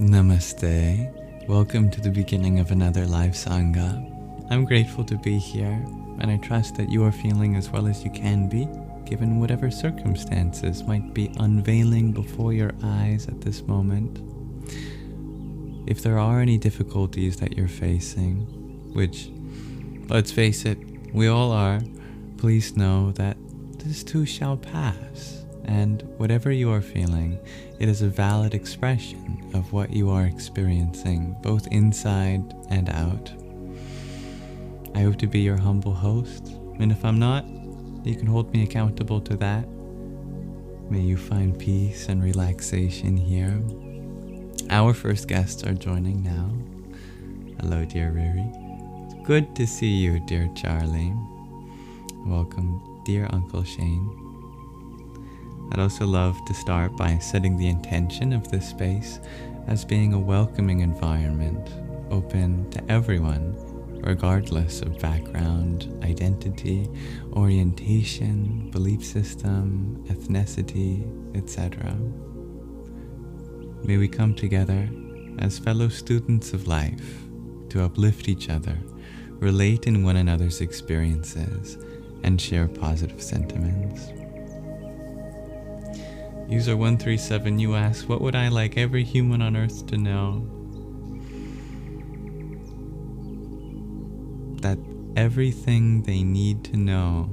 Namaste. Welcome to the beginning of another live Sangha. I'm grateful to be here, and I trust that you are feeling as well as you can be, given whatever circumstances might be unveiling before your eyes at this moment. If there are any difficulties that you're facing, which, let's face it, we all are, please know that this too shall pass. And whatever you are feeling, it is a valid expression of what you are experiencing, both inside and out. I hope to be your humble host, and if I'm not, you can hold me accountable to that. May you find peace and relaxation here. Our first guests are joining now. Hello, dear Ruri. It's good to see you, dear Charlie. Welcome, dear Uncle Shane. I'd also love to start by setting the intention of this space as being a welcoming environment, open to everyone, regardless of background, identity, orientation, belief system, ethnicity, etc. May we come together as fellow students of life to uplift each other, relate in one another's experiences, and share positive sentiments. User 137, you ask, what would I like every human on earth to know? That everything they need to know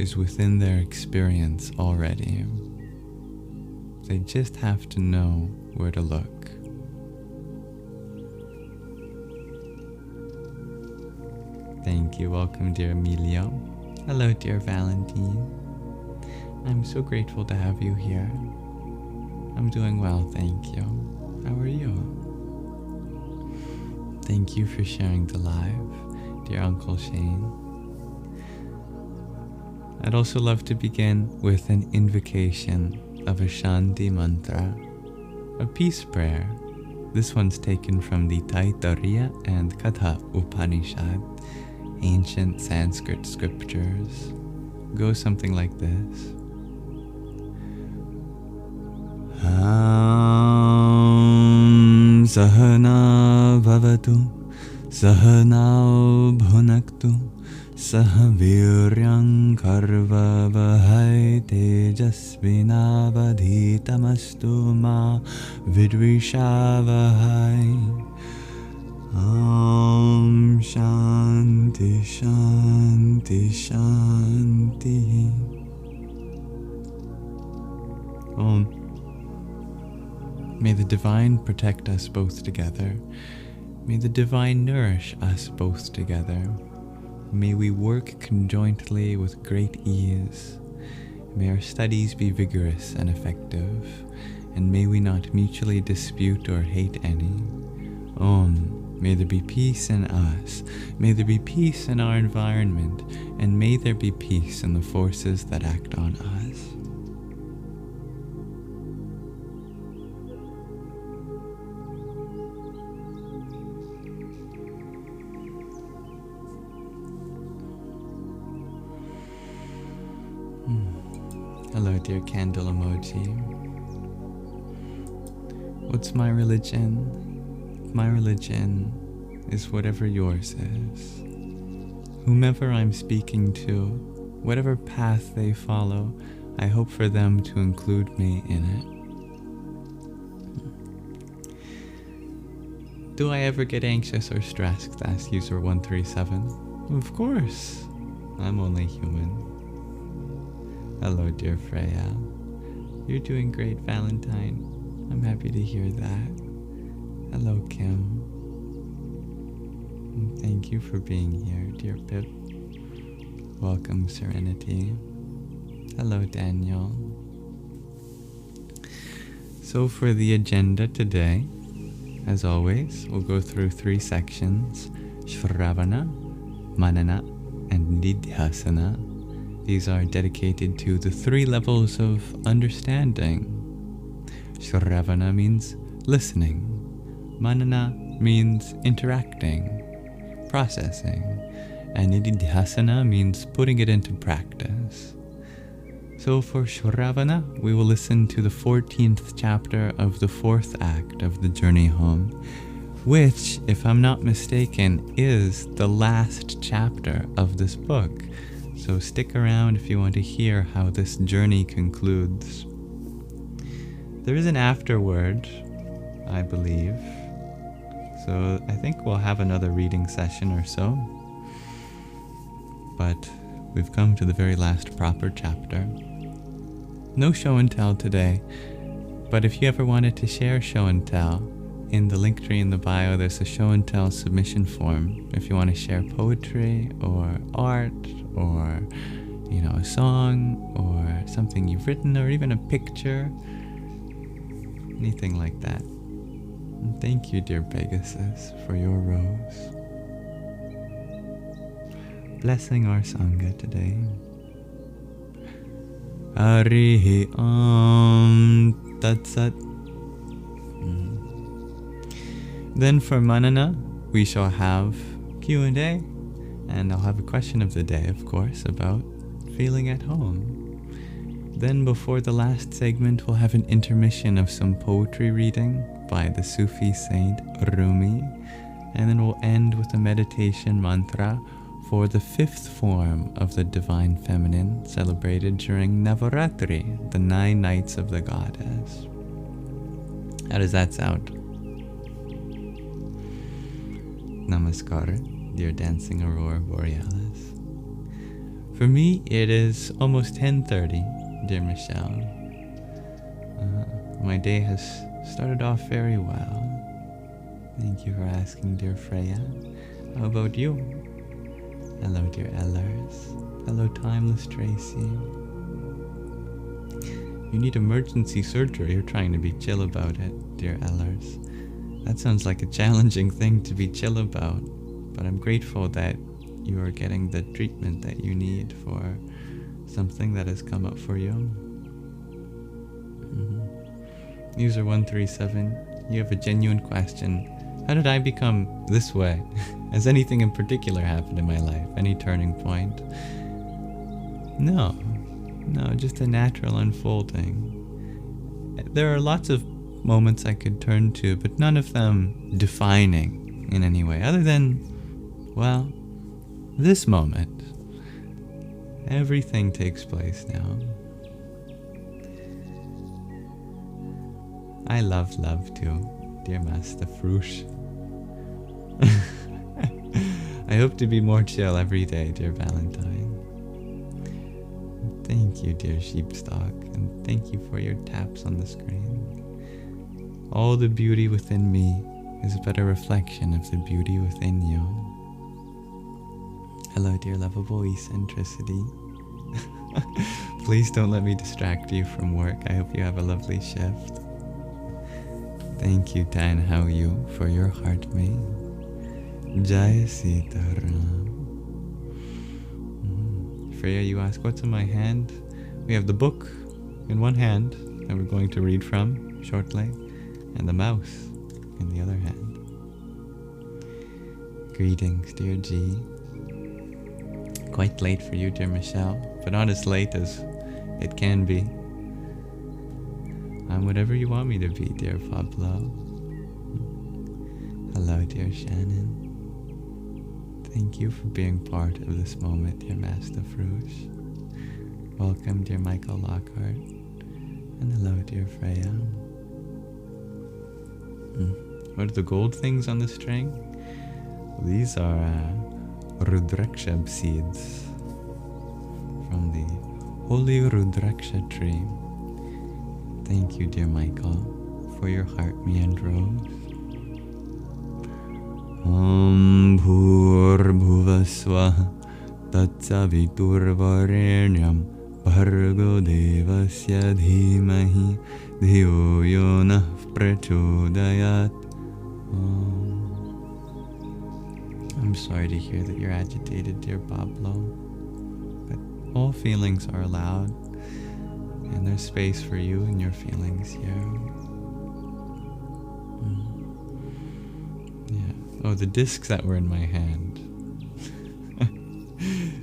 is within their experience already. They just have to know where to look. Thank you. Welcome, dear Emilio. Hello, dear Valentine. I'm so grateful to have you here. I'm doing well, thank you. How are you? Thank you for sharing the live, dear Uncle Shane. I'd also love to begin with an invocation of a Shanti Mantra, a peace prayer. This one's taken from the Taittiriya and Katha Upanishad, ancient Sanskrit scriptures. Goes something like this. Sahana bhavatu, sahana bhunaktu, sahaviryam karva vahai tejasvinavadhitamastu ma vidvishavahai. Om Shanti Shanti Shanti. Om. May the divine protect us both together. May the divine nourish us both together. May we work conjointly with great ease. May our studies be vigorous and effective. And may we not mutually dispute or hate any. May there be peace in us. May there be peace in our environment. And may there be peace in the forces that act on us. Hello, dear candle emoji. What's my religion? My religion is whatever yours is. Whomever I'm speaking to, whatever path they follow, I hope for them to include me in it. Do I ever get anxious or stressed? Asked user 137. Of course. I'm only human. Hello, dear Freya. You're doing great, Valentine. I'm happy to hear that. Hello, Kim. And thank you for being here, dear Pip. Welcome, Serenity. Hello, Daniel. So for the agenda today, as always, we'll go through 3 sections: Shravana, Manana, and Nidhyasana. These are dedicated to the 3 levels of understanding. Shravana means listening. Manana means interacting, processing. And Nidhyasana means putting it into practice. So for Shravana, we will listen to the 14th chapter of the 4th act of the journey home, which, if I'm not mistaken, is the last chapter of this book. So stick around if you want to hear how this journey concludes. There is an afterword, I believe. So I think we'll have another reading session or so. But we've come to the very last proper chapter. No show and tell today, but if you ever wanted to share show and tell, in the link tree in the bio there's a show and tell submission form. If you want to share poetry or art or, a song or something you've written or even a picture, anything like that. And thank you, dear Pegasus, for your rose. Blessing our Sangha today. Harihi Om Tat Sat. Then for Manana, we shall have Q&A, and I'll have a question of the day, of course, about feeling at home. Then before the last segment, we'll have an intermission of some poetry reading by the Sufi saint Rumi, and then we'll end with a meditation mantra for the 5th form of the Divine Feminine, celebrated during Navaratri, the 9 nights of the Goddess. How does that sound? Namaskar, dear dancing aurora borealis. For me, it is almost 10:30, dear Michelle. My day has started off very well. Thank you for asking, dear Freya. How about you? Hello, dear Ellers. Hello, Timeless Tracy. You need emergency surgery. You're trying to be chill about it, dear Ellers. That sounds like a challenging thing to be chill about, but I'm grateful that you are getting the treatment that you need for something that has come up for you. User 137, you have a genuine question. How did I become this way? Has anything in particular happened in my life? Any turning point? No, just a natural unfolding. There are lots of moments I could turn to, but none of them defining in any way, other than, well, this moment. Everything takes place now. I love too, dear Master Frush. I hope to be more chill every day, dear Valentine. Thank you, dear Sheepstock, and thank you for your taps on the screen. All the beauty within me is but a reflection of the beauty within you. Hello, dear lovable eccentricity. Please don't let me distract you from work. I hope you have a lovely shift. Thank you, Tan How You, for your heart mate. Jai Sitaram. Freya, you ask, what's in my hand? We have the book in one hand that we're going to read from shortly, and the mouse in the other hand. Greetings, dear G. Quite late for you, dear Michelle, but not as late as it can be. I'm whatever you want me to be, dear Pablo. Hello, dear Shannon. Thank you for being part of this moment, dear Master Frush. Welcome, dear Michael Lockhart. And hello, dear Freya. What are the gold things on the string? These are Rudraksha seeds from the holy Rudraksha tree. Thank you, dear Michael, for your heart me and rose. Om Bhur Bhuvaswaha Tatsaviturvarenyam Bhargo Devasya Dhimahi Dhiyo Yonah Prachodayat. I'm sorry to hear that you're agitated, dear Pablo, but all feelings are allowed, and there's space for you and your feelings here. Yeah. Oh, the discs that were in my hand.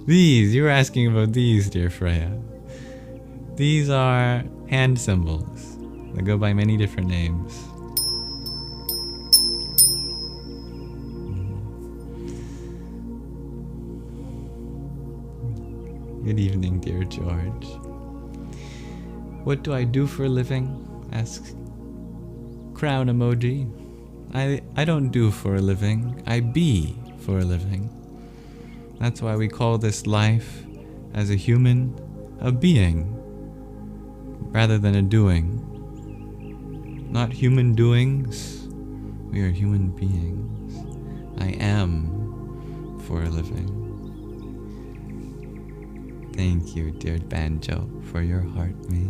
These, you were asking about these, dear Freya. These are hand symbols. They go by many different names. Good evening, dear George. What do I do for a living? Asks crown emoji. I don't do for a living. I be for a living. That's why we call this life as a human a being rather than a doing. Not human doings. We are human beings. I am for a living. Thank you, dear Banjo, for your heart me.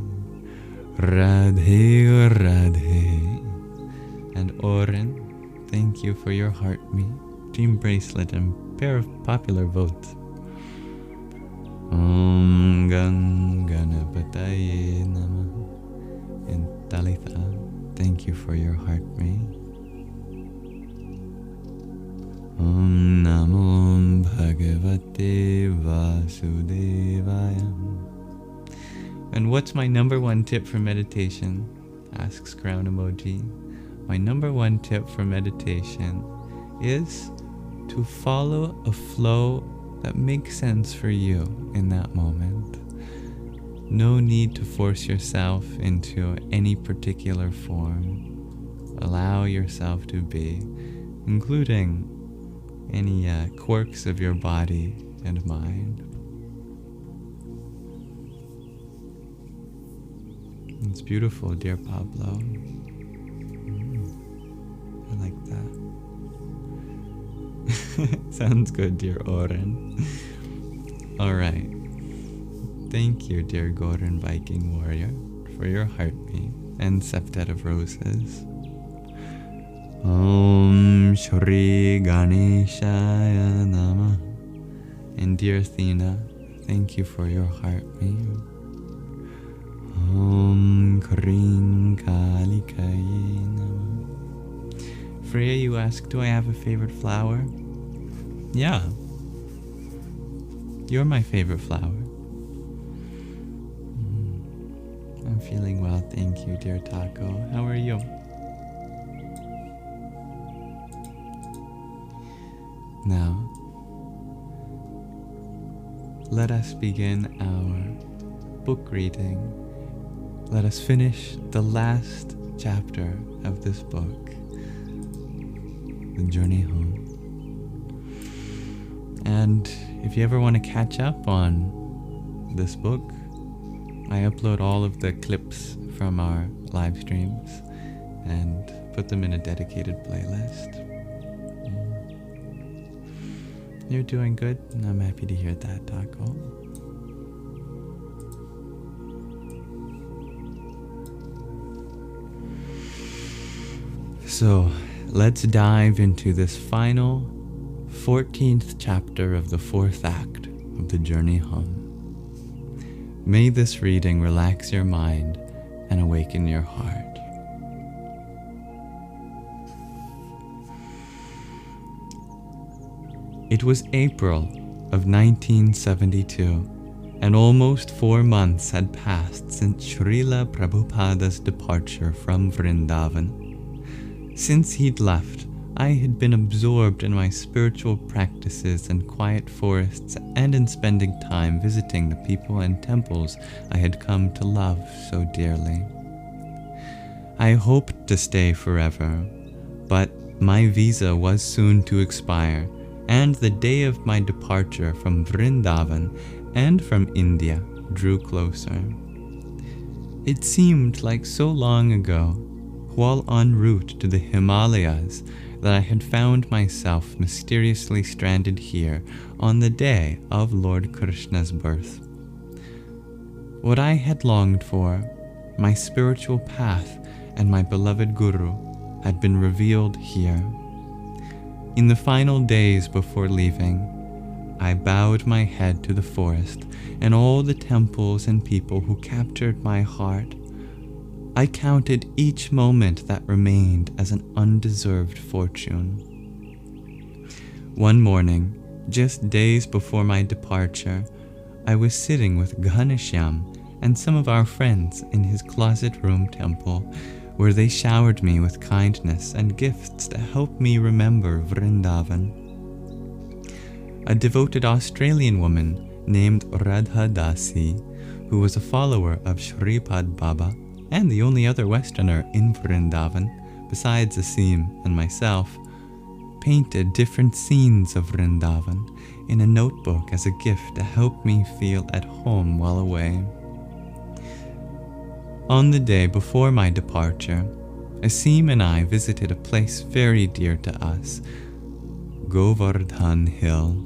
Radhe, Radhe. And Oren, thank you for your heart me. Dream bracelet and pair of popular votes. Om Gang Ganapataye Namah. And Talitha, thank you for your heart me. Om Namo Bhagavate Vasudevaya. And what's my number one tip for meditation? Asks crown emoji. My number one tip for meditation is to follow a flow that makes sense for you in that moment. No need to force yourself into any particular form. Allow yourself to be, including any quirks of your body and mind. It's beautiful, dear Pablo. I like that. Sounds good, dear Oren. Alright. Thank you, dear Goran Viking Warrior, for your heartbeat and septet of roses. Om Shri Ganeshaya Namah. And dear Athena, thank you for your heartbeat. Om Kring Kalikaye Namah. Freya, you ask, do I have a favorite flower? Yeah. You're my favorite flower. I'm feeling well, thank you, dear Taco. How are you? Now, let us begin our book reading. Let us finish the last chapter of this book, The Journey Home. And if you ever want to catch up on this book, I upload all of the clips from our live streams and put them in a dedicated playlist. You're doing good, and I'm happy to hear that, Taco. So, let's dive into this final 14th chapter of the 4th act of The Journey Home. May this reading relax your mind and awaken your heart. It was April of 1972, and almost 4 months had passed since Srila Prabhupada's departure from Vrindavan. Since he'd left, I had been absorbed in my spiritual practices and quiet forests and in spending time visiting the people and temples I had come to love so dearly. I hoped to stay forever, but my visa was soon to expire, and the day of my departure from Vrindavan and from India drew closer. It seemed like so long ago, while en route to the Himalayas, that I had found myself mysteriously stranded here on the day of Lord Krishna's birth. What I had longed for, my spiritual path and my beloved Guru, had been revealed here. In the final days before leaving, I bowed my head to the forest and all the temples and people who captured my heart. I counted each moment that remained as an undeserved fortune. One morning, just days before my departure, I was sitting with Ghanshyam and some of our friends in his closet room temple, where they showered me with kindness and gifts to help me remember Vrindavan. A devoted Australian woman named Radha Dasi, who was a follower of Shripad Baba and the only other Westerner in Vrindavan, besides Asim and myself, painted different scenes of Vrindavan in a notebook as a gift to help me feel at home while away. On the day before my departure, Asim and I visited a place very dear to us, Govardhan Hill.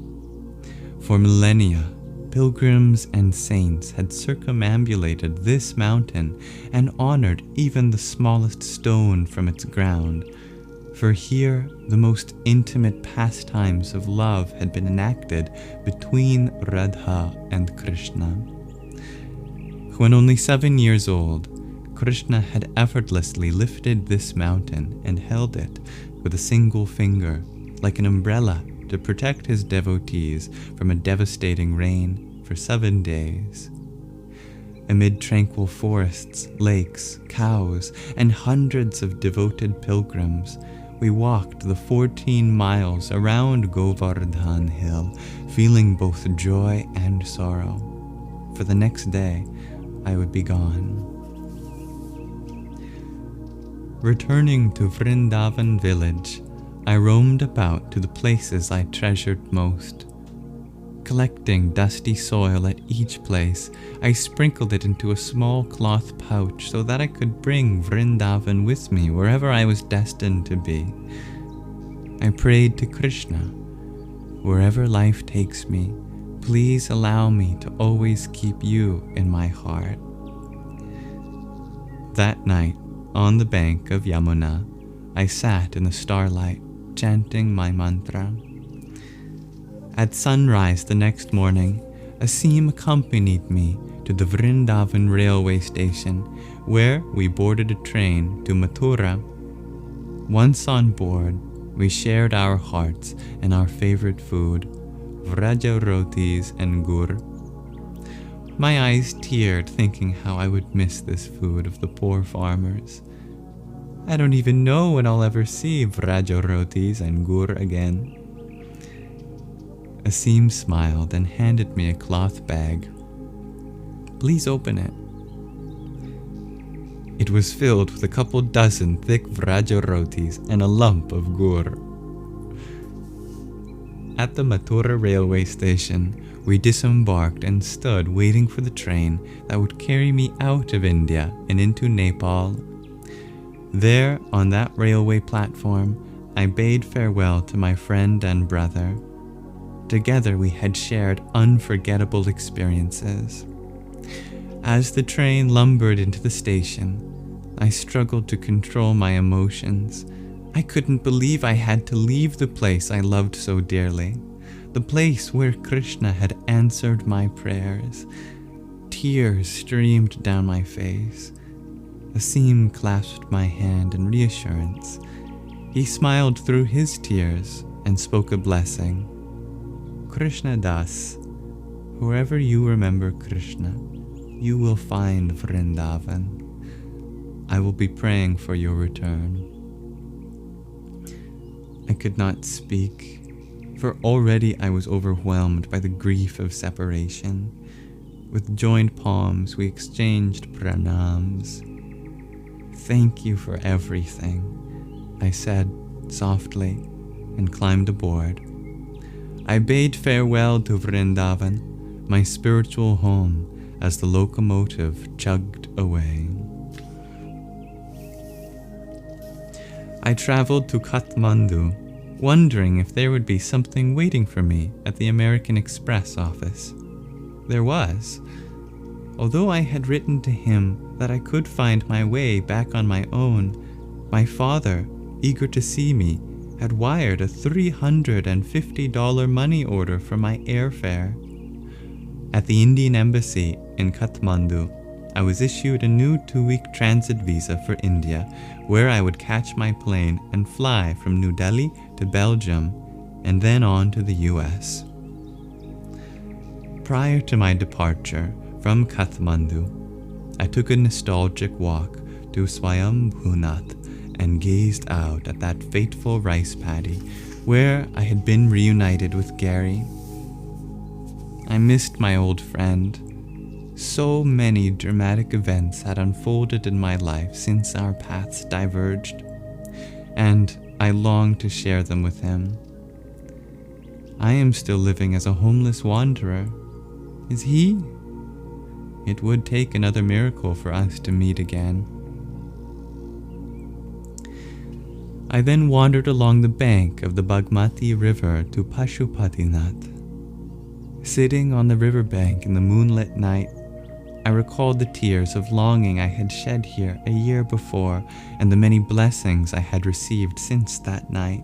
For millennia, pilgrims and saints had circumambulated this mountain and honored even the smallest stone from its ground, for here the most intimate pastimes of love had been enacted between Radha and Krishna. When only 7 years old, Krishna had effortlessly lifted this mountain and held it with a single finger, like an umbrella, to protect his devotees from a devastating rain for 7 days. Amid tranquil forests, lakes, cows, and hundreds of devoted pilgrims, we walked the 14 miles around Govardhan Hill, feeling both joy and sorrow. For the next day, I would be gone. Returning to Vrindavan village, I roamed about to the places I treasured most. Collecting dusty soil at each place, I sprinkled it into a small cloth pouch so that I could bring Vrindavan with me wherever I was destined to be. I prayed to Krishna, "Wherever life takes me, please allow me to always keep you in my heart." That night, on the bank of Yamuna, I sat in the starlight, chanting my mantra. At sunrise the next morning, Asim accompanied me to the Vrindavan railway station, where we boarded a train to Mathura. Once on board, we shared our hearts and our favorite food, vraja rotis and gur. My eyes teared thinking how I would miss this food of the poor farmers. I don't even know when I'll ever see vraja rotis and gur again. Asim smiled and handed me a cloth bag. "Please open it." It was filled with a couple dozen thick vraja rotis and a lump of gur. At the Mathura railway station, we disembarked and stood waiting for the train that would carry me out of India and into Nepal. There, on that railway platform, I bade farewell to my friend and brother. Together we had shared unforgettable experiences. As the train lumbered into the station, I struggled to control my emotions. I couldn't believe I had to leave the place I loved so dearly, the place where Krishna had answered my prayers. Tears streamed down my face. Asim clasped my hand in reassurance. He smiled through his tears and spoke a blessing. "Krishna Das, wherever you remember Krishna, you will find Vrindavan. I will be praying for your return." I could not speak, for already I was overwhelmed by the grief of separation. With joined palms, we exchanged pranams. "Thank you for everything," I said softly, and climbed aboard. I bade farewell to Vrindavan, my spiritual home, as the locomotive chugged away. I traveled to Kathmandu, wondering if there would be something waiting for me at the American Express office. There was. Although I had written to him that I could find my way back on my own, my father, eager to see me, had wired a $350 money order for my airfare. At the Indian Embassy in Kathmandu, I was issued a new 2-week transit visa for India, where I would catch my plane and fly from New Delhi to Belgium, and then on to the US. Prior to my departure from Kathmandu, I took a nostalgic walk to Swayambhunath and gazed out at that fateful rice paddy where I had been reunited with Gary. I missed my old friend. So many dramatic events had unfolded in my life since our paths diverged, and I longed to share them with him. I am still living as a homeless wanderer. Is he? It would take another miracle for us to meet again. I then wandered along the bank of the Bagmati River to Pashupatinath. Sitting on the riverbank in the moonlit night, I recalled the tears of longing I had shed here a year before and the many blessings I had received since that night.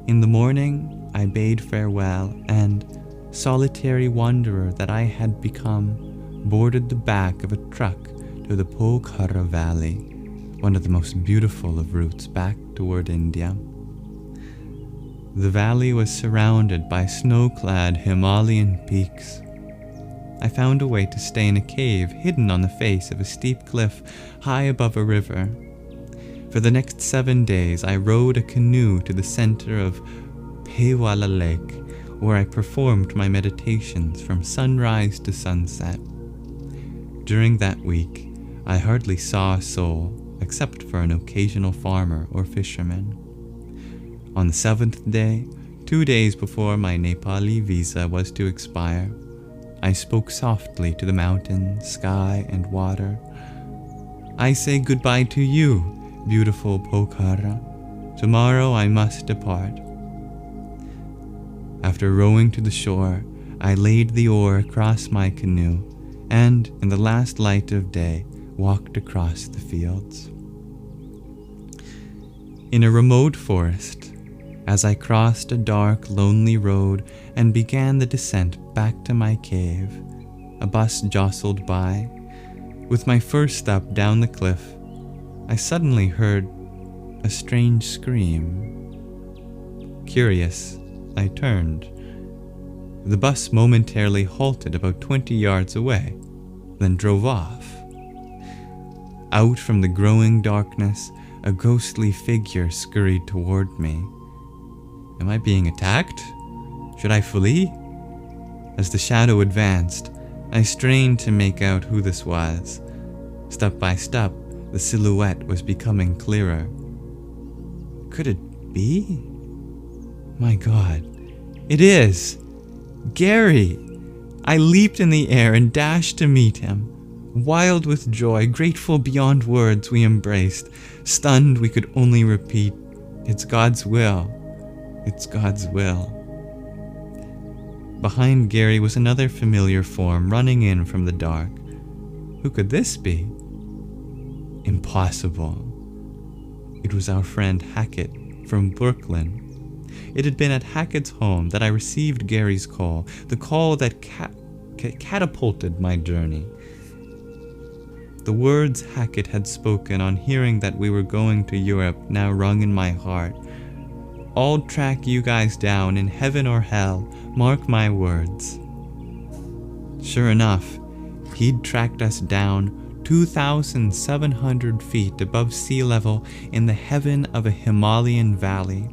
In the morning, I bade farewell and, solitary wanderer that I had become, boarded the back of a truck to the Pokhara Valley, one of the most beautiful of routes back toward India. The valley was surrounded by snow-clad Himalayan peaks. I found a way to stay in a cave hidden on the face of a steep cliff high above a river. For the next 7 days, I rowed a canoe to the center of Pewala Lake, where I performed my meditations from sunrise to sunset. During that week, I hardly saw a soul, except for an occasional farmer or fisherman. On the 7th day, 2 days before my Nepali visa was to expire, I spoke softly to the mountains, sky, and water. I say goodbye to you, beautiful Pokhara. Tomorrow I must depart. After rowing to the shore, I laid the oar across my canoe and, in the last light of day, walked across the fields. In a remote forest, as I crossed a dark, lonely road and began the descent back to my cave, a bus jostled by. With my first step down the cliff, I suddenly heard a strange scream. Curious, I turned. The bus momentarily halted about 20 yards away, then drove off. Out from the growing darkness, a ghostly figure scurried toward me. Am I being attacked? Should I flee? As the shadow advanced, I strained to make out who this was. Step by step, the silhouette was becoming clearer. Could it be? My God, it is! Gary! I leaped in the air and dashed to meet him. Wild with joy, grateful beyond words, we embraced. Stunned, we could only repeat, "It's God's will. It's God's will." Behind Gary was another familiar form running in from the dark. Who could this be? Impossible. It was our friend Hackett from Brooklyn. It had been at Hackett's home that I received Gary's call, the call that catapulted my journey. The words Hackett had spoken on hearing that we were going to Europe now rung in my heart. I'll track you guys down in heaven or hell, mark my words. Sure enough, he'd tracked us down 2,700 feet above sea level in the heaven of a Himalayan valley.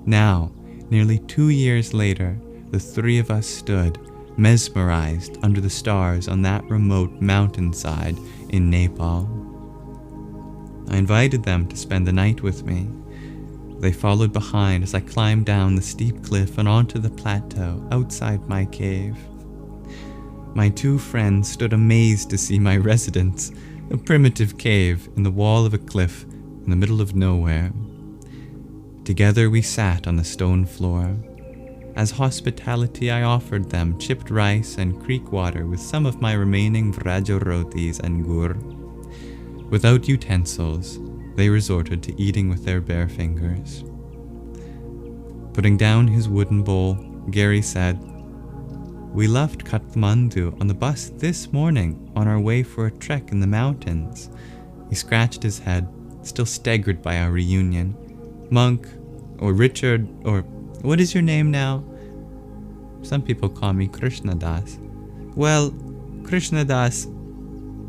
Now, nearly 2 years later, the three of us stood, mesmerized under the stars on that remote mountainside in Nepal. I invited them to spend the night with me. They followed behind as I climbed down the steep cliff and onto the plateau outside my cave. My two friends stood amazed to see my residence, a primitive cave in the wall of a cliff in the middle of nowhere. Together we sat on the stone floor. As hospitality, I offered them chipped rice and creek water with some of my remaining vraja rotis and gur. Without utensils, they resorted to eating with their bare fingers. Putting down his wooden bowl, Gary said, "We left Kathmandu on the bus this morning on our way for a trek in the mountains." He scratched his head, still staggered by our reunion. "Monk, or Richard, or what is your name now?" "Some people call me Krishnadas." "Well, Krishnadas,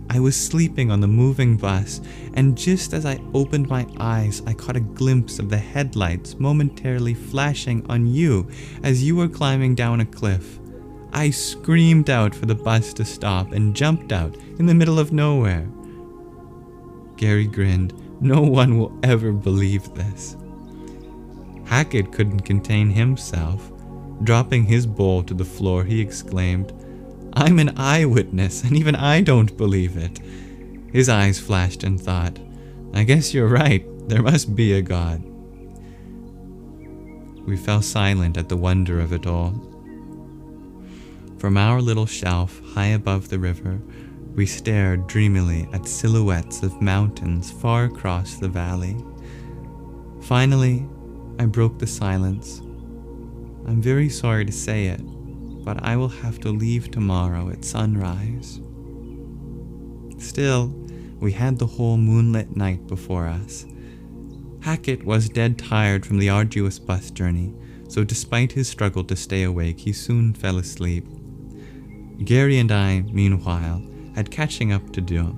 I was sleeping on the moving bus, and just as I opened my eyes, I caught a glimpse of the headlights momentarily flashing on you as you were climbing down a cliff. I screamed out for the bus to stop and jumped out in the middle of nowhere. Gary grinned. No one will ever believe this. Hackett couldn't contain himself. Dropping his bowl to the floor, he exclaimed, "I'm an eyewitness, and even I don't believe it." His eyes flashed in thought. "I guess you're right. There must be a God." We fell silent at the wonder of it all. From our little shelf high above the river, we stared dreamily at silhouettes of mountains far across the valley. Finally, I broke the silence. "I'm very sorry to say it, but I will have to leave tomorrow at sunrise." Still, we had the whole moonlit night before us. Hackett was dead tired from the arduous bus journey, so despite his struggle to stay awake, he soon fell asleep. Gary and I, meanwhile, had catching up to do.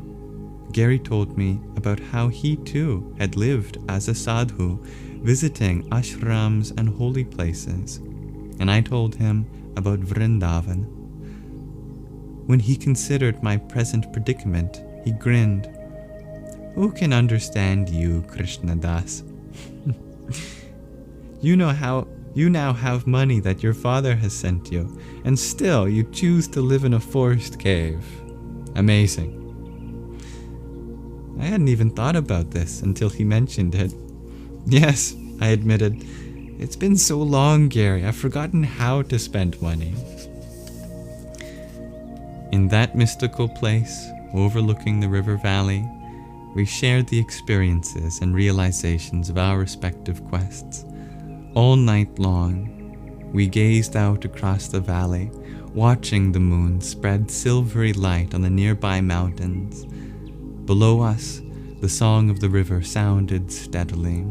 Gary told me about how he too had lived as a sadhu, visiting ashrams and holy places, and I told him about Vrindavan. When he considered my present predicament, he grinned. "Who can understand you, Krishna Das? You now have money that your father has sent you, and still you choose to live in a forest cave. Amazing." I hadn't even thought about this until he mentioned it. "Yes," I admitted. "It's been so long, Gary, I've forgotten how to spend money." In that mystical place, overlooking the river valley, we shared the experiences and realizations of our respective quests. All night long, we gazed out across the valley, watching the moon spread silvery light on the nearby mountains. Below us, the song of the river sounded steadily.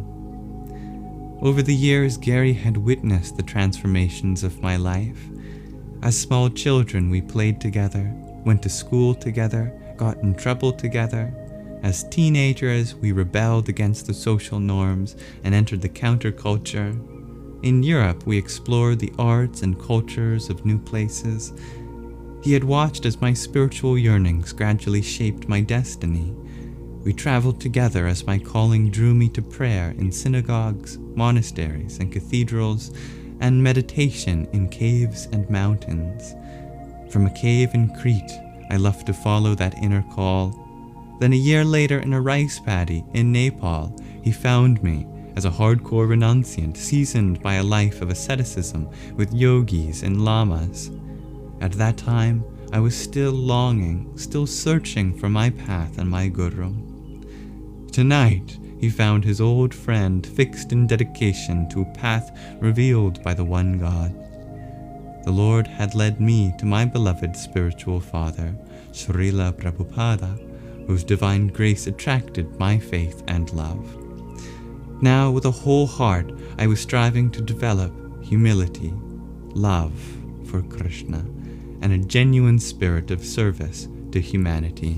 Over the years, Gary had witnessed the transformations of my life. As small children, we played together, went to school together, got in trouble together. As teenagers, we rebelled against the social norms and entered the counterculture. In Europe, we explored the arts and cultures of new places. He had watched as my spiritual yearnings gradually shaped my destiny. We traveled together as my calling drew me to prayer in synagogues, monasteries, and cathedrals, and meditation in caves and mountains. From a cave in Crete, I left to follow that inner call. Then a year later, in a rice paddy in Nepal, he found me as a hardcore renunciant seasoned by a life of asceticism with yogis and lamas. At that time, I was still longing, still searching for my path and my guru. Tonight, he found his old friend fixed in dedication to a path revealed by the one God. The Lord had led me to my beloved spiritual father, Srila Prabhupada, whose divine grace attracted my faith and love. Now, with a whole heart, I was striving to develop humility, love for Krishna, and a genuine spirit of service to humanity.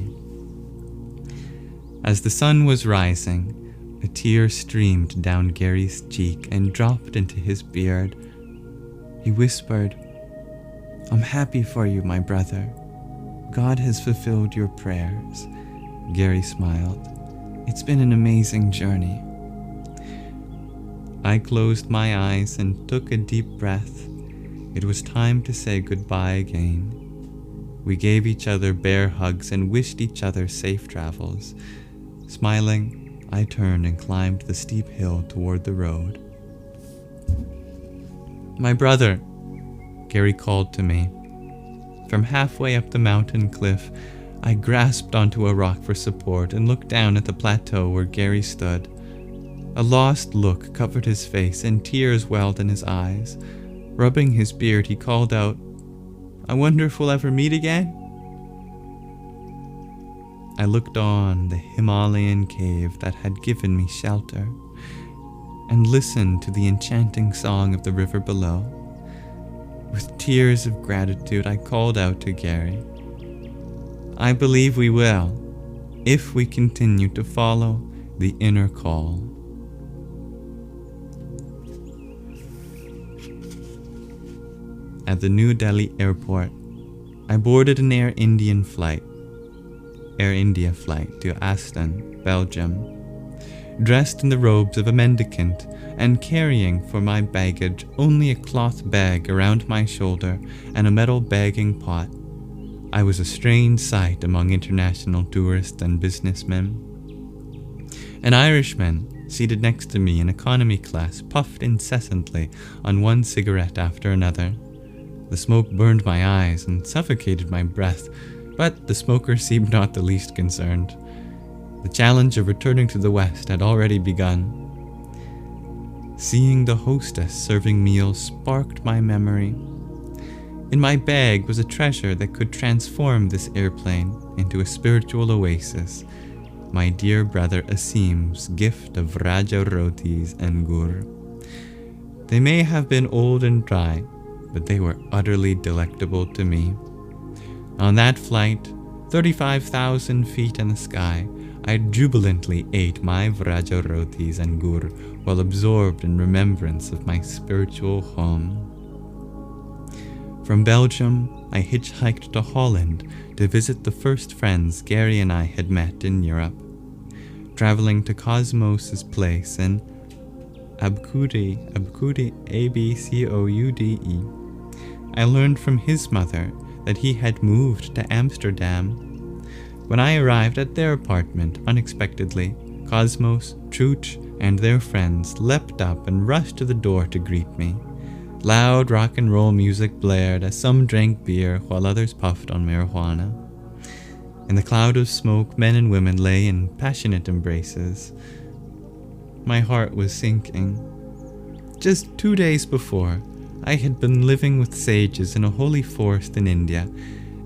As the sun was rising, a tear streamed down Gary's cheek and dropped into his beard. He whispered, "I'm happy for you, my brother. God has fulfilled your prayers." Gary smiled. "It's been an amazing journey." I closed my eyes and took a deep breath. It was time to say goodbye again. We gave each other bear hugs and wished each other safe travels. Smiling, I turned and climbed the steep hill toward the road. "My brother," Gary called to me. From halfway up the mountain cliff, I grasped onto a rock for support and looked down at the plateau where Gary stood. A lost look covered his face and tears welled in his eyes. Rubbing his beard, he called out, "I wonder if we'll ever meet again?" I looked on the Himalayan cave that had given me shelter and listened to the enchanting song of the river below. With tears of gratitude, I called out to Gary, I believe we will, if we continue to follow the inner call. At the New Delhi airport, I boarded an Air India flight to Aston, Belgium, dressed in the robes of a mendicant and carrying for my baggage only a cloth bag around my shoulder and a metal bagging pot. I was a strange sight among international tourists and businessmen. An Irishman seated next to me in economy class puffed incessantly on one cigarette after another. The smoke burned my eyes and suffocated my breath, but the smoker seemed not the least concerned. The challenge of returning to the West had already begun. Seeing the hostess serving meals sparked my memory. In my bag was a treasure that could transform this airplane into a spiritual oasis, my dear brother Asim's gift of Raja rotis and gur. They may have been old and dry, but they were utterly delectable to me. On that flight, 35,000 feet in the sky, I jubilantly ate my Vraja rotis and gur while absorbed in remembrance of my spiritual home. From Belgium, I hitchhiked to Holland to visit the first friends Gary and I had met in Europe. Traveling to Cosmos's place in Abcoude, A-B-C-O-U-D-E, I learned from his mother that he had moved to Amsterdam. When I arrived at their apartment unexpectedly, Cosmos, Truch, and their friends leapt up and rushed to the door to greet me. Loud rock and roll music blared as some drank beer while others puffed on marijuana. In the cloud of smoke, men and women lay in passionate embraces. My heart was sinking. Just 2 days before, I had been living with sages in a holy forest in India,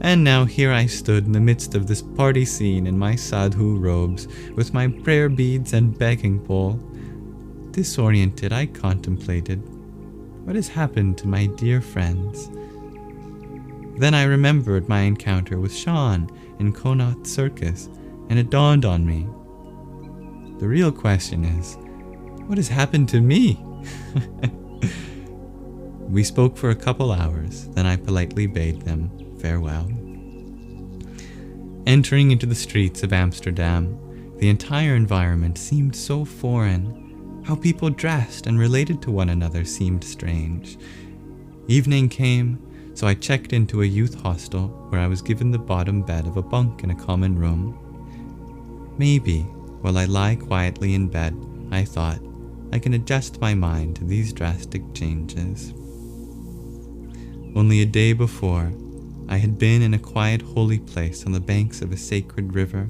and now here I stood in the midst of this party scene in my sadhu robes, with my prayer beads and begging bowl. Disoriented, I contemplated, what has happened to my dear friends? Then I remembered my encounter with Sean in Connaught Circus, and it dawned on me. The real question is, what has happened to me? We spoke for a couple hours, then I politely bade them farewell. Entering into the streets of Amsterdam, the entire environment seemed so foreign. How people dressed and related to one another seemed strange. Evening came, so I checked into a youth hostel where I was given the bottom bed of a bunk in a common room. Maybe, while I lie quietly in bed, I thought, I can adjust my mind to these drastic changes. Only a day before, I had been in a quiet holy place on the banks of a sacred river.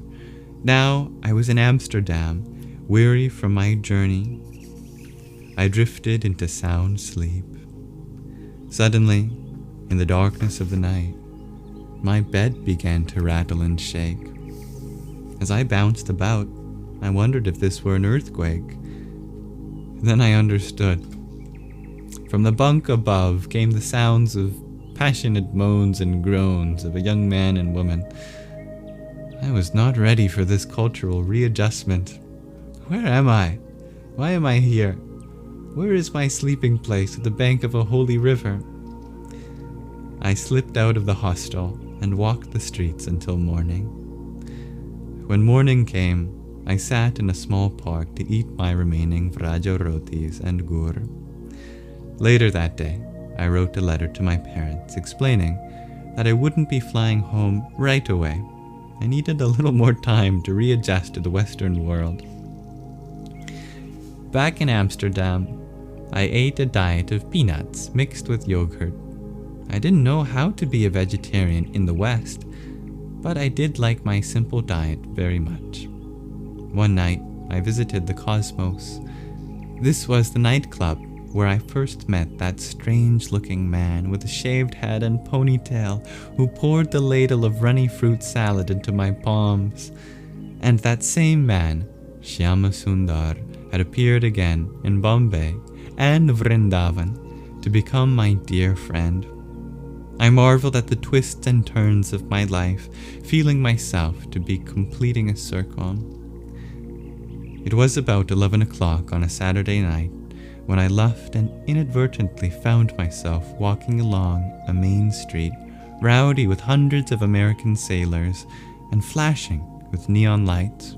Now I was in Amsterdam, weary from my journey. I drifted into sound sleep. Suddenly, in the darkness of the night, my bed began to rattle and shake. As I bounced about, I wondered if this were an earthquake. Then I understood. From the bunk above came the sounds of passionate moans and groans of a young man and woman. I was not ready for this cultural readjustment. Where am I? Why am I here? Where is my sleeping place at the bank of a holy river? I slipped out of the hostel and walked the streets until morning. When morning came, I sat in a small park to eat my remaining Vraja rotis and gur. Later that day, I wrote a letter to my parents explaining that I wouldn't be flying home right away. I needed a little more time to readjust to the Western world. Back in Amsterdam, I ate a diet of peanuts mixed with yogurt. I didn't know how to be a vegetarian in the West, but I did like my simple diet very much. One night, I visited the Cosmos. This was the nightclub where I first met that strange-looking man with a shaved head and ponytail who poured the ladle of runny fruit salad into my palms. And that same man, Shyama Sundar, had appeared again in Bombay and Vrindavan to become my dear friend. I marveled at the twists and turns of my life, feeling myself to be completing a circle. It was about 11 o'clock on a Saturday night when I left and inadvertently found myself walking along a main street, rowdy with hundreds of American sailors and flashing with neon lights.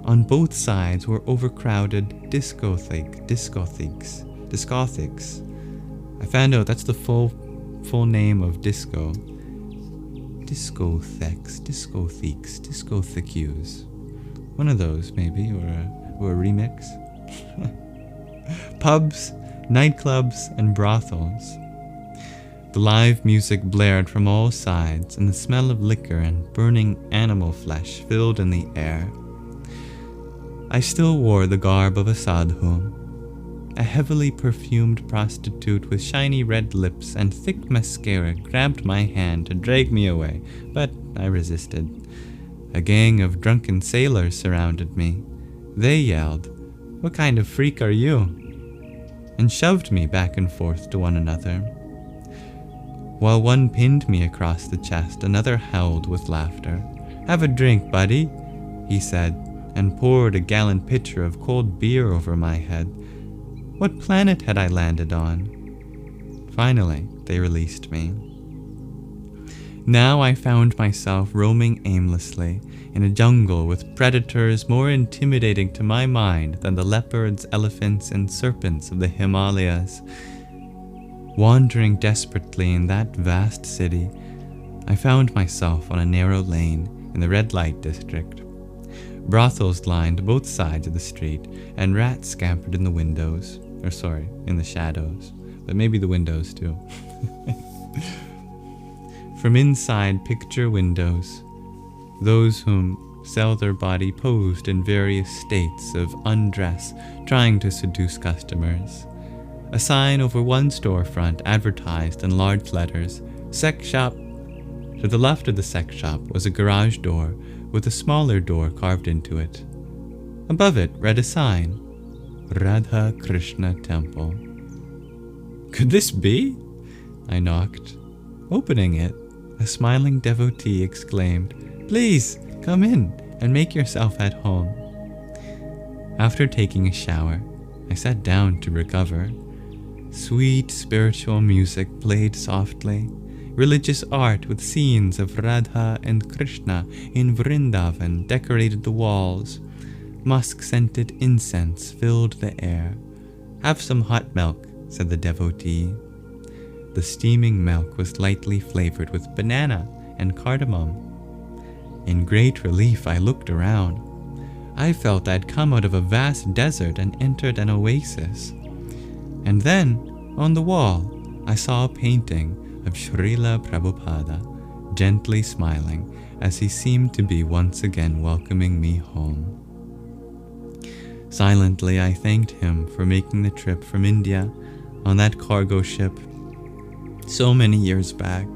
On both sides were overcrowded discotheques. I found out that's the full name of disco. Discotheques. One of those maybe, or a remix. Pubs, nightclubs, and brothels. The live music blared from all sides, and the smell of liquor and burning animal flesh filled in the air. I still wore the garb of a sadhu. A heavily perfumed prostitute with shiny red lips and thick mascara grabbed my hand to drag me away, but I resisted. A gang of drunken sailors surrounded me. They yelled, "What kind of freak are you?" and shoved me back and forth to one another. While one pinned me across the chest, another howled with laughter. "Have a drink, buddy," he said, and poured a gallon pitcher of cold beer over my head. What planet had I landed on? Finally, they released me. Now I found myself roaming aimlessly in a jungle with predators more intimidating to my mind than the leopards, elephants, and serpents of the Himalayas. Wandering desperately in that vast city, I found myself on a narrow lane in the red light district. Brothels lined both sides of the street, and rats scampered in the windows. In the shadows. But maybe the windows too. From inside picture windows, those whom sell their body posed in various states of undress, trying to seduce customers. A sign over one storefront advertised in large letters, "Sex shop." To the left of the sex shop was a garage door with a smaller door carved into it. Above it read a sign, Radha Krishna Temple. Could this be? I knocked. Opening it, a smiling devotee exclaimed, "Please, come in and make yourself at home." After taking a shower, I sat down to recover. Sweet spiritual music played softly. Religious art with scenes of Radha and Krishna in Vrindavan decorated the walls. Musk-scented incense filled the air. "Have some hot milk," said the devotee. The steaming milk was lightly flavored with banana and cardamom. In great relief, I looked around. I felt I'd come out of a vast desert and entered an oasis. And then, on the wall, I saw a painting of Srila Prabhupada, gently smiling as he seemed to be once again welcoming me home. Silently, I thanked him for making the trip from India on that cargo ship so many years back.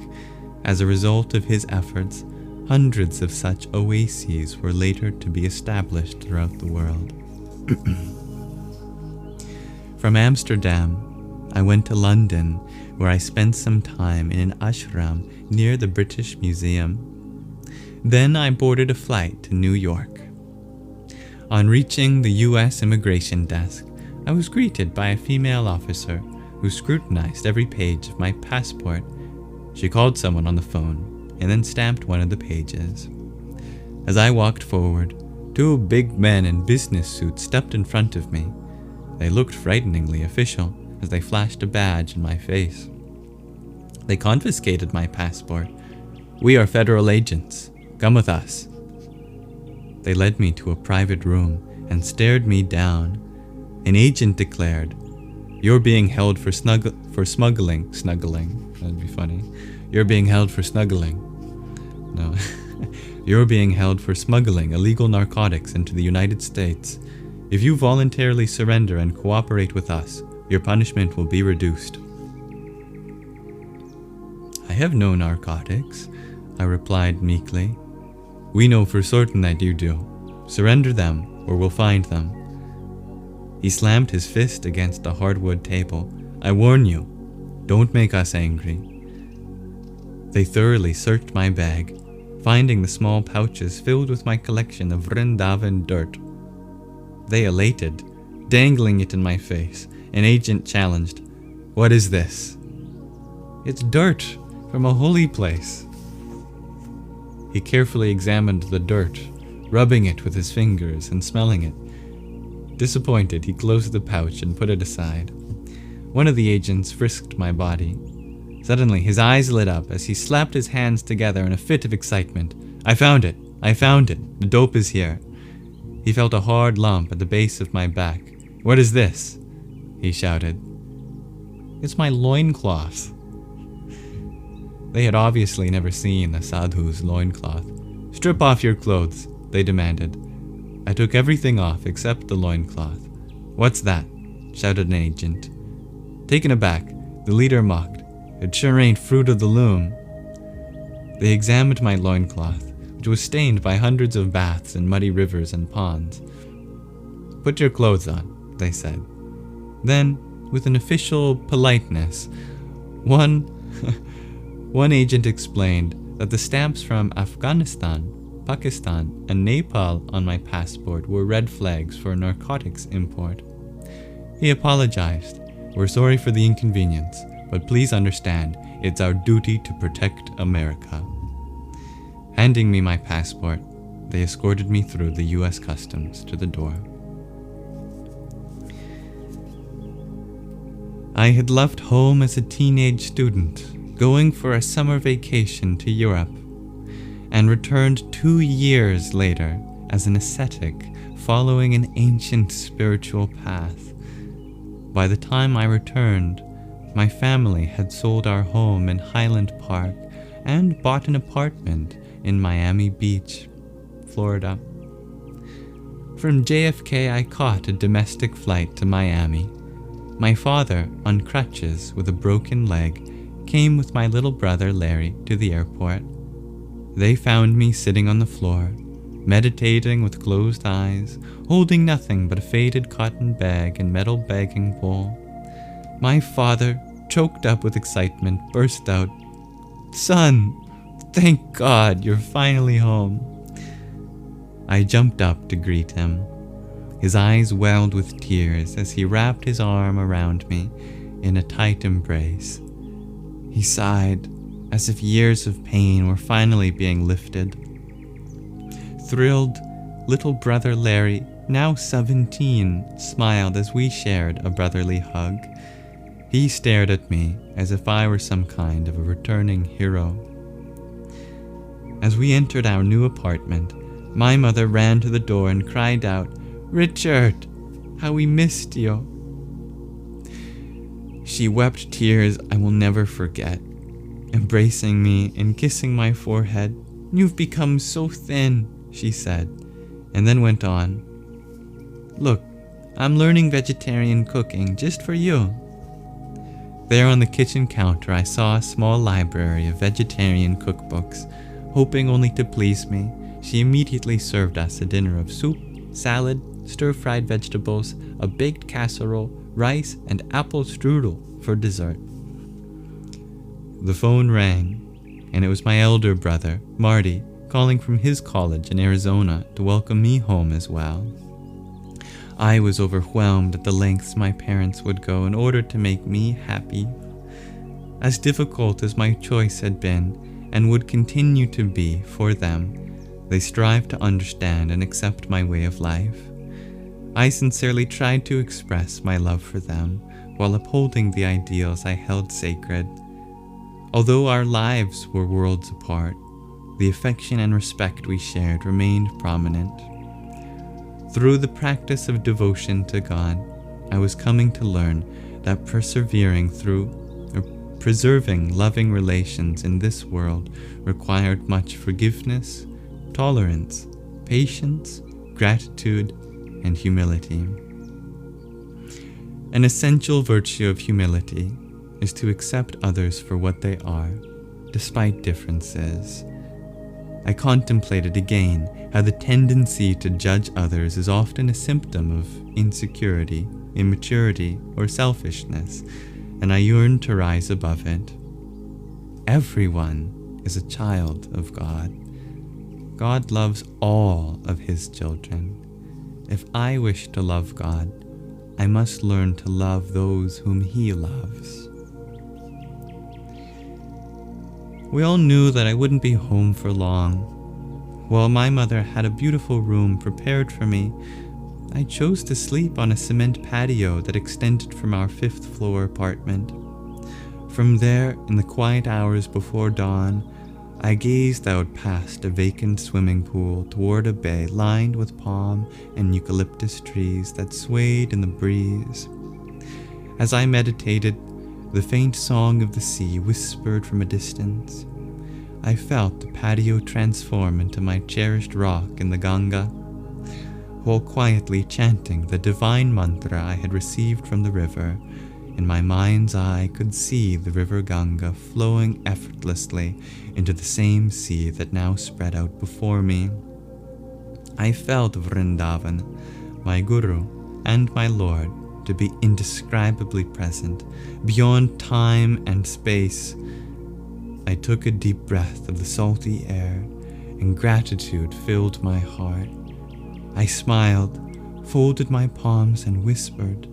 As a result of his efforts, hundreds of such oases were later to be established throughout the world. From Amsterdam, I went to London, where I spent some time in an ashram near the British Museum. Then I boarded a flight to New York. On reaching the U.S. immigration desk, I was greeted by a female officer who scrutinized every page of my passport. She called someone on the phone and then stamped one of the pages. As I walked forward, two big men in business suits stepped in front of me. They looked frighteningly official as they flashed a badge in my face. They confiscated my passport. "We are federal agents. Come with us." They led me to a private room and stared me down. An agent declared, "You're being held for smuggling. That'd be funny. You're being held for snuggling. No. You're being held for smuggling illegal narcotics into the United States. If you voluntarily surrender and cooperate with us, your punishment will be reduced." "I have no narcotics," I replied meekly. "We know for certain that you do. Surrender them, or we'll find them." He slammed his fist against the hardwood table. "I warn you, don't make us angry." They thoroughly searched my bag, finding the small pouches filled with my collection of Vrindavan dirt. They elated, dangling it in my face. An agent challenged, "What is this?" "It's dirt from a holy place." He carefully examined the dirt, rubbing it with his fingers and smelling it. Disappointed, he closed the pouch and put it aside. One of the agents frisked my body. Suddenly, his eyes lit up as he slapped his hands together in a fit of excitement. I found it! I found it! The dope is here." He felt a hard lump at the base of my back. "What is this?" he shouted. "It's my loincloth." They had obviously never seen a sadhu's loincloth. "Strip off your clothes," they demanded. I took everything off except the loincloth. "What's that?" shouted an agent. Taken aback, the leader mocked. "It sure ain't fruit of the loom." They examined my loincloth, which was stained by hundreds of baths in muddy rivers and ponds. "Put your clothes on," they said. Then, with an official politeness, one agent explained that the stamps from Afghanistan, Pakistan, and Nepal on my passport were red flags for narcotics import. He apologized. "We're sorry for the inconvenience, but please understand, it's our duty to protect America." Handing me my passport, they escorted me through the U.S. Customs to the door. I had left home as a teenage student, going for a summer vacation to Europe, and returned 2 years later as an ascetic following an ancient spiritual path. By the time I returned, my family had sold our home in Highland Park and bought an apartment in Miami Beach, Florida. From JFK, I caught a domestic flight to Miami. My father, on crutches with a broken leg, came with my little brother Larry to the airport. They found me sitting on the floor, meditating with closed eyes, holding nothing but a faded cotton bag and metal bagging bowl. My father, choked up with excitement, burst out, "Son, thank God you're finally home." I jumped up to greet him. His eyes welled with tears as he wrapped his arm around me in a tight embrace. He sighed, as if years of pain were finally being lifted. Thrilled, little brother Larry, now 17, smiled as we shared a brotherly hug. He stared at me as if I were some kind of a returning hero. As we entered our new apartment, my mother ran to the door and cried out, "Richard, how we missed you." She wept tears I will never forget, embracing me and kissing my forehead. "You've become so thin," she said, and then went on, "Look, I'm learning vegetarian cooking just for you." There on the kitchen counter I saw a small library of vegetarian cookbooks. Hoping only to please me, she immediately served us a dinner of soup, salad, stir-fried vegetables, a baked casserole, rice, and apple strudel for dessert. The phone rang, and it was my elder brother, Marty, calling from his college in Arizona to welcome me home as well. I was overwhelmed at the lengths my parents would go in order to make me happy. As difficult as my choice had been, and would continue to be for them, they strived to understand and accept my way of life. I sincerely tried to express my love for them while upholding the ideals I held sacred. Although our lives were worlds apart, the affection and respect we shared remained prominent. Through the practice of devotion to God, I was coming to learn that preserving loving relations in this world required much forgiveness, tolerance, patience, gratitude, and humility. An essential virtue of humility is to accept others for what they are, despite differences. I contemplated again how the tendency to judge others is often a symptom of insecurity, immaturity, or selfishness, and I yearned to rise above it. Everyone is a child of God. God loves all of his children. If I wish to love God, I must learn to love those whom he loves. We all knew that I wouldn't be home for long. While my mother had a beautiful room prepared for me, I chose to sleep on a cement patio that extended from our 5th floor apartment. From there, in the quiet hours before dawn, I gazed out past a vacant swimming pool toward a bay lined with palm and eucalyptus trees that swayed in the breeze. As I meditated, the faint song of the sea whispered from a distance. I felt the patio transform into my cherished rock in the Ganga. While quietly chanting the divine mantra I had received from the river, in my mind's eye could see the river Ganga flowing effortlessly into the same sea that now spread out before me. I felt Vrindavan, my Guru and my Lord, to be indescribably present, beyond time and space. I took a deep breath of the salty air, and gratitude filled my heart. I smiled, folded my palms, and whispered,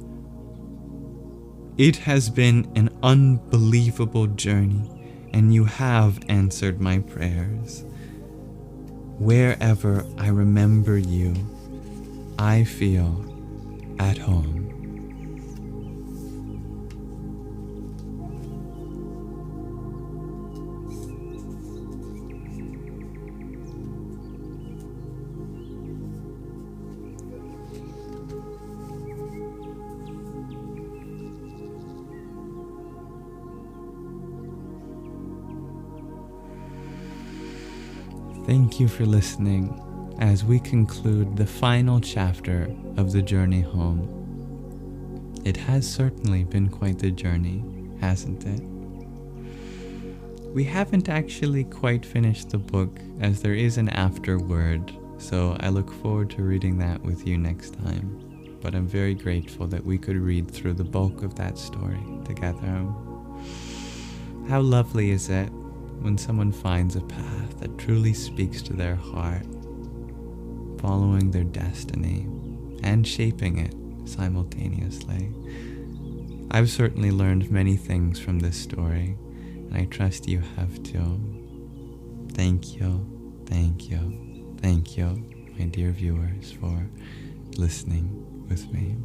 "It has been an unbelievable journey, and you have answered my prayers. Wherever I remember you, I feel at home." Thank you for listening as we conclude the final chapter of the journey home. It has certainly been quite the journey, hasn't it? We haven't actually quite finished the book, as there is an afterword, so I look forward to reading that with you next time. But I'm very grateful that we could read through the bulk of that story together. How lovely is it when someone finds a path that truly speaks to their heart, following their destiny and shaping it simultaneously. I've certainly learned many things from this story, and I trust you have too. Thank you, thank you, thank you, my dear viewers, for listening with me.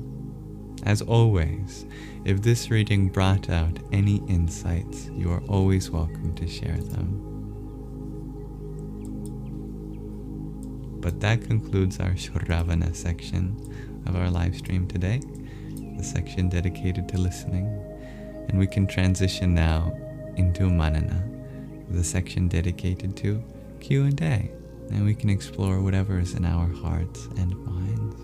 As always, if this reading brought out any insights, you are always welcome to share them. But that concludes our Shravana section of our live stream today, the section dedicated to listening. And we can transition now into Manana, the section dedicated to Q&A, and we can explore whatever is in our hearts and minds.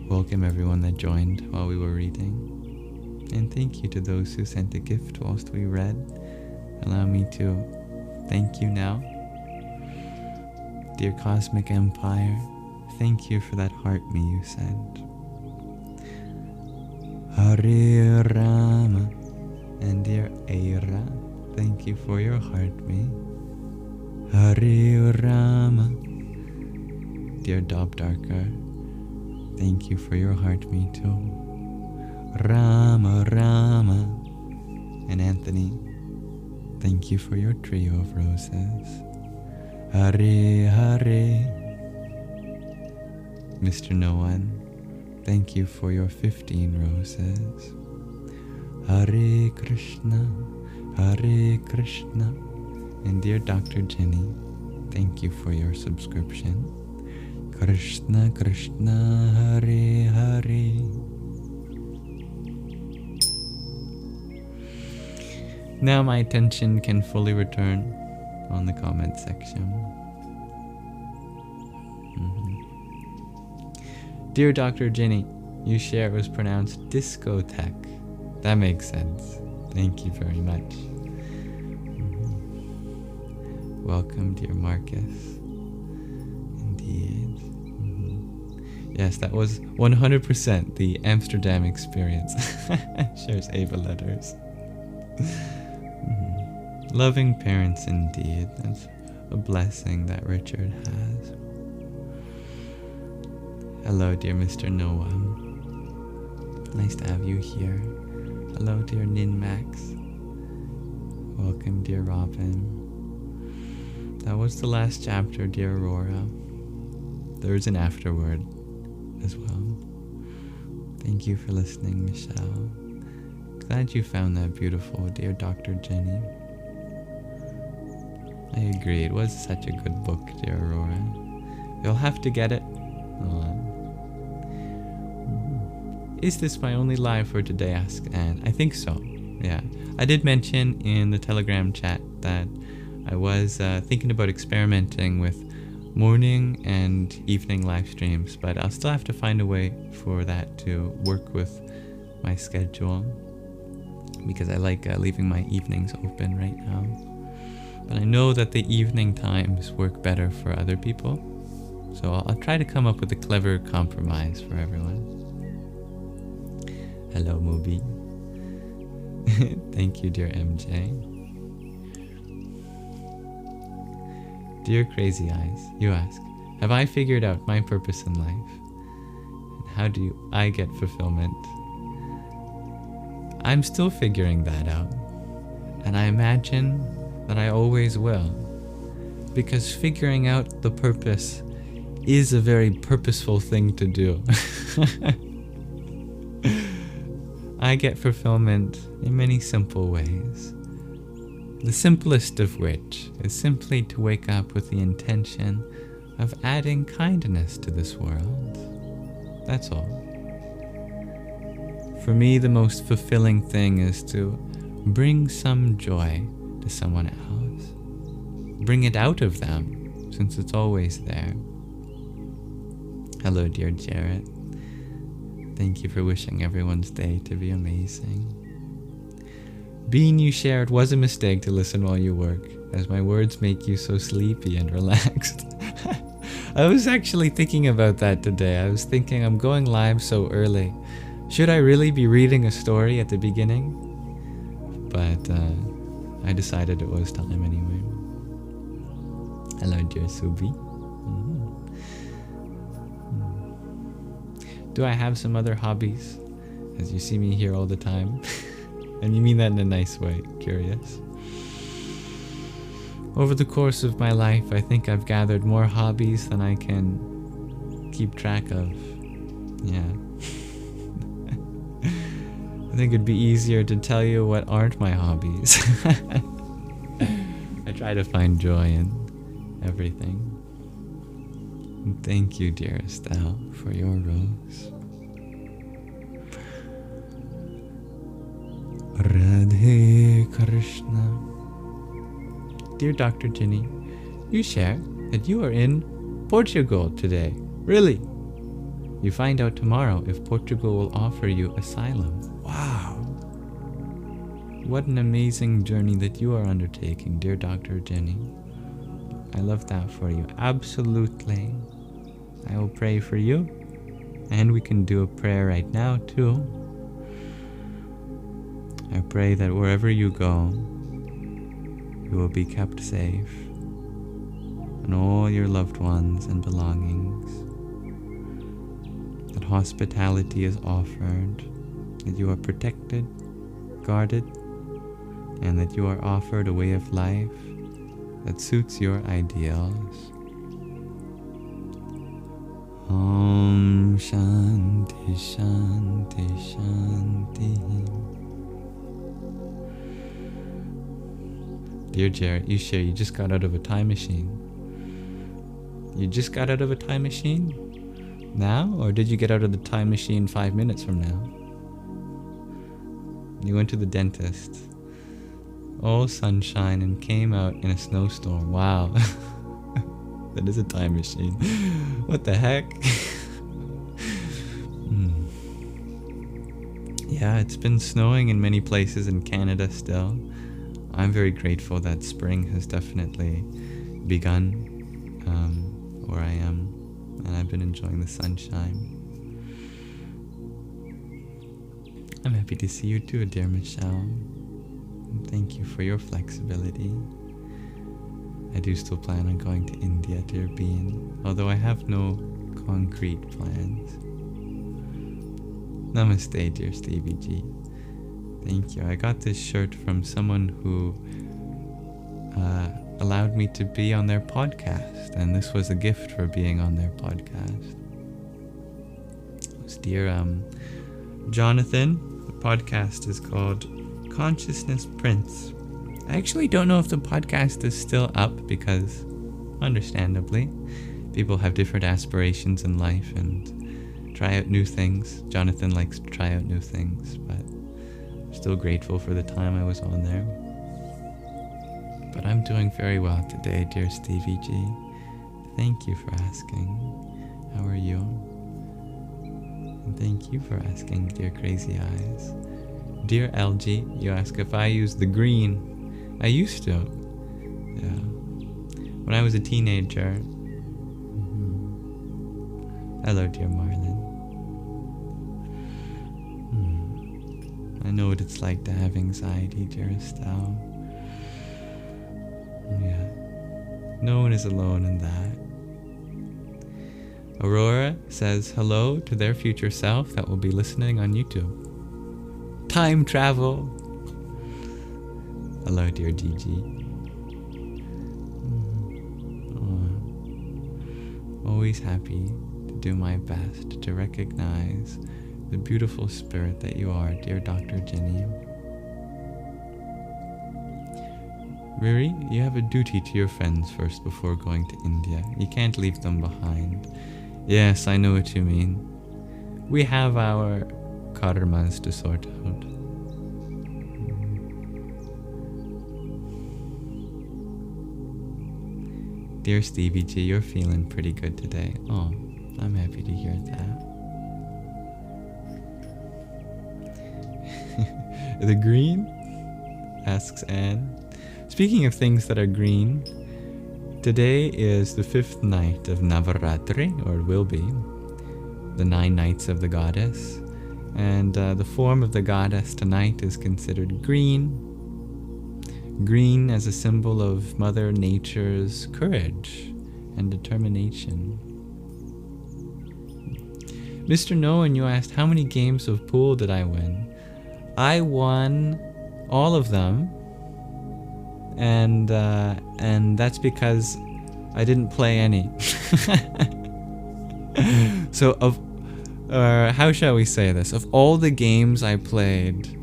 Welcome everyone that joined while we were reading, and thank you to those who sent a gift whilst we read. Allow me to thank you now. Dear Cosmic Empire, thank you for that heart me you sent. Hare Rama, and dear Aira, thank you for your heart me. Hare Rama, dear Dob Darker, thank you for your heart me too. Rama Rama, and Anthony, thank you for your trio of roses. Hare Hare, Mr. No One, thank you for your 15 roses. Hare Krishna, Hare Krishna, and dear Dr. Jenny, thank you for your subscription. Krishna Krishna, Hare Hare. Now my attention can fully return on the comment section. Dear Dr. Jenny, you share was pronounced discotheque. That makes sense. Thank you very much. Welcome, dear Marcus. Indeed. Yes, that was 100% the Amsterdam experience. Shares Ava letters. Loving parents indeed. That's a blessing that Richard has. Hello, dear Mr. Noah. Nice to have you here. Hello, dear Nin Max. Welcome, dear Robin. That was the last chapter, dear Aurora. There's an afterword as well. Thank you for listening, Michelle. Glad you found that beautiful, dear Dr. Jenny. I agree, it was such a good book, dear Aurora. You'll have to get it. Is this my only live for today? Asked Anne. I think so. Yeah. I did mention in the Telegram chat that I was thinking about experimenting with morning and evening live streams, but I'll still have to find a way for that to work with my schedule, because I like leaving my evenings open right now. But I know that the evening times work better for other people, so I'll try to come up with a clever compromise for everyone. Hello, Moby. Thank you, dear MJ. Dear Crazy Eyes, you ask, have I figured out my purpose in life? And how do I get fulfillment? I'm still figuring that out, and I imagine that I always will, because figuring out the purpose is a very purposeful thing to do. I get fulfillment in many simple ways. The simplest of which is simply to wake up with the intention of adding kindness to this world. That's all. For me, the most fulfilling thing is to bring some joy to someone else. Bring it out of them, since it's always there. Hello, dear Jarrett. Thank you for wishing everyone's day to be amazing. Bean, you shared, was a mistake to listen while you work, as my words make you so sleepy and relaxed. I was actually thinking about that today. I was thinking, I'm going live so early. Should I really be reading a story at the beginning? But I decided it was time anyway. Hello, dear Subi. Do I have some other hobbies? As you see me here all the time. And you mean that in a nice way, curious. Over the course of my life, I think I've gathered more hobbies than I can keep track of. Yeah. I think it'd be easier to tell you what aren't my hobbies. I try to find joy in everything. And thank you, dear Estelle, for your rose. Radhe Krishna. Dear Dr. Ginny, you share that you are in Portugal today. Really? You find out tomorrow if Portugal will offer you asylum. Wow. What an amazing journey that you are undertaking, dear Dr. Jenny. I love that for you. Absolutely. I will pray for you. And we can do a prayer right now too. I pray that wherever you go, you will be kept safe, and all your loved ones and belongings, that hospitality is offered, that you are protected, guarded, and that you are offered a way of life that suits your ideals. Om Shanti Shanti Shanti. Dear Jarrett, you share you just got out of a time machine. You just got out of a time machine? Now? Or did you get out of the time machine 5 minutes from now? You went to the dentist. All sunshine and came out in a snowstorm. Wow. That is a time machine. What the heck? Yeah, it's been snowing in many places in Canada still. I'm very grateful that spring has definitely begun where I am. and I've been enjoying the sunshine. I'm happy to see you too, dear Michelle. And thank you for your flexibility. I do still plan on going to India, dear Bean, although I have no concrete plans. Namaste, dear Stevie G. Thank you. I got this shirt from someone who allowed me to be on their podcast, and this was a gift for being on their podcast. It's dear Jonathan. The podcast is called Consciousness Prince. I actually don't know if the podcast is still up because, understandably, people have different aspirations in life and try out new things. Jonathan likes to try out new things, but I'm still grateful for the time I was on there. But I'm doing very well today, dear Stevie G. Thank you for asking. How are you? And thank you for asking, dear Crazy Eyes. Dear LG, you ask if I use the green. I used to. Yeah. When I was a teenager. Hello, dear Marlon. I know what it's like to have anxiety, dear Estelle. Yeah. No one is alone in that. Aurora says hello to their future self that will be listening on YouTube. Time travel. Hello, dear Gigi. Always happy to do my best to recognize the beautiful spirit that you are, dear Dr. Jenny. Riri, you have a duty to your friends first before going to India. You can't leave them behind. Yes, I know what you mean. We have our karmas to sort out. Dear Stevie G, you're feeling pretty good today. Oh, I'm happy to hear that. The green? Asks Anne. Speaking of things that are green, today is the 5th night of Navaratri, or it will be, the 9 nights of the goddess. And the form of the goddess tonight is considered green. Green as a symbol of Mother Nature's courage and determination. Mr. Nolan, you asked, how many games of pool did I win? I won all of them. And that's because I didn't play any. So how shall we say this? Of all the games I played,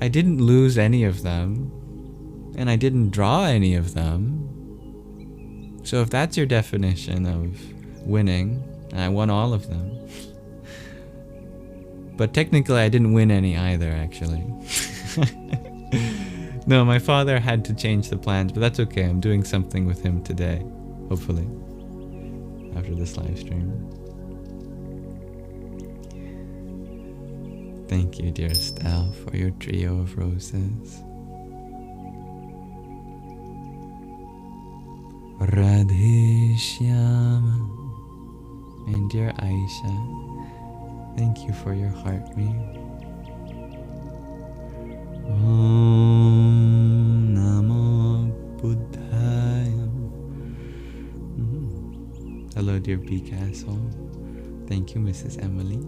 I didn't lose any of them, and I didn't draw any of them. So if that's your definition of winning, I won all of them. But technically I didn't win any either, actually. No, my father had to change the plans, but that's okay. I'm doing something with him today, hopefully, after this live stream. Thank you, dear Estelle, for your trio of roses. Radhe Shyama. And dear Aisha, thank you for your heart me. Om Namo Buddhaya. Hello, dear B Castle. Thank you, Mrs. Emily.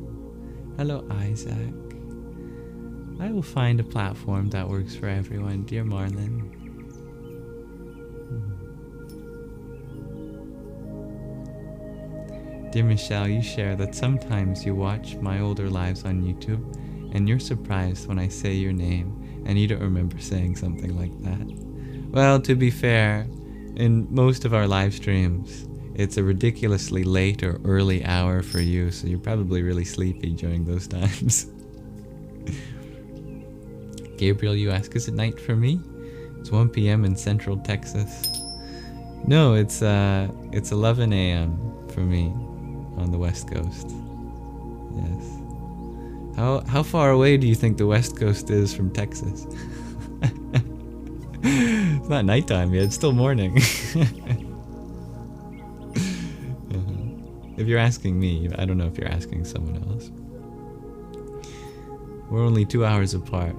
Hello, Isaac. I will find a platform that works for everyone, dear Marlon. Dear Michelle, you share that sometimes you watch my older lives on YouTube and you're surprised when I say your name and you don't remember saying something like that. Well, to be fair, in most of our live streams, it's a ridiculously late or early hour for you, so you're probably really sleepy during those times. Gabriel, you ask, is it night for me? It's 1 p.m. in Central Texas. No, it's 11 a.m. for me on the West Coast. Yes. How far away do you think the West Coast is from Texas? It's not nighttime yet, it's still morning. If you're asking me, I don't know if you're asking someone else. We're only 2 hours apart.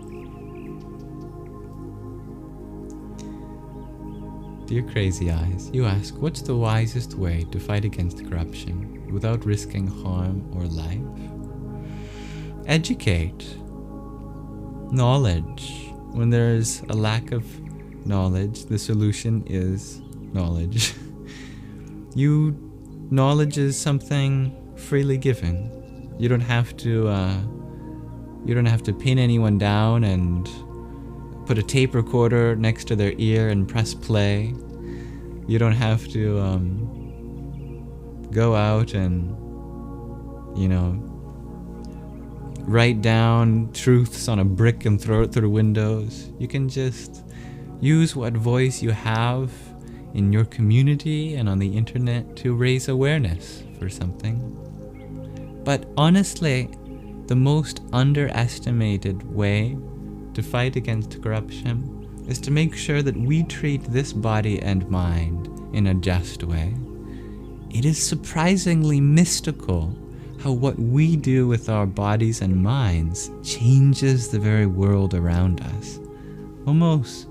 Dear Crazy Eyes, you ask, what's the wisest way to fight against corruption without risking harm or life? Educate. Knowledge. When there's a lack of knowledge, the solution is knowledge. Knowledge is something freely given. You don't have to pin anyone down and put a tape recorder next to their ear and press play. You don't have to go out and, write down truths on a brick and throw it through windows. You can just use what voice you have in your community and on the internet to raise awareness for something. But honestly, the most underestimated way to fight against corruption is to make sure that we treat this body and mind in a just way. It is surprisingly mystical how what we do with our bodies and minds changes the very world around us, almost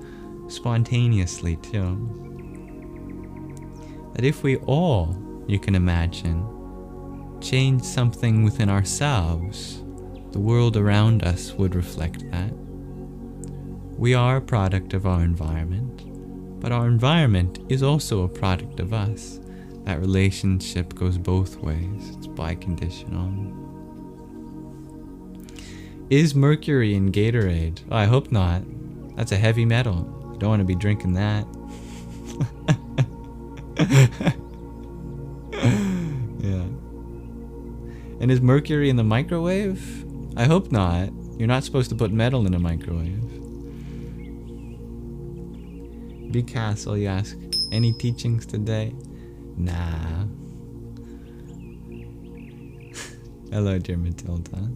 spontaneously too. That if we all, you can imagine, change something within ourselves, the world around us would reflect that. We are a product of our environment, but our environment is also a product of us. That relationship goes both ways. It's biconditional. Is mercury in Gatorade? Oh, I hope not. That's a heavy metal. You don't want to be drinking that. Yeah. And is mercury in the microwave? I hope not. You're not supposed to put metal in a microwave. Big Castle, you ask, any teachings today? Nah. Hello, dear Matilda.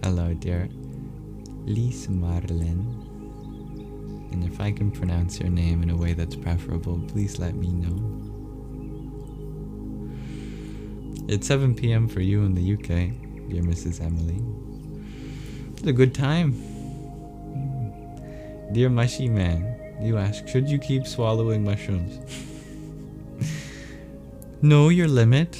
Hello, dear Lise Marlin. And if I can pronounce your name in a way that's preferable, please let me know. It's 7 p.m. for you in the UK, dear Mrs. Emily. It's a good time. Dear Mushy Man, you ask, should you keep swallowing mushrooms? Know your limit.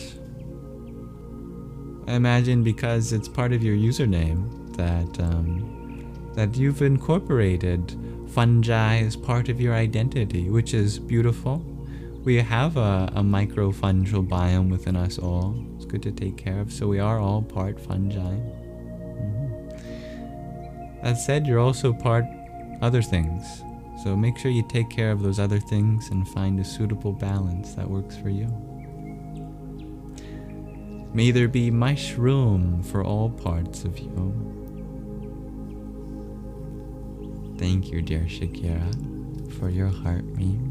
I imagine because it's part of your username that you've incorporated fungi as part of your identity, which is beautiful. We have a micro-fungal biome within us all. It's good to take care of, so we are all part fungi. That said, you're also part other things. So make sure you take care of those other things and find a suitable balance that works for you. May there be mushroom for all parts of you. Thank you, dear Shakira, for your heart meme.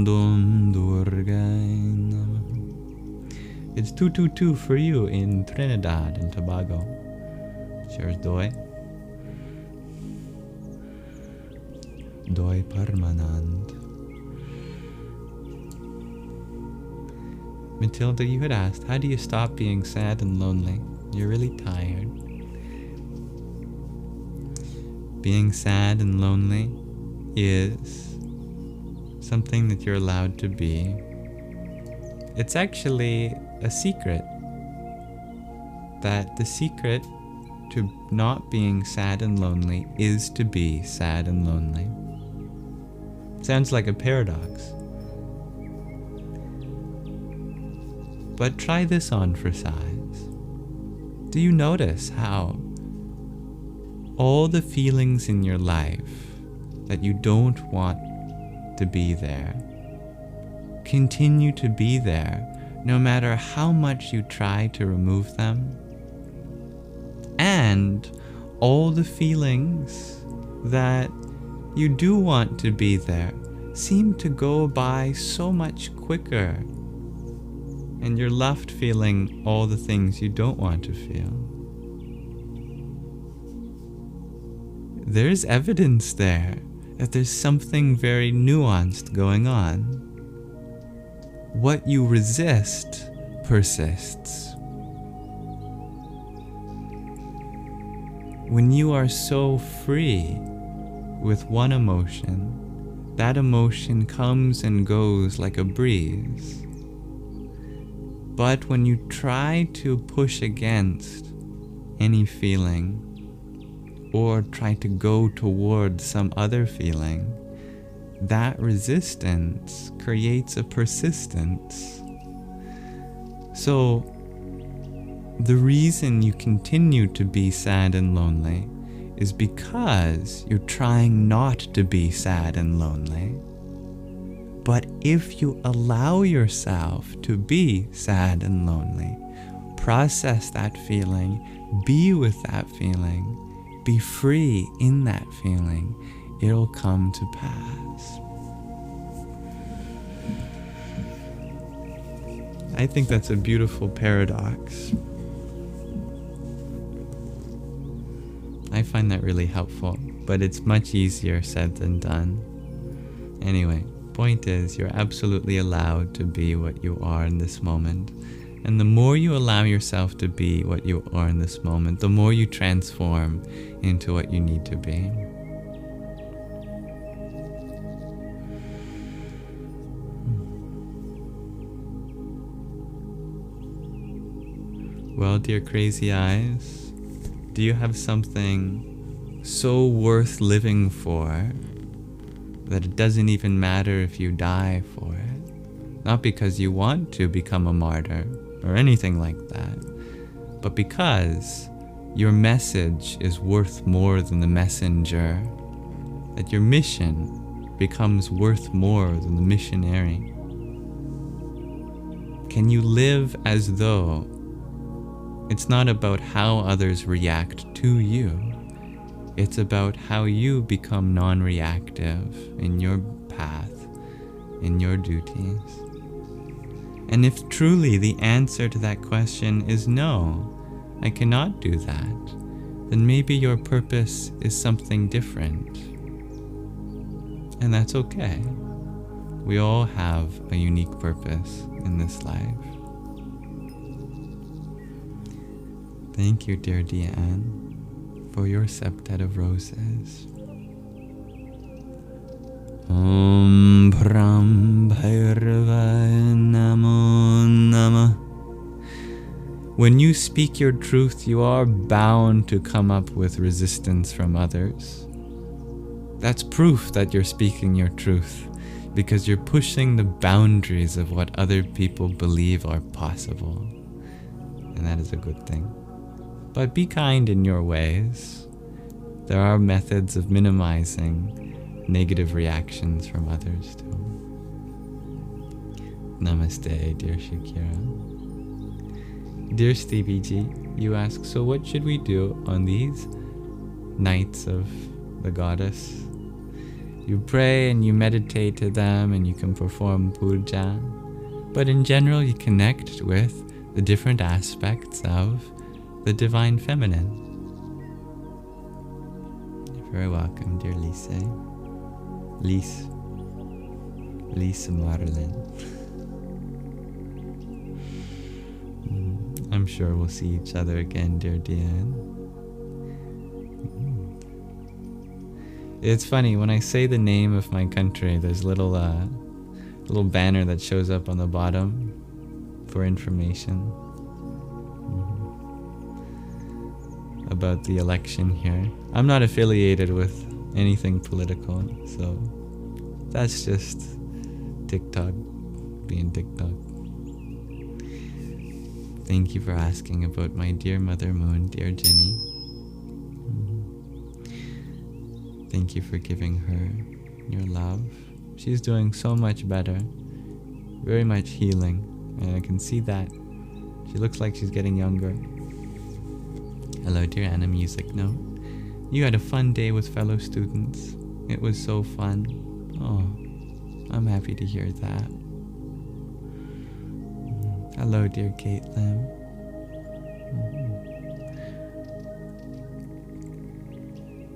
Dum Durgai Namah. It's 222 for you in Trinidad and Tobago. Cheers, Doi. Doi Parmanand. Matilda, you had asked, how do you stop being sad and lonely? You're really tired. Being sad and lonely is something that you're allowed to be. It's actually a secret. That the secret to not being sad and lonely is to be sad and lonely. Sounds like a paradox. But try this on for size. Do you notice how all the feelings in your life that you don't want to be there continue to be there no matter how much you try to remove them? And all the feelings that you do want to be there seem to go by so much quicker, and you're left feeling all the things you don't want to feel. There's evidence there that there's something very nuanced going on. What you resist persists. When you are so free with one emotion, that emotion comes and goes like a breeze. But when you try to push against any feeling, or try to go towards some other feeling, that resistance creates a persistence. So, the reason you continue to be sad and lonely is because you're trying not to be sad and lonely. But if you allow yourself to be sad and lonely, process that feeling, be with that feeling, be free in that feeling, it'll come to pass. I think that's a beautiful paradox. I find that really helpful, but it's much easier said than done. Anyway, point is, you're absolutely allowed to be what you are in this moment. And the more you allow yourself to be what you are in this moment, the more you transform into what you need to be. Well, dear crazy eyes, do you have something so worth living for that it doesn't even matter if you die for it? Not because you want to become a martyr or anything like that, but because your message is worth more than the messenger, that your mission becomes worth more than the missionary. Can you live as though it's not about how others react to you, it's about how you become non-reactive in your path, in your duties? And if truly the answer to that question is no, I cannot do that, then maybe your purpose is something different. And that's okay. We all have a unique purpose in this life. Thank you, dear Diane, for your septet of roses. Om Pram Bhairava Namo Namah. When you speak your truth, you are bound to come up with resistance from others. That's proof that you're speaking your truth, because you're pushing the boundaries of what other people believe are possible. And that is a good thing. But be kind in your ways. There are methods of minimizing negative reactions from others too. Namaste, dear Shakira. Dear Stevie G, you ask, so what should we do on these nights of the goddess? You pray and you meditate to them and you can perform puja. But in general, you connect with the different aspects of the divine feminine. You're very welcome, dear Lise. Lise Marlin. I'm sure we'll see each other again, dear Diane. It's funny, when I say the name of my country, there's a little banner that shows up on the bottom for information about the election here. I'm not affiliated with anything political, so that's just TikTok being TikTok. Thank you for asking about my dear Mother Moon, dear Jenny. Thank you for giving her your love. She's doing so much better, very much healing, and I can see that. She looks like she's getting younger. Hello, dear Anna Music Note. You had a fun day with fellow students. It was so fun. Oh, I'm happy to hear that. Hello, dear Caitlin.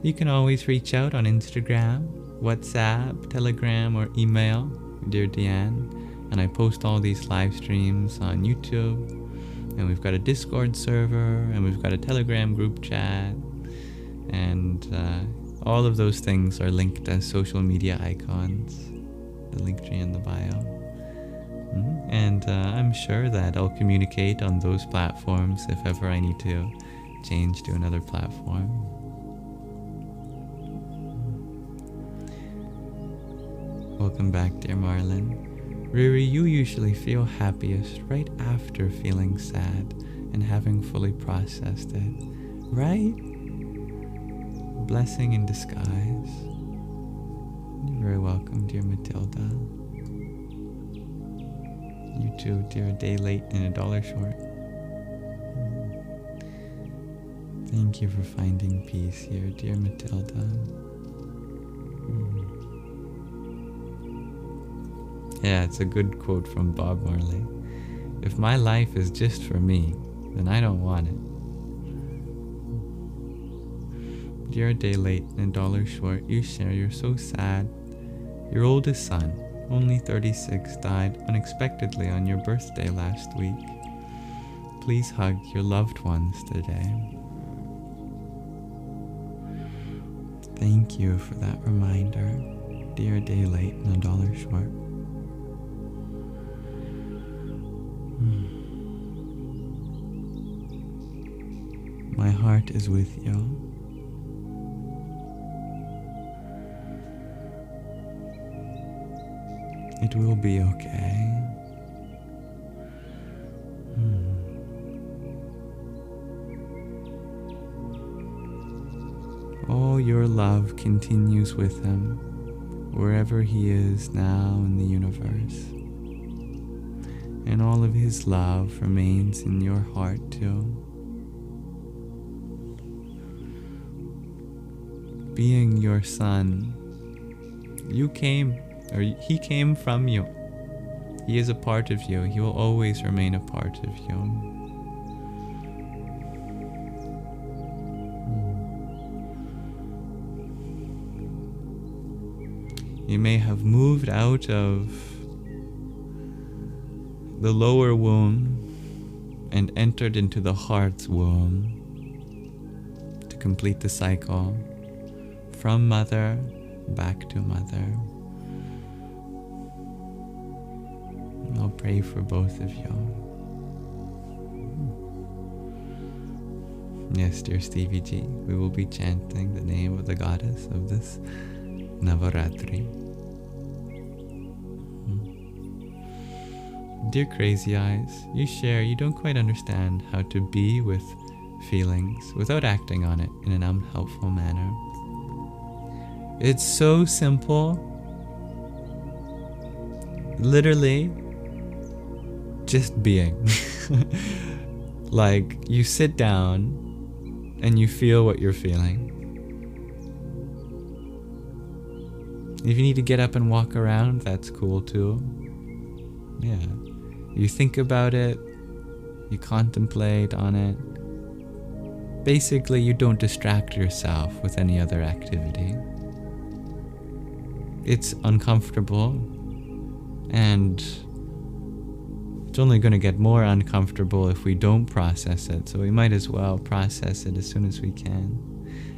You can always reach out on Instagram WhatsApp, Telegram, or email, dear Deanne. And I post all these live streams on YouTube. And we've got a Discord server, and we've got a Telegram group chat. And all of those things are linked as social media icons. The link tree in the bio. And I'm sure that I'll communicate on those platforms if ever I need to change to another platform. Welcome back, dear Marlon. Riri, you usually feel happiest right after feeling sad and having fully processed it, right? Blessing in disguise. You're very welcome, dear Matilda. You too, dear, a day late and $1 short. Thank you for finding peace here, dear Matilda. Yeah, it's a good quote from Bob Marley. If my life is just for me, then I don't want it. Dear, a day late and $1 short, you share you're so sad. Your oldest son, only 36, died unexpectedly on your birthday last week. Please hug your loved ones today. Thank you for that reminder, dear, a day late and $1 short. My heart is with you. It will be okay. All your love continues with him, wherever he is now in the universe. And all of his love remains in your heart too. Being your son, he came from you. He is a part of you. He will always remain a part of you. You may have moved out of the lower womb and entered into the heart's womb to complete the cycle from mother back to mother. I'll pray for both of you. Yes, dear Stevie G, we will be chanting the name of the goddess of this Navaratri. Dear Crazy Eyes, you share you don't quite understand how to be with feelings without acting on it in an unhelpful manner. It's so simple. Literally, just being. Like, you sit down and you feel what you're feeling. If you need to get up and walk around, that's cool too. Yeah. You think about it, you contemplate on it. Basically, you don't distract yourself with any other activity. It's uncomfortable, and it's only going to get more uncomfortable if we don't process it, so we might as well process it as soon as we can.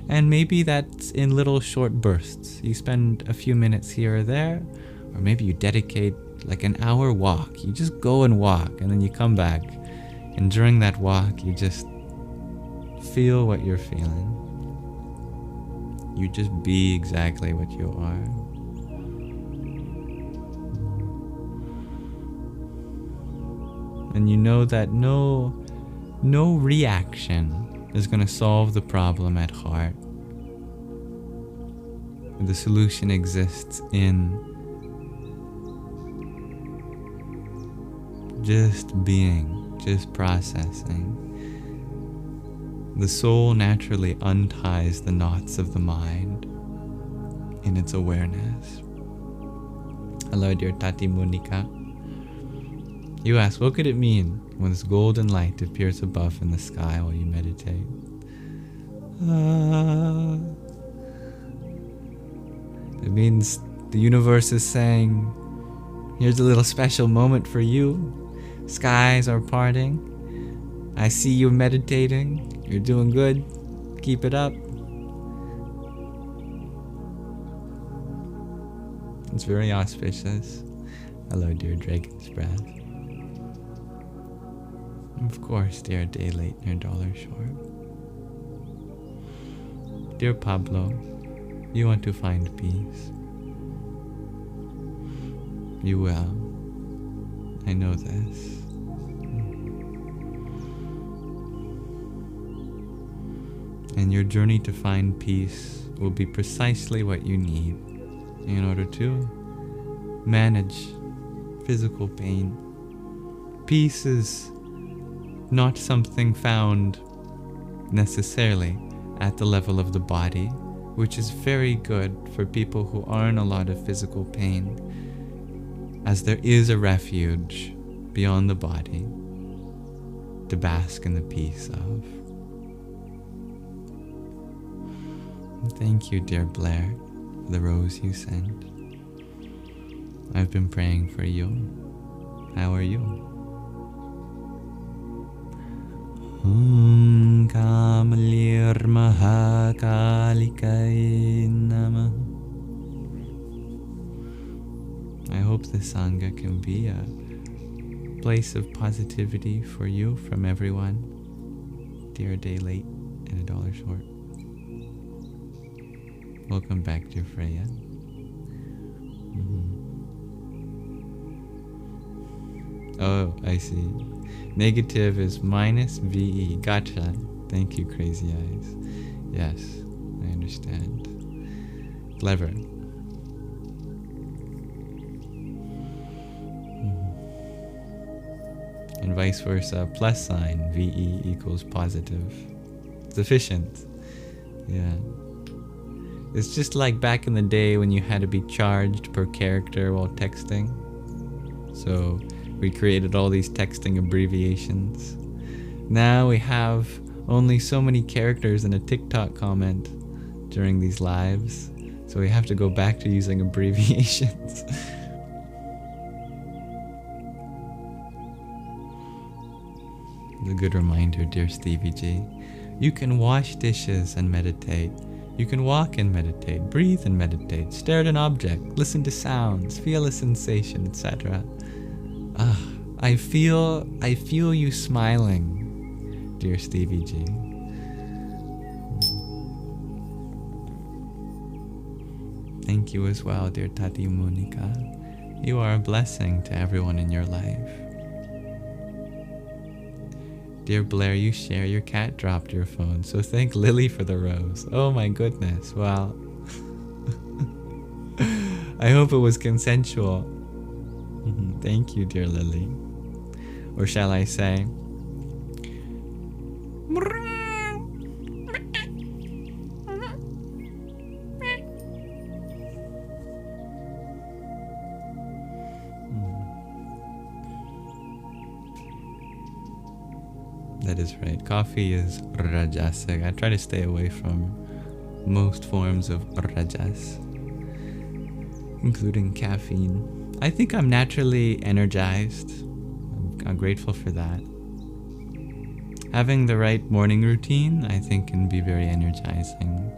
And maybe that's in little short bursts. You spend a few minutes here or there, or maybe you dedicate like an hour walk. You just go and walk, and then you come back, and during that walk you just feel what you're feeling. You just be exactly what you are. And you know that no reaction is going to solve the problem at heart. The solution exists in just being, just processing. The soul naturally unties the knots of the mind in its awareness. Hello, dear Tati Monica. You ask, what could it mean when this golden light appears above in the sky while you meditate? It means the universe is saying, here's a little special moment for you. Skies are parting. I see you meditating. You're doing good. Keep it up. It's very auspicious. Hello, dear Dragon's Breath. Of course, dear Day Late near Dollar Shore. Dear Pablo, you want to find peace. You will. I know this. And your journey to find peace will be precisely what you need in order to manage physical pain. Peace is not something found necessarily at the level of the body, which is very good for people who are in a lot of physical pain, as there is a refuge beyond the body to bask in the peace of. Thank you, dear Blair, for the rose you sent. I've been praying for you. How are you? Kamalir Mahakalikai Namah. I hope the Sangha can be a place of positivity for you from everyone. Dear Day Late and a Dollar Short. Welcome back, dear Freya. Oh, I see. Negative is minus VE. Gotcha. Thank you, Crazy Eyes. Yes, I understand. Clever. And vice versa. Plus sign. VE equals positive. Sufficient. Yeah. It's just like back in the day when you had to be charged per character while texting. So we created all these texting abbreviations. Now we have only so many characters in a TikTok comment during these lives. So we have to go back to using abbreviations. It's a good reminder, dear Stevie G. You can wash dishes and meditate. You can walk and meditate, breathe and meditate, stare at an object, listen to sounds, feel a sensation, etc. I feel you smiling, dear Stevie G. Thank you as well, dear Tati Monica. You are a blessing to everyone in your life. Dear Blair, you share your cat dropped your phone, so thank Lily for the rose. Oh my goodness, well. I hope it was consensual. Thank you, dear Lily. Or shall I say? That is right. Coffee is rajasic. I try to stay away from most forms of rajas, including caffeine. I think I'm naturally energized. I'm grateful for that. Having the right morning routine, I think, can be very energizing.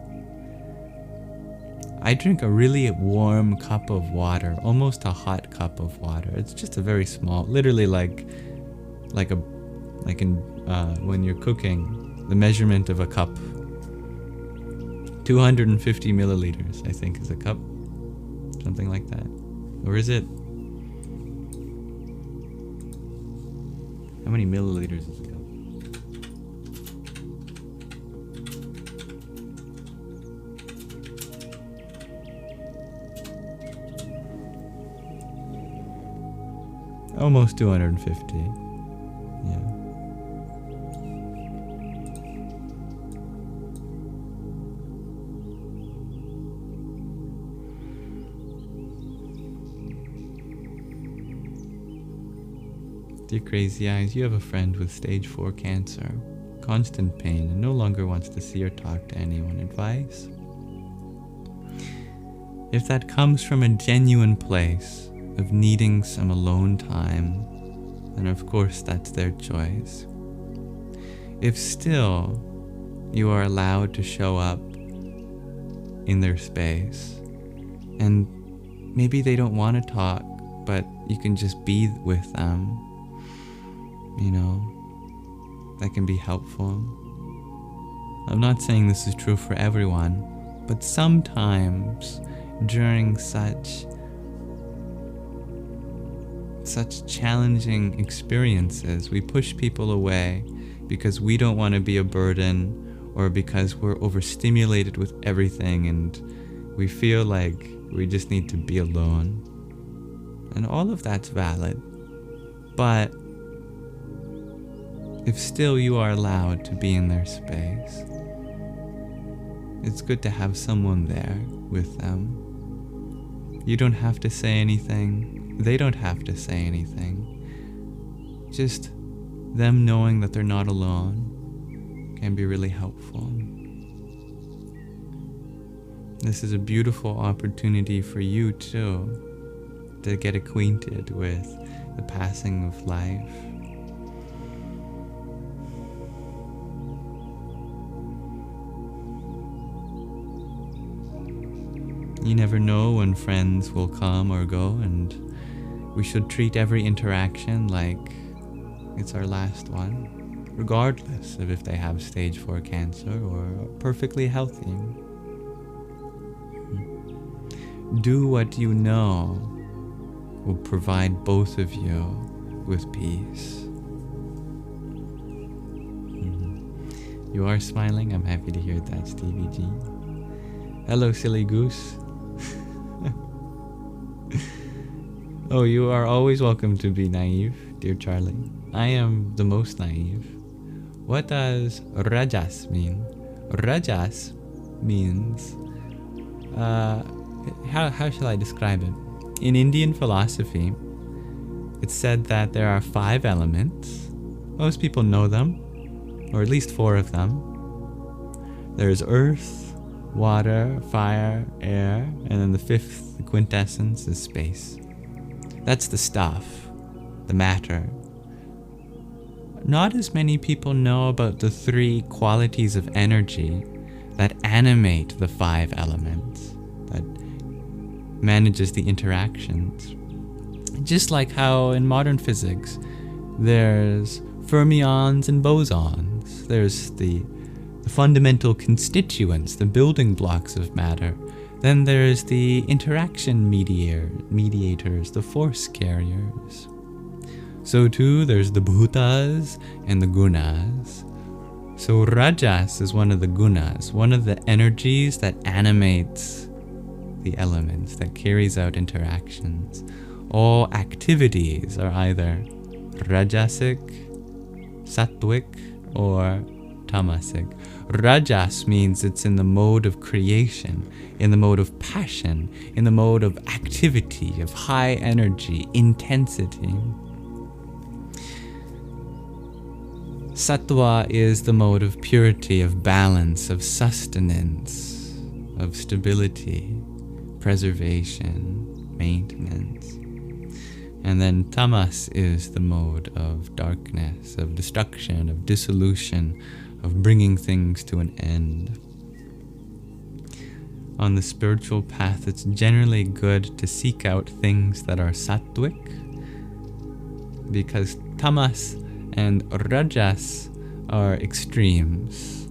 I drink a really warm cup of water, almost a hot cup of water. It's just a very small, literally like when you're cooking, the measurement of a cup. 250 milliliters, I think, is a cup. Something like that. Or is it? How many milliliters is a cup? Almost 250. Yeah. Dear Crazy Eyes, you have a friend with stage 4 cancer, constant pain, and no longer wants to see or talk to anyone. Advice? If that comes from a genuine place of needing some alone time, then of course that's their choice. If still you are allowed to show up in their space, and maybe they don't want to talk, but you can just be with them, that can be helpful. I'm not saying this is true for everyone, but sometimes during such challenging experiences, we push people away because we don't want to be a burden, or because we're overstimulated with everything and we feel like we just need to be alone. And all of that's valid. But if still you are allowed to be in their space, it's good to have someone there with them. You don't have to say anything. They don't have to say anything. Just them knowing that they're not alone can be really helpful. This is a beautiful opportunity for you too, to get acquainted with the passing of life. You never know when friends will come or go, and we should treat every interaction like it's our last one, regardless of if they have stage 4 cancer or are perfectly healthy. Do what you know will provide both of you with peace. You are smiling? I'm happy to hear that, Stevie G. Hello, silly goose. Oh, you are always welcome to be naive, dear Charlie. I am the most naive. What does rajas mean? Rajas means, how shall I describe it? In Indian philosophy, it's said that there are 5 elements. Most people know them, or at least 4 of them. There's earth, water, fire, air, and then the 5th, the quintessence, is space. That's the stuff, the matter. Not as many people know about the 3 qualities of energy that animate the 5 elements, that manages the interactions. Just like how in modern physics, there's fermions and bosons. There's the fundamental constituents, the building blocks of matter. Then there's the interaction mediators, the force carriers. So too, there's the bhutas and the gunas. So rajas is one of the gunas, one of the energies that animates the elements, that carries out interactions. All activities are either rajasic, sattvic, or tamasic. Rajas means it's in the mode of creation, in the mode of passion, in the mode of activity, of high energy, intensity. Sattva is the mode of purity, of balance, of sustenance, of stability, preservation, maintenance. And then tamas is the mode of darkness, of destruction, of dissolution, of bringing things to an end. On the spiritual path, it's generally good to seek out things that are sattvic, because tamas and rajas are extremes.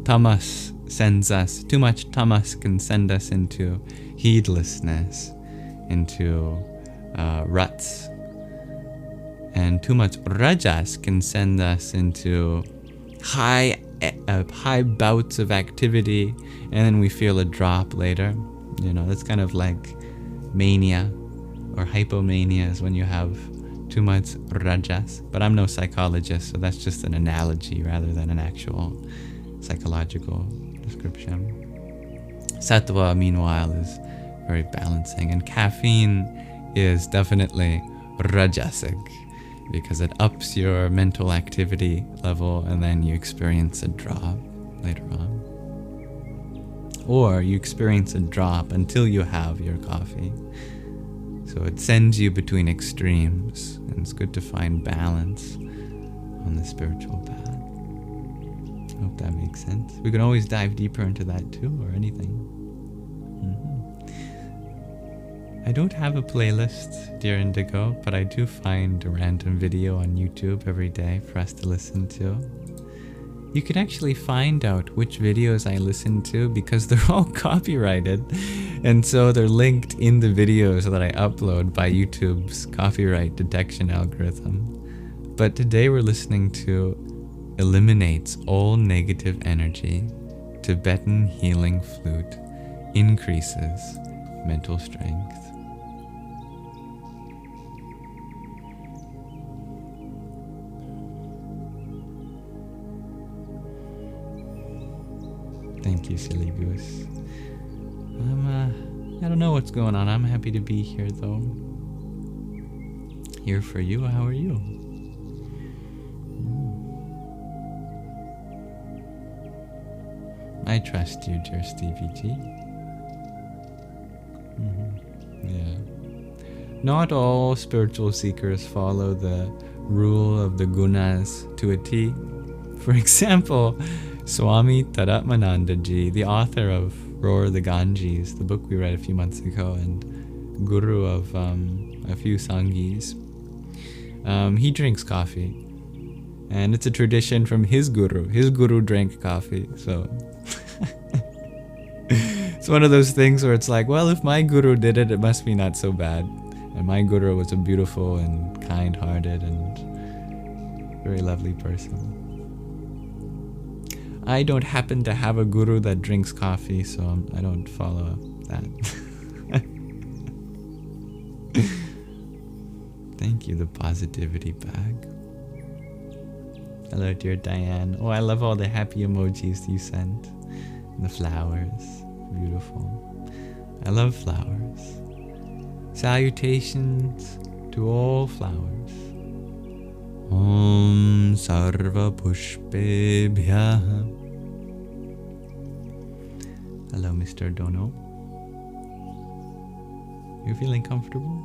Tamas sends us, too much tamas can send us into heedlessness, into ruts. And too much rajas can send us into high bouts of activity, and then we feel a drop later. That's kind of like mania or hypomania is when you have too much rajas. But I'm no psychologist, so that's just an analogy rather than an actual psychological description. Sattva, meanwhile, is very balancing, and caffeine is definitely rajasic, because it ups your mental activity level and then you experience a drop later on. or you experience a drop until you have your coffee. So it sends you between extremes, and it's good to find balance on the spiritual path. I hope that makes sense. We can always dive deeper into that too, or anything. I don't have a playlist, dear Indigo, but I do find a random video on YouTube every day for us to listen to. You can actually find out which videos I listen to because they're all copyrighted, and so they're linked in the videos that I upload by YouTube's copyright detection algorithm. But today we're listening to Eliminates All Negative Energy, Tibetan Healing Flute, Increases Mental Strength. Thank you, Silly Goose. I don't know what's going on. I'm happy to be here, though. Here for you. How are you? I trust you, dear Stevie G. Yeah. Not all spiritual seekers follow the rule of the gunas to a T. For example, Swami Taratmanandaji, the author of Roar the Ganges, the book we read a few months ago, and guru of a few Sangis, he drinks coffee. And it's a tradition from his guru. His guru drank coffee, so... It's one of those things where it's like, well, if my guru did it, it must be not so bad. And my guru was a beautiful and kind-hearted and very lovely person. I don't happen to have a guru that drinks coffee, so I don't follow that. Thank you, the positivity bag. Hello, dear Diane. Oh, I love all the happy emojis you sent. And the flowers. Beautiful. I love flowers. Salutations to all flowers. Om Sarva Pushpebhyah. Hello, Mr. Dono. You feeling comfortable?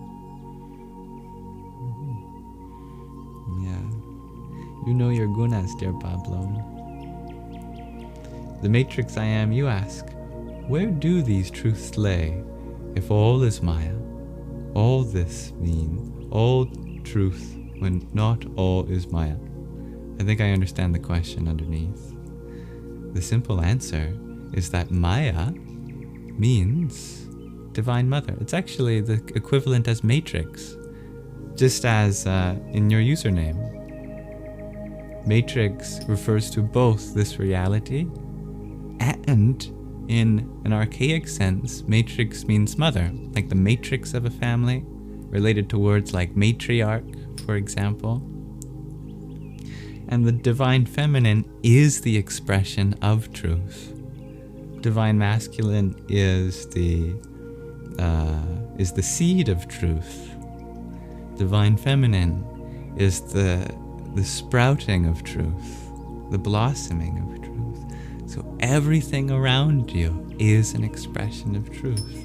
Yeah. You know your gunas, dear Pablo. The matrix I am, you ask, where do these truths lay? If all is Maya, all this mean, all truth, when not all is Maya. I think I understand the question underneath. The simple answer is that Maya means Divine Mother. It's actually the equivalent as matrix, just as in your username. Matrix refers to both this reality and, in an archaic sense, matrix means mother, like the matrix of a family, related to words like matriarch, for example. And the divine feminine is the expression of truth. Divine masculine is the seed of truth. Divine feminine is the sprouting of truth, the blossoming of truth. So everything around you is an expression of truth.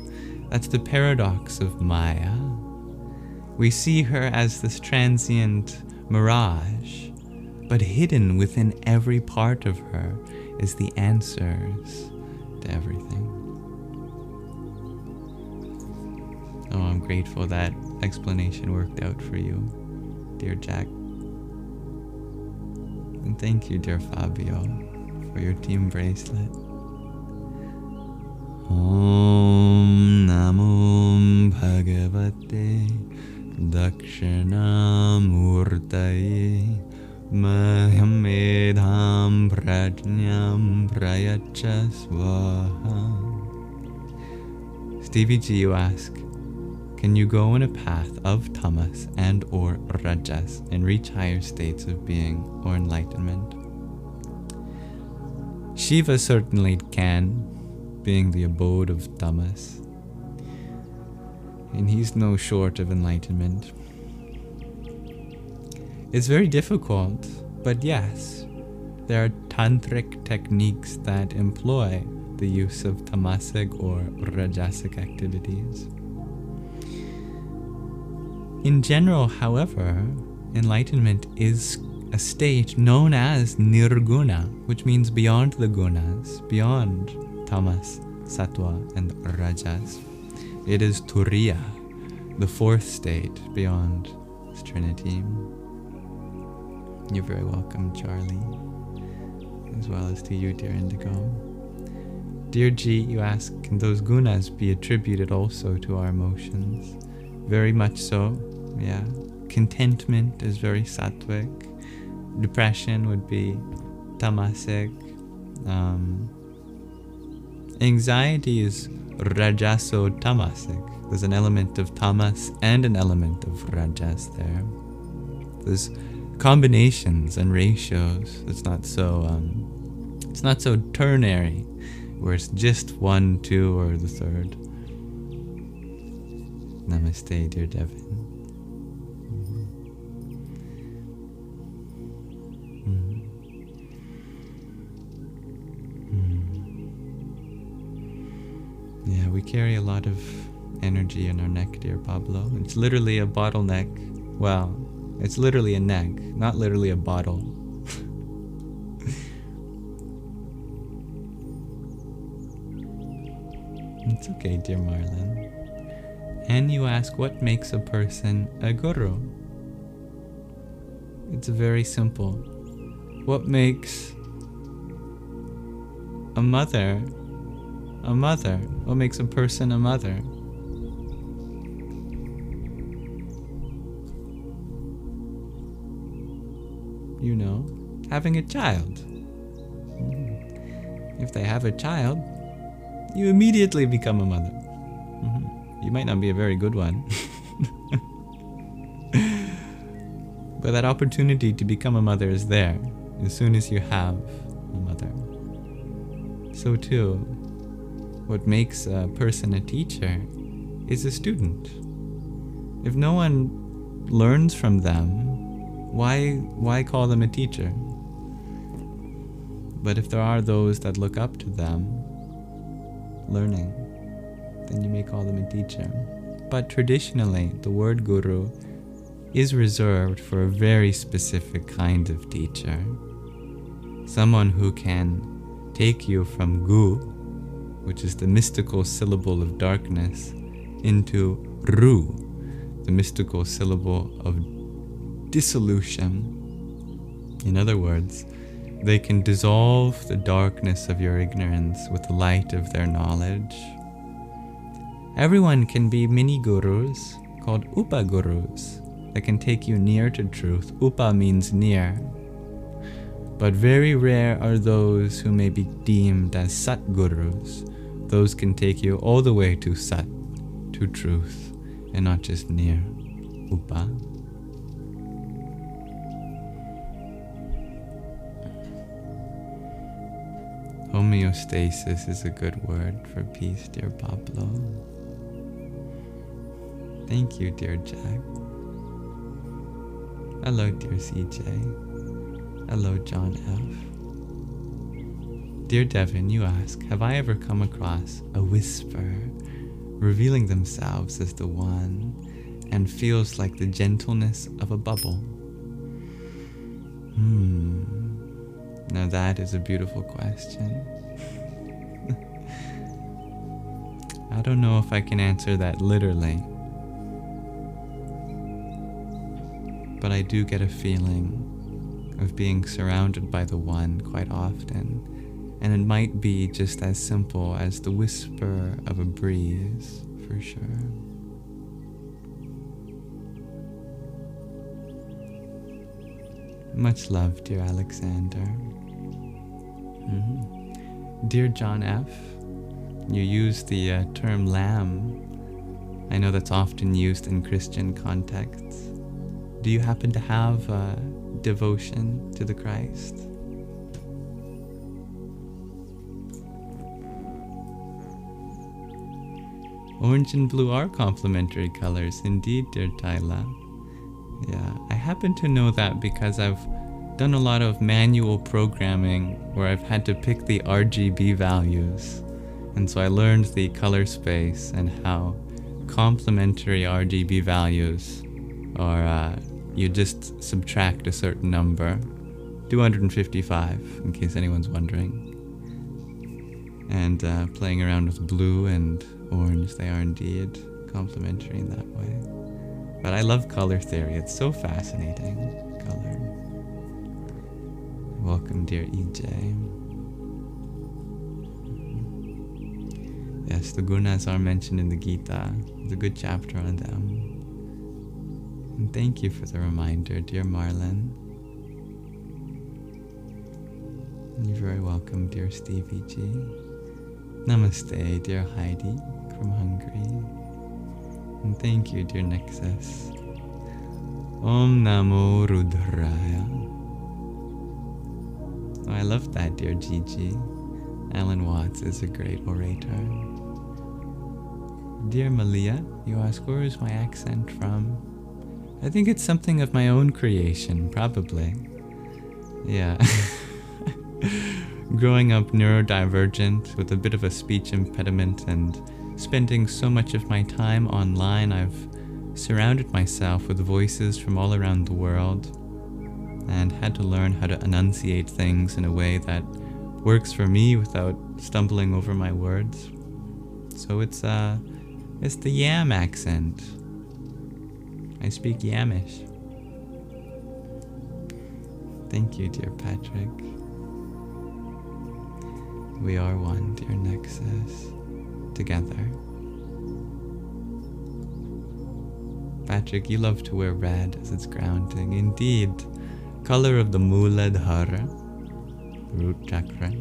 That's the paradox of Maya. We see her as this transient mirage, but hidden within every part of her is the answers to everything. Oh, I'm grateful that explanation worked out for you, dear Jack. And thank you, dear Fabio, for your team bracelet. Om Namo Bhagavate Dakshinamurtaye Maham Medham Prajñam Prayacha Swaha. Stevie G, you ask, can you go in a path of tamas and or rajas and reach higher states of being or enlightenment? Shiva certainly can, being the abode of tamas, and he's no short of enlightenment. It's very difficult, but yes, there are tantric techniques that employ the use of tamasic or rajasic activities. In general, however, enlightenment is a state known as nirguna, which means beyond the gunas, beyond tamas, sattva, and rajas. It is turiya, the fourth state beyond trinity. You're very welcome, Charlie, as well as to you, dear Indigo. Dear G, you ask, can those gunas be attributed also to our emotions? Very much so, yeah. Contentment is very sattvic. Depression would be tamasic. Anxiety is rajaso-tamasic. There's an element of tamas and an element of rajas there. There's combinations and ratios. It's not so ternary, where it's just 1, 2, or the third. Namaste, dear Devin. Yeah, we carry a lot of energy in our neck, dear Pablo. It's literally a bottleneck. Well, it's literally a neck, not literally a bottle. It's okay, dear Marlon. And you ask, what makes a person a guru? It's very simple. What makes a mother a mother? What makes a person a mother? You know, having a child. If they have a child, you immediately become a mother. You might not be a very good one. But that opportunity to become a mother is there as soon as you have a mother. So too, what makes a person a teacher is a student. If no one learns from them, why call them a teacher? But if there are those that look up to them, learning, then you may call them a teacher. But traditionally, the word guru is reserved for a very specific kind of teacher. Someone who can take you from gu, which is the mystical syllable of darkness, into ru, the mystical syllable of dissolution. In other words, they can dissolve the darkness of your ignorance with the light of their knowledge. Everyone can be mini gurus called upa-gurus that can take you near to truth. Upa means near. But very rare are those who may be deemed as sat-gurus. Those can take you all the way to sat, to truth, and not just near. Upa. Homeostasis is a good word for peace, dear Pablo. Thank you, dear Jack. Hello, dear CJ. Hello, John F. Dear Devin, you ask, have I ever come across a whisper revealing themselves as the one and feels like the gentleness of a bubble? Now that is a beautiful question. I don't know if I can answer that literally, but I do get a feeling of being surrounded by the one quite often, and it might be just as simple as the whisper of a breeze, for sure. Much love, dear Alexander. Dear John F., you use the term lamb. I know that's often used in Christian contexts. Do you happen to have devotion to the Christ? Orange and blue are complementary colors, indeed, dear Tyla. Yeah, I happen to know that because I've done a lot of manual programming where I've had to pick the RGB values And so I learned the color space and how complementary RGB values are, you just subtract a certain number, 255 in case anyone's wondering. And playing around with blue and orange, they are indeed complementary in that way. But I love color theory, it's so fascinating, color. Welcome, dear EJ. Yes, the gunas are mentioned in the Gita. There's a good chapter on them. And thank you for the reminder, dear Marlon. You're very welcome, dear Stevie G. Namaste, dear Heidi from Hungary. And thank you, dear Nexus. Om Namo Rudraya. Oh, I love that, dear Gigi. Alan Watts is a great orator. Dear Malia, you ask, where is my accent from? I think it's something of my own creation, probably. Yeah. Growing up neurodivergent with a bit of a speech impediment and spending so much of my time online, I've surrounded myself with voices from all around the world and had to learn how to enunciate things in a way that works for me without stumbling over my words. So it's the Yam accent. I speak Yamish. Thank you, dear Patrick. We are one, dear Nexus, together. Patrick, you love to wear red as it's grounding. Indeed, color of the Muladhara, root chakra.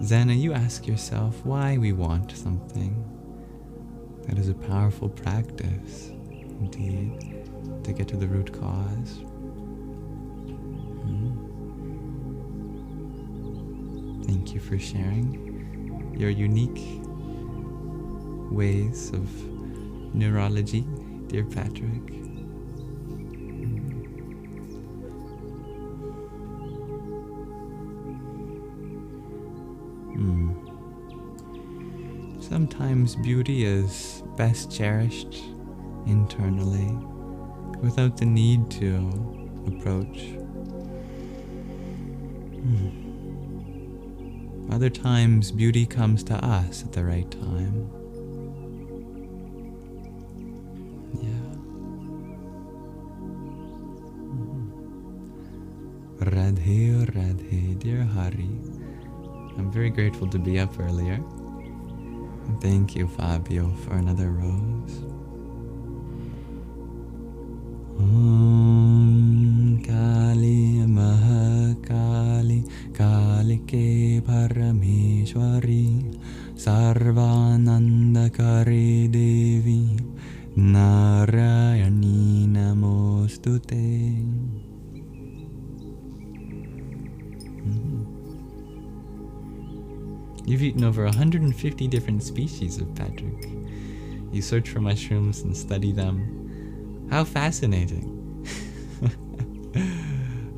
Zana, you ask yourself why we want something. That is a powerful practice, indeed, to get to the root cause. Thank you for sharing your unique ways of neurology, dear Patrick. Sometimes beauty is best cherished internally without the need to approach. Other times beauty comes to us at the right time. Radhe, Radhe, dear Hari. I'm very grateful to be up earlier. And thank you, Fabio, for another rose. Om Kali Mahakali Kalike Parameshwari Sarvanandakari Devi Narayani Namostute. You've eaten over 150 different species of Patrick. You search for mushrooms and study them. How fascinating.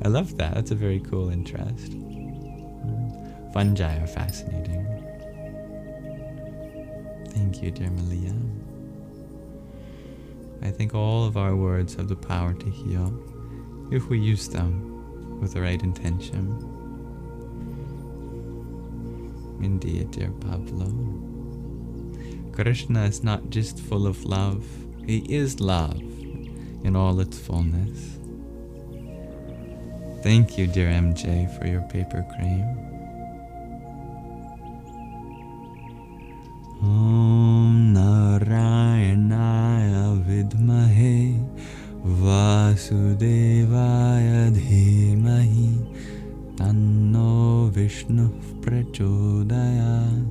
I love that. That's a very cool interest. Fungi are fascinating. Thank you, dear Malia. I think all of our words have the power to heal if we use them with the right intention. Indeed, dear Pablo. Krishna is not just full of love, he is love in all its fullness. Thank you, dear MJ, for your paper cream. Om Narayanaya Vidmahe Vasudevaya Dhimahi Tanno Vishnu Prachodayat.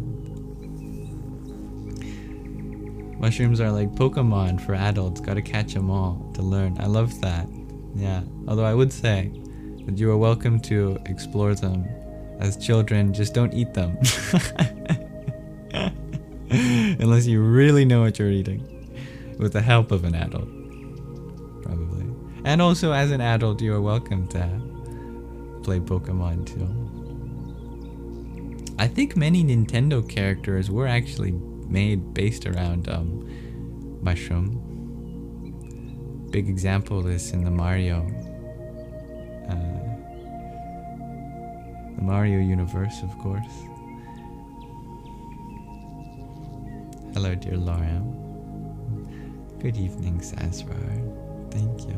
Mushrooms are like Pokemon for adults. Gotta catch them all to learn. I love that. Yeah. Although I would say that you are welcome to explore them as children. Just don't eat them. Unless you really know what you're eating. With the help of an adult. Probably. And also as an adult, you are welcome to play Pokemon too. I think many Nintendo characters were actually made based around mushroom. Big example is in the Mario universe, of course. Hello, dear Laura. Good evening, Sazrar. Thank you.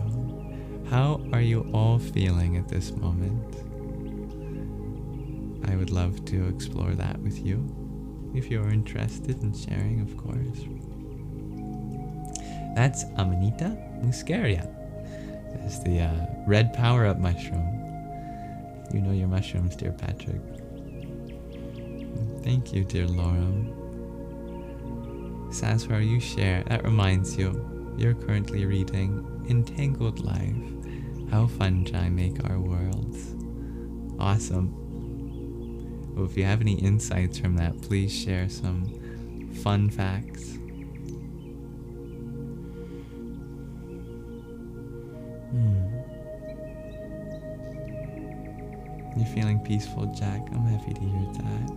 How are you all feeling at this moment? I would love to explore that with you, if you're interested in sharing, of course. That's Amanita muscaria. That's the red power-up mushroom. You know your mushrooms, dear Patrick. Thank you, dear Laura. Sazrar, you share. That reminds you, you're currently reading Entangled Life, How Fungi Make Our Worlds. Awesome. Well, if you have any insights from that, please share some fun facts. You're feeling peaceful, Jack? I'm happy to hear that.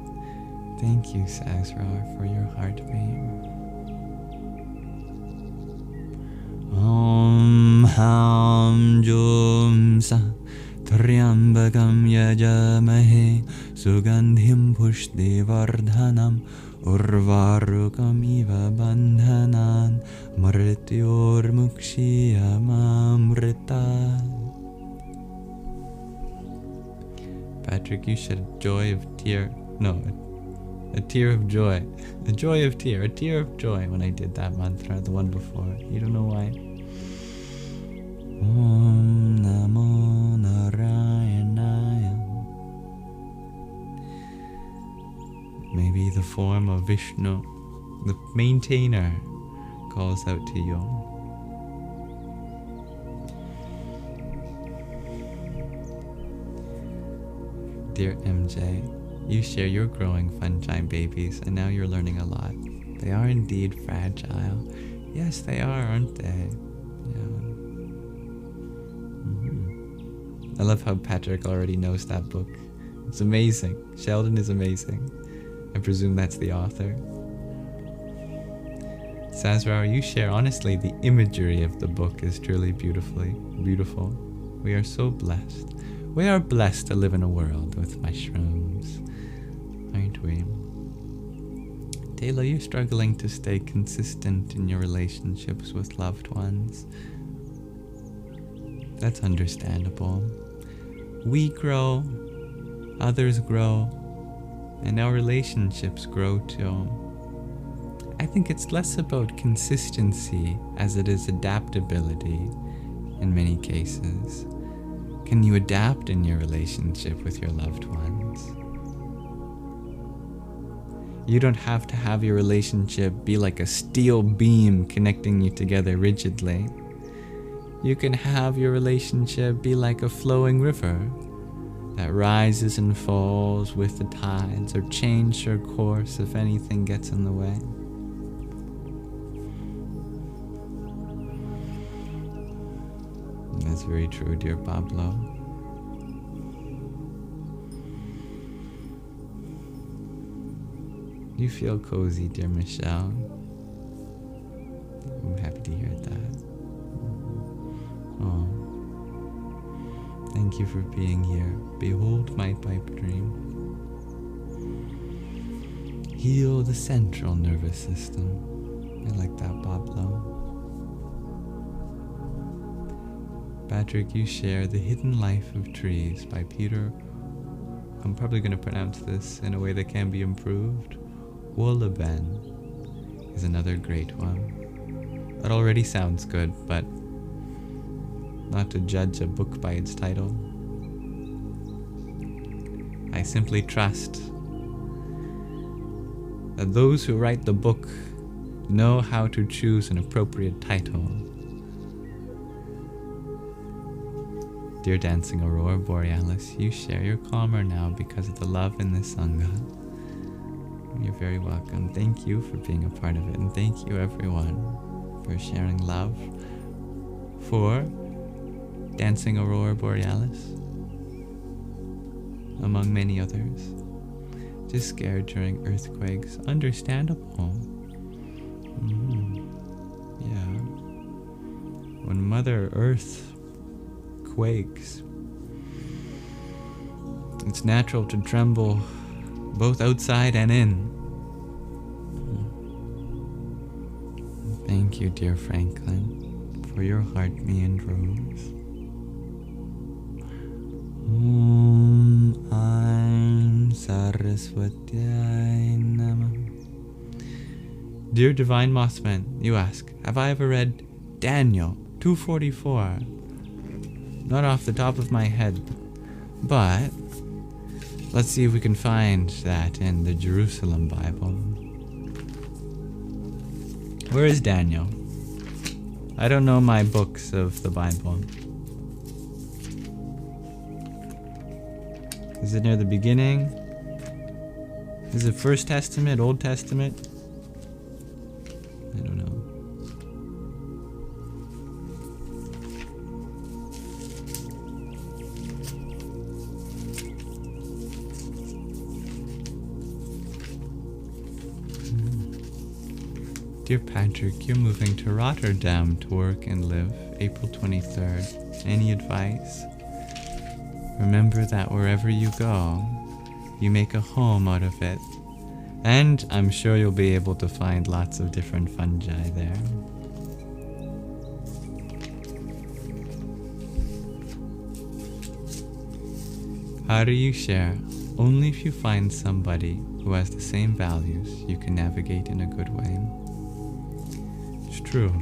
Thank you, Sazrar, for your heartbeat. Om Ham Jum Sa Triambakam Yajamahe Sugandhim Pushti Vardhanam Urvarukam Iva Bandhanan Mrityor Mukshiyamamrita. Patrick, you shed a joy of tear. No, a tear of joy. A joy of tear. A tear of joy when I did that mantra, the one before. You don't know why. Om Namo Narayanaya. Maybe the form of Vishnu, the maintainer, calls out to you. Dear MJ, you share your growing fungi babies, and now you're learning a lot. They are indeed fragile. Yes, they are, aren't they? Yeah. I love how Patrick already knows that book. It's amazing. Sheldon is amazing. I presume that's the author. Sazrar, you share, honestly, the imagery of the book is truly beautiful. We are so blessed. We are blessed to live in a world with mushrooms, aren't we? Taylor, you're struggling to stay consistent in your relationships with loved ones. That's understandable. We grow, others grow, and our relationships grow too. I think it's less about consistency as it is adaptability in many cases. Can you adapt in your relationship with your loved ones? You don't have to have your relationship be like a steel beam connecting you together rigidly. You can have your relationship be like a flowing river that rises and falls with the tides, or change your course if anything gets in the way. That's very true, dear Pablo. You feel cozy, dear Michelle. I'm happy to hear that. Oh, thank you for being here. Behold my pipe dream. Heal the central nervous system. I like that, Pablo. Patrick, you share The Hidden Life of Trees by Peter. I'm probably going to pronounce this in a way that can be improved. Wolleben is another great one. That already sounds good, but not to judge a book by its title. I simply trust that those who write the book know how to choose an appropriate title. Dear Dancing Aurora Borealis, you share your calmer now because of the love in this Sangha. You're very welcome. Thank you for being a part of it, and thank you everyone for sharing love for Dancing Aurora Borealis, among many others. just scared during earthquakes. Understandable. Yeah. When Mother Earth quakes, it's natural to tremble both outside and in. Thank you, dear Franklin, for your heart me and rose. Aim Saraswatyai Namah. Dear Divine Mothman, you ask, have I ever read Daniel 2:44? Not off the top of my head, but let's see if we can find that in the Jerusalem Bible. Where is Daniel? I don't know my books of the Bible. Is it near the beginning? Is it First Testament, Old Testament? I don't know. Dear Patrick, you're moving to Rotterdam to work and live, April 23rd. Any advice? Remember that wherever you go, you make a home out of it. And I'm sure you'll be able to find lots of different fungi there. How do you share? Only if you find somebody who has the same values, you can navigate in a good way. It's true.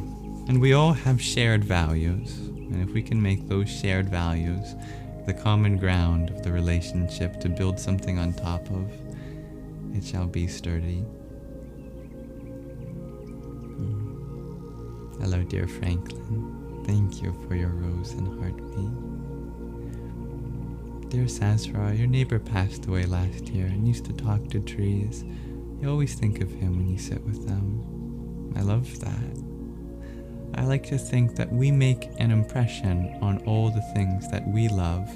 And we all have shared values. And if we can make those shared values the common ground of the relationship to build something on top of, it shall be sturdy. Hello, dear Franklin. Thank you for your rose and heartbeat. Dear Sasra, your neighbor passed away last year and used to talk to trees. You always think of him when you sit with them. I love that. I like to think that we make an impression on all the things that we love,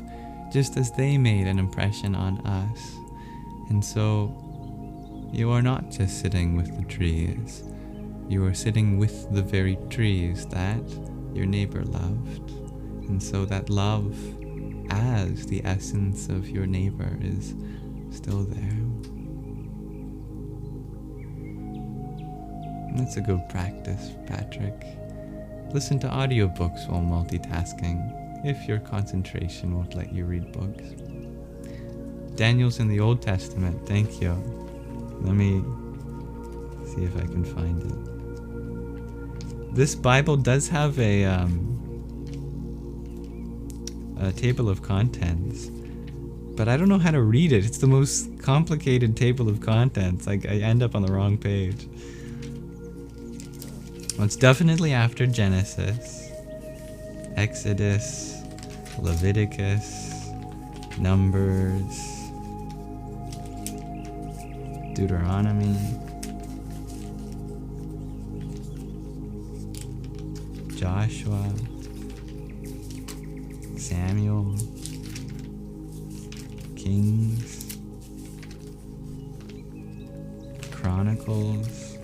just as they made an impression on us. And so, you are not just sitting with the trees, you are sitting with the very trees that your neighbor loved. And so that love, as the essence of your neighbor, is still there. And that's a good practice, Patrick. Listen to audiobooks while multitasking, if your concentration won't let you read books. Daniel's in the Old Testament, thank you. Let me see if I can find it. This Bible does have a table of contents, but I don't know how to read it. It's the most complicated table of contents. I end up on the wrong page. Well, it's definitely after Genesis, Exodus, Leviticus, Numbers, Deuteronomy, Joshua, Samuel, Kings, Chronicles,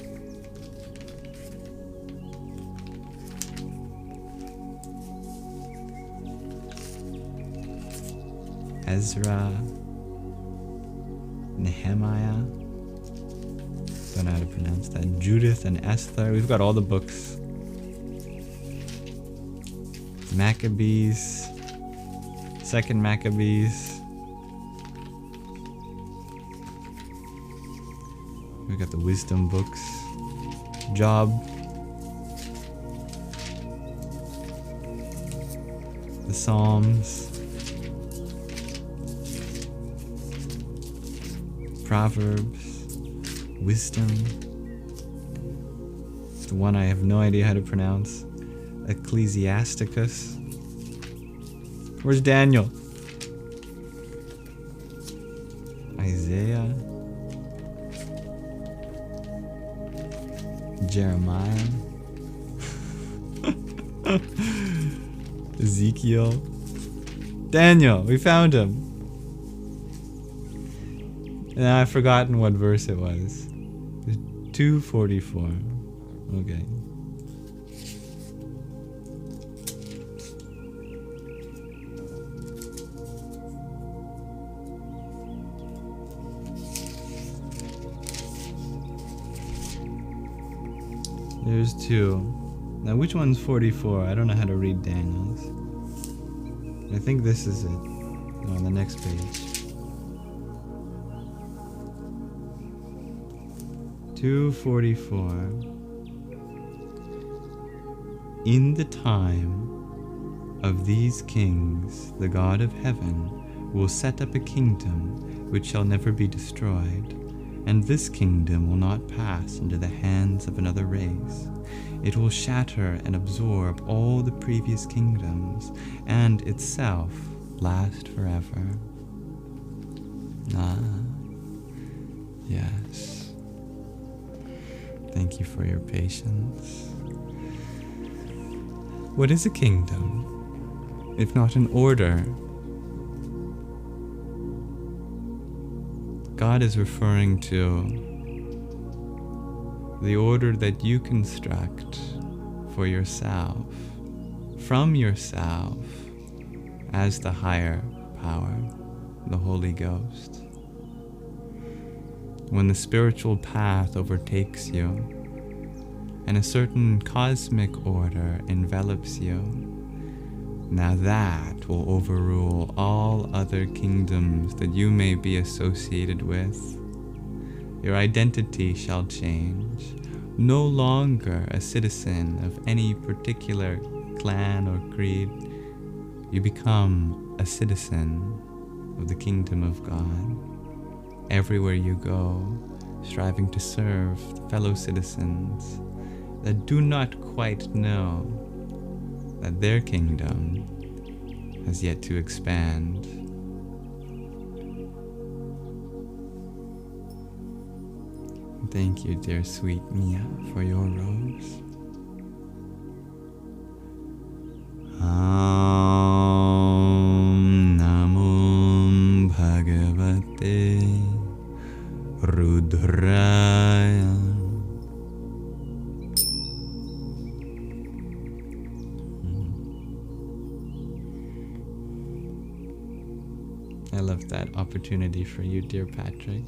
Ezra, Nehemiah, don't know how to pronounce that, Judith and Esther. We've got all the books. Maccabees, Second Maccabees. We've got the wisdom books. Job. The Psalms. Proverbs, wisdom, the one I have no idea how to pronounce, Ecclesiasticus. Where's Daniel? Isaiah, Jeremiah, Ezekiel, Daniel, we found him. I've forgotten what verse it was. 244. Okay. There's two. Now which one's 44? I don't know how to read Daniel's. I think this is it. No, on the next page. 244. In the time of these kings, the God of heaven will set up a kingdom which shall never be destroyed, and this kingdom will not pass into the hands of another race. It will shatter and absorb all the previous kingdoms, and itself last forever. Ah, yes. Thank you for your patience. What is a kingdom, if not an order? God is referring to the order that you construct for yourself, from yourself, as the higher power, the Holy Ghost. When the spiritual path overtakes you, and a certain cosmic order envelops you, now that will overrule all other kingdoms that you may be associated with. Your identity shall change. No longer a citizen of any particular clan or creed, you become a citizen of the kingdom of God. Everywhere you go, striving to serve fellow citizens that do not quite know that their kingdom has yet to expand. Thank you, dear sweet Mia, for your rose. Om Namo Bhagavate Rudraya. I love that opportunity for you, dear Patrick.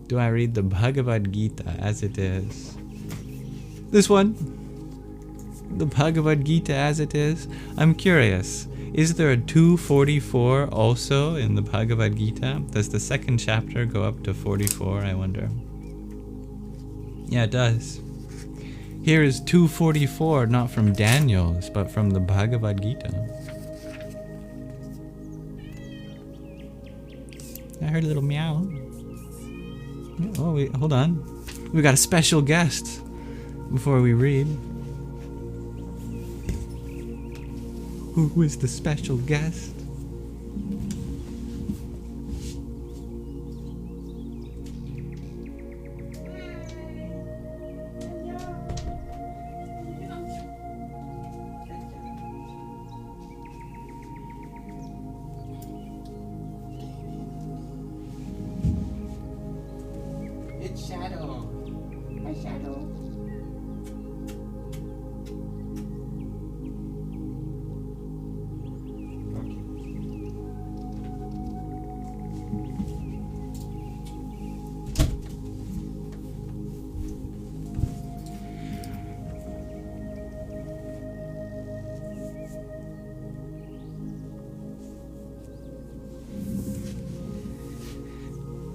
Do I read the Bhagavad Gita as it is? This one? The Bhagavad Gita as it is? I'm curious. Is there a 244 also in the Bhagavad Gita? Does the second chapter go up to 44, I wonder? Yeah, it does. Here is 244, not from Daniel's, but from the Bhagavad Gita. I heard a little meow. Oh, wait, hold on. We got a special guest before we read. Who is the special guest?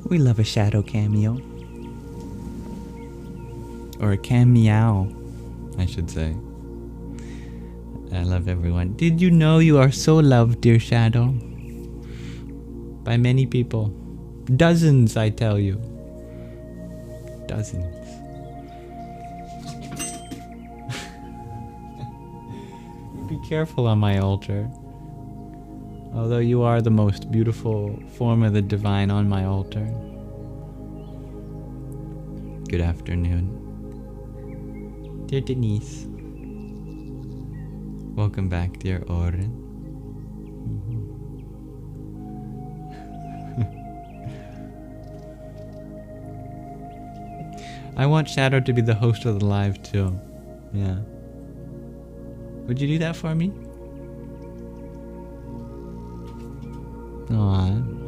We love a shadow cameo. Or a cameo, I should say. I love everyone. Did you know you are so loved, dear Shadow? By many people. Dozens, I tell you. Dozens. Be careful on my altar. Although you are the most beautiful form of the divine on my altar. Good afternoon. Dear Denise. Welcome back, dear Oren. I want Shadow to be the host of the live too. Yeah. Would you do that for me? Aww.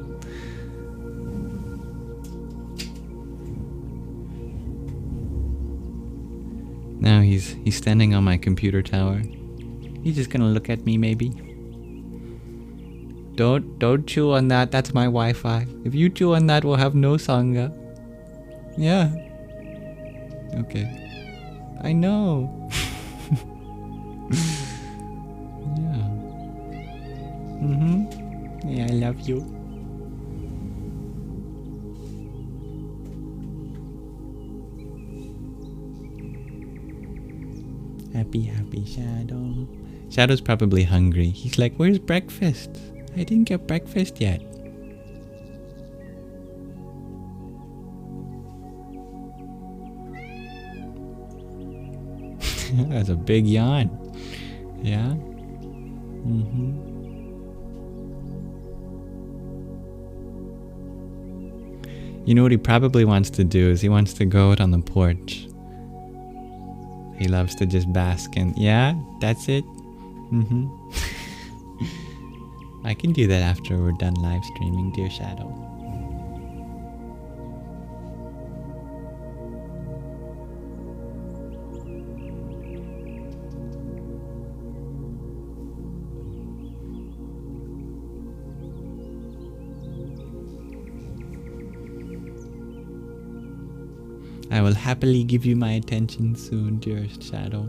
Now he's standing on my computer tower. He's just gonna look at me maybe. Don't chew on that, that's my Wi-Fi. If you chew on that, we'll have no Sangha. Yeah. Okay. I know. Yeah. Yeah, I love you. Happy Shadow. Shadow's probably hungry. He's like, where's breakfast? I didn't get breakfast yet. That's a big yawn. Yeah? You know what he probably wants to do is he wants to go out on the porch. He loves to just bask in. Yeah, that's it. I can do that after we're done live streaming, dear Shadow. I will happily give you my attention soon, dearest Shadow.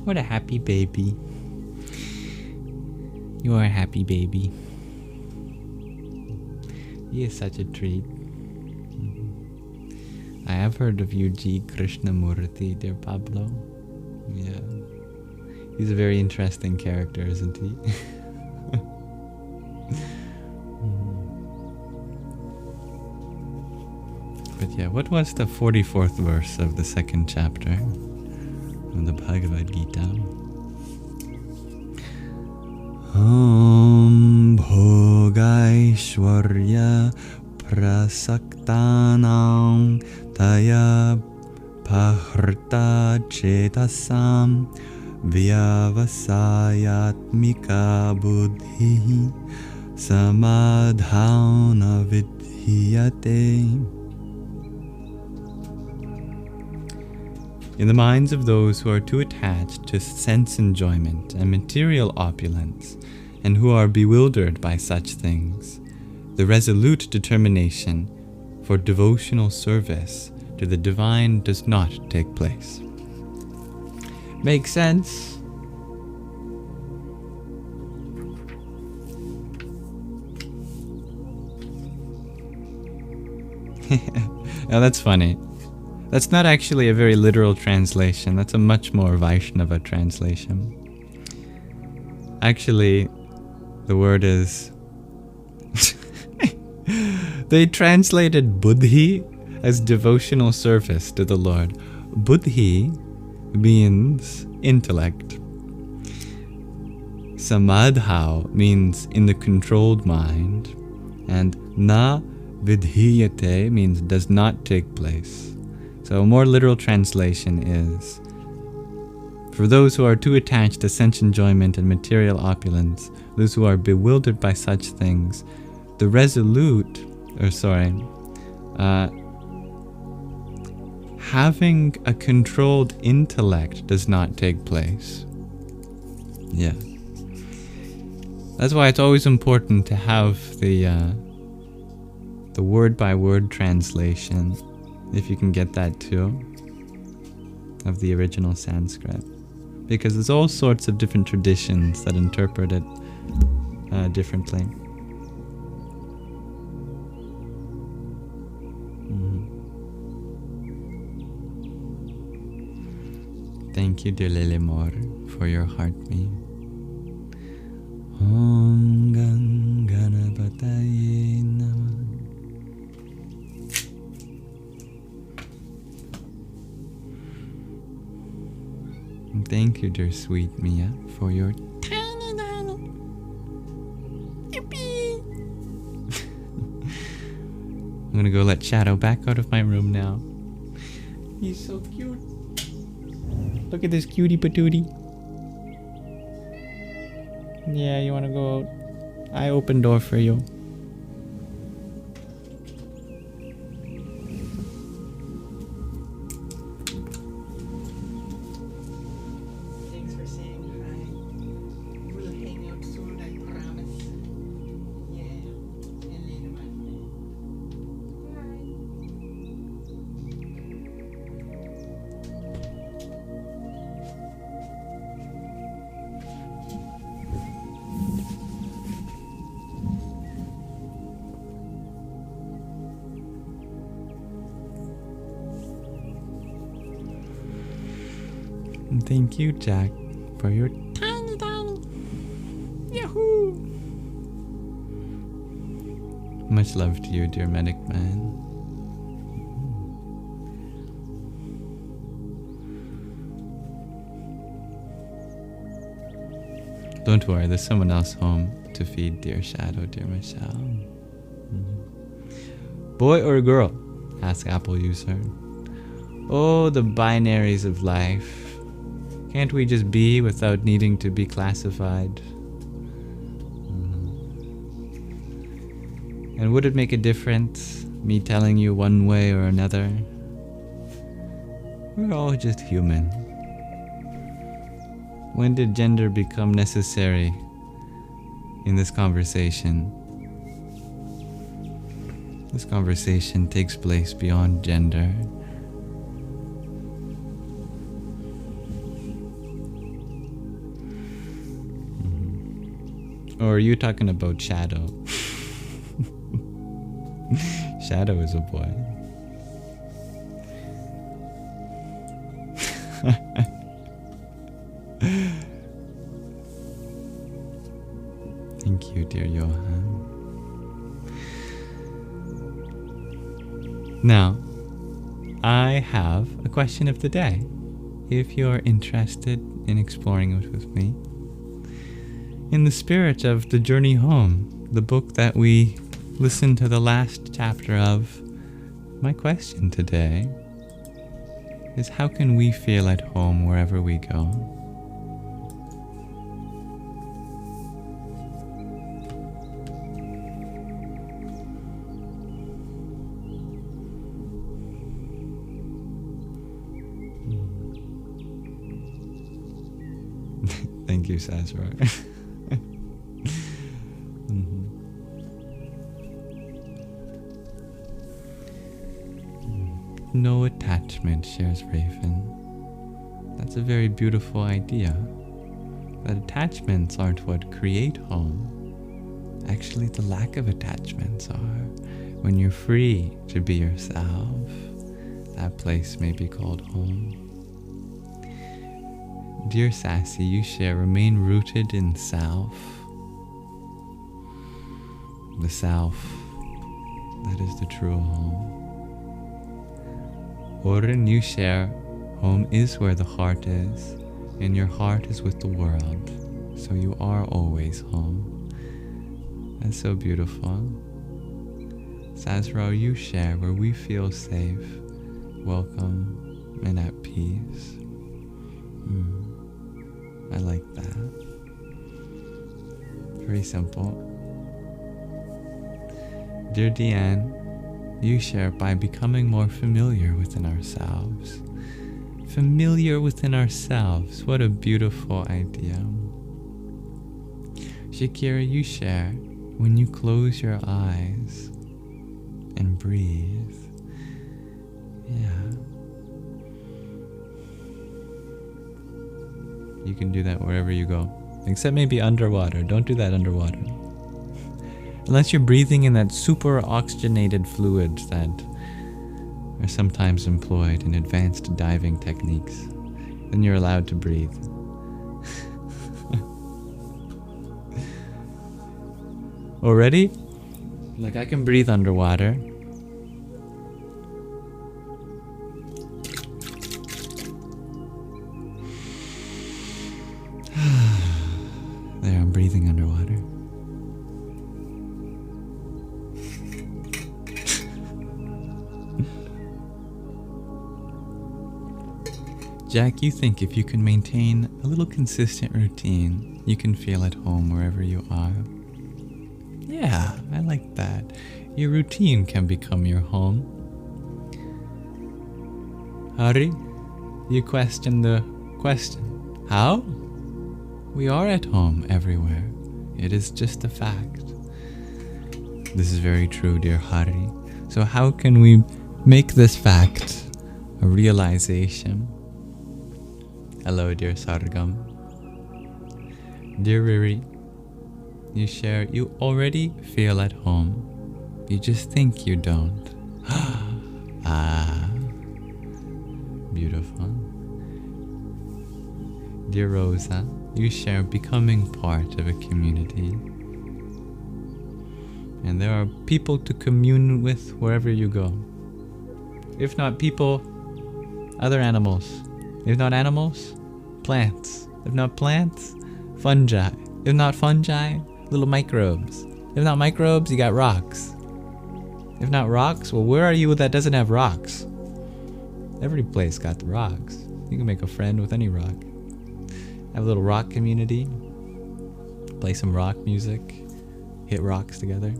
What a happy baby. You are a happy baby. He is such a treat. I have heard of you, G. Krishnamurti, dear Pablo. Yeah. He's a very interesting character, isn't he? But yeah, what was the 44th verse of the second chapter of the Bhagavad Gita? Om Bhogaishwarya Prasaktanam Taya Pahrta Chetasam Vyavasayatmika Buddhi Samadhana Vidhyate. In the minds of those who are too attached to sense enjoyment and material opulence, and who are bewildered by such things, the resolute determination for devotional service to the divine does not take place. Makes sense? Now that's funny. That's not actually a very literal translation. That's a much more Vaishnava translation. Actually, the word is... They translated buddhi as devotional service to the Lord. Buddhi means intellect. Samadhau means in the controlled mind. And na vidhyate means does not take place. So a more literal translation is, for those who are too attached to sense enjoyment and material opulence, those who are bewildered by such things, the resolute, having a controlled intellect does not take place. Yeah. That's why it's always important to have the word-by-word translation, if you can get that too, of the original Sanskrit. Because there's all sorts of different traditions that interpret it differently. Thank you, dear Lilimor, for your heartbeat. Om Ganganapataye Namah. Thank Thank you, dear sweet Mia, for your tiny. Yippee! I'm gonna go let Shadow back out of my room now. He's so cute. Look at this cutie patootie. Yeah, you wanna go out? I open door for you. Thanks for saying hi. We'll hang out soon, I promise. Yeah. And later, my friend. And thank you, Jack, for your tiny. Yahoo! Much love to you, dear medic man. Don't worry, there's someone else home to feed dear Shadow, dear Michelle. Boy or girl? Ask Apple user. Oh, the binaries of life. Can't we just be without needing to be classified? And would it make a difference, me telling you one way or another? We're all just human. When did gender become necessary in this conversation? This conversation takes place beyond gender. Or are you talking about Shadow? Shadow is a boy. Thank you, dear Johan. Now, I have a question of the day, if you're interested in exploring it with me. In the spirit of The Journey Home, the book that we listened to the last chapter of, my question today is, how can we feel at home wherever we go? Thank you, Sazra. No attachment, shares Raven. That's a very beautiful idea. That attachments aren't what create home. Actually, the lack of attachments are. When you're free to be yourself, that place may be called home. Dear Sassy, you share, remain rooted in self. The self, that is the true home. Oren, you share, home is where the heart is, and your heart is with the world, so you are always home. That's so beautiful. Sazra, you share, where we feel safe, welcome, and at peace. I like that. Very simple. Dear Deanne, you share, by becoming more familiar within ourselves. Familiar within ourselves. What a beautiful idea. Shakira, you share, when you close your eyes and breathe. Yeah. You can do that wherever you go. Except maybe underwater. Don't do that underwater. Unless you're breathing in that super oxygenated fluids that are sometimes employed in advanced diving techniques, then you're allowed to breathe. Already? Like, I can breathe underwater. Jack, you think if you can maintain a little consistent routine, you can feel at home wherever you are. Yeah, I like that. Your routine can become your home. Hari, you question the question. How? We are at home everywhere. It is just a fact. This is very true, dear Hari. So how can we make this fact a realization? Hello, dear Sargam. Dear Riri, you share, you already feel at home. You just think you don't. Ah, beautiful. Dear Rosa, you share becoming part of a community. And there are people to commune with wherever you go. If not people, other animals. If not animals, plants. If not plants, fungi. If not fungi, little microbes. If not microbes, you got rocks. If not rocks, well, where are you that doesn't have rocks? Every place got the rocks. You can make a friend with any rock. Have a little rock community. Play some rock music. Hit rocks together.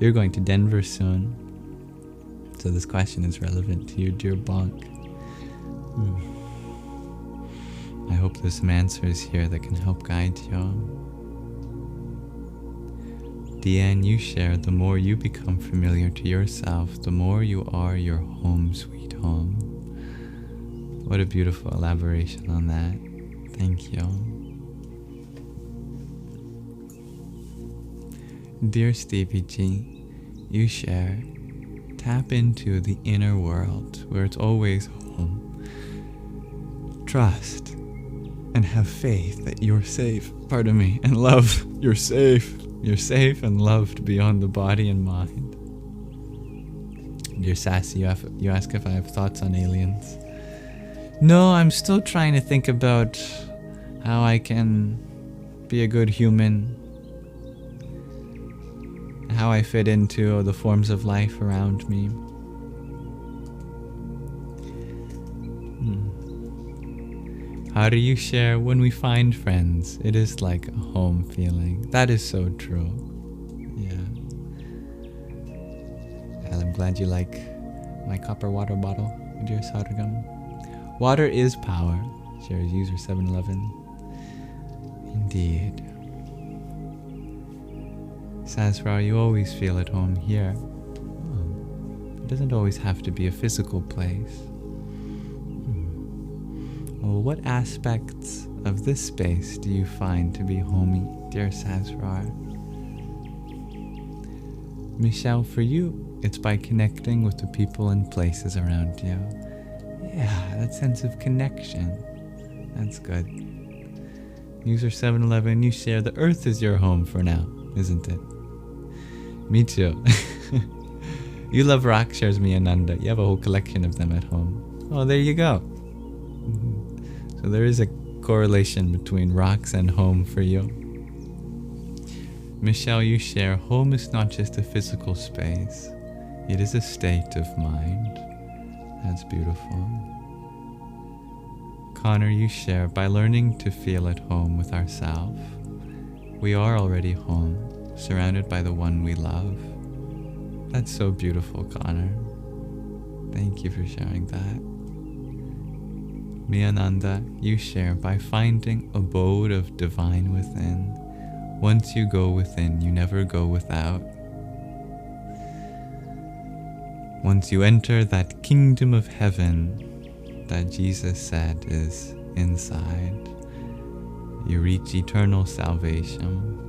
You're going to Denver soon. So this question is relevant to you, dear Bonk. I hope there's some answers here that can help guide you. Deanne, you share, the more you become familiar to yourself, the more you are your home sweet home. What a beautiful elaboration on that. Thank you. Dear Stevie G, you share, tap into the inner world where it's always home. Trust and have faith that you're safe, and love. You're safe. You're safe and loved beyond the body and mind. Dear Sassy, you ask if I have thoughts on aliens. No, I'm still trying to think about how I can be a good human, how I fit into the forms of life around me. How do you share? When we find friends, it is like a home feeling. That is so true. Yeah. Well, I'm glad you like my copper water bottle, dear Sargam. Water is power, shares user 711. Indeed. Sasra, you always feel at home here. It doesn't always have to be a physical place. Well, what aspects of this space do you find to be homey, dear Sasrar? Michelle, for you, it's by connecting with the people and places around you. Yeah, that sense of connection. That's good. User 711, you share, the earth is your home for now, isn't it? Me too. You love rock, shares me Ananda. You have a whole collection of them at home. Oh, there you go. So there is a correlation between rocks and home for you. Michelle, you share, home is not just a physical space. It is a state of mind. That's beautiful. Connor, you share, by learning to feel at home with ourselves, we are already home, surrounded by the one we love. That's so beautiful, Connor. Thank you for sharing that. Miananda, you share, by finding abode of divine within. Once you go within, you never go without. Once you enter that kingdom of heaven that Jesus said is inside, you reach eternal salvation.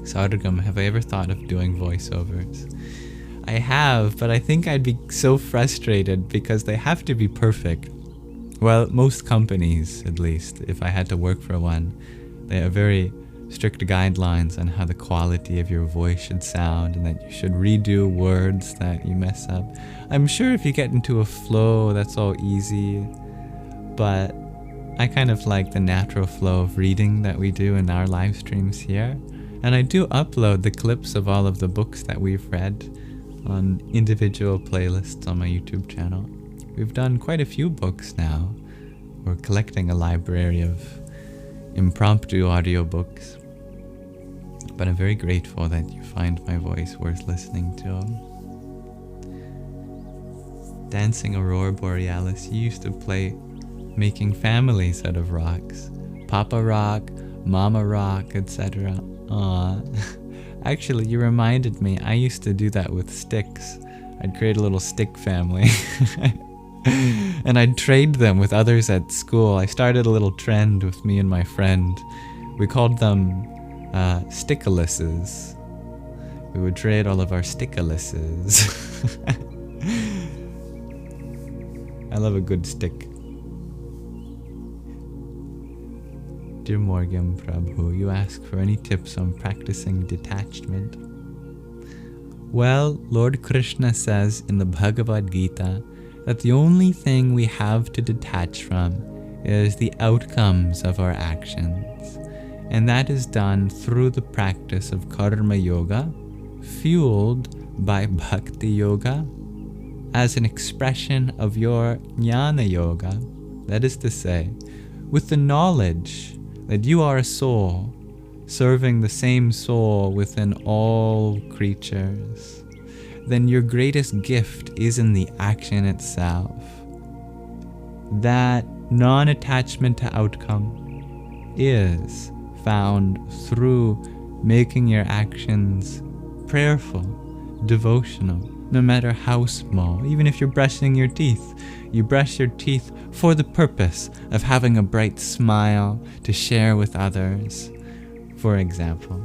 Sargam, have I ever thought of doing voiceovers? I have, but I think I'd be so frustrated because they have to be perfect. Well, most companies, at least, if I had to work for one, they have very strict guidelines on how the quality of your voice should sound and that you should redo words that you mess up. I'm sure if you get into a flow, that's all easy, but I kind of like the natural flow of reading that we do in our live streams here. And I do upload the clips of all of the books that we've read on individual playlists on my YouTube channel. We've done quite a few books now. We're collecting a library of impromptu audiobooks. But I'm very grateful that you find my voice worth listening to. Dancing Aurora Borealis, you used to play making families out of rocks. Papa Rock, Mama Rock, etc. Aw. Actually, you reminded me, I used to do that with sticks. I'd create a little stick family. And I'd trade them with others at school. I started a little trend with me and my friend. We called them Stickalises. We would trade all of our Stickalises. I love a good stick. Dear Morgan Prabhu, you ask for any tips on practicing detachment. Well, Lord Krishna says in the Bhagavad Gita that the only thing we have to detach from is the outcomes of our actions. And that is done through the practice of karma yoga, fueled by bhakti yoga, as an expression of your jnana yoga. That is to say, with the knowledge that you are a soul, serving the same soul within all creatures, then your greatest gift is in the action itself. That non-attachment to outcome is found through making your actions prayerful, devotional, no matter how small. Even if you're brushing your teeth, you brush your teeth for the purpose of having a bright smile to share with others, for example.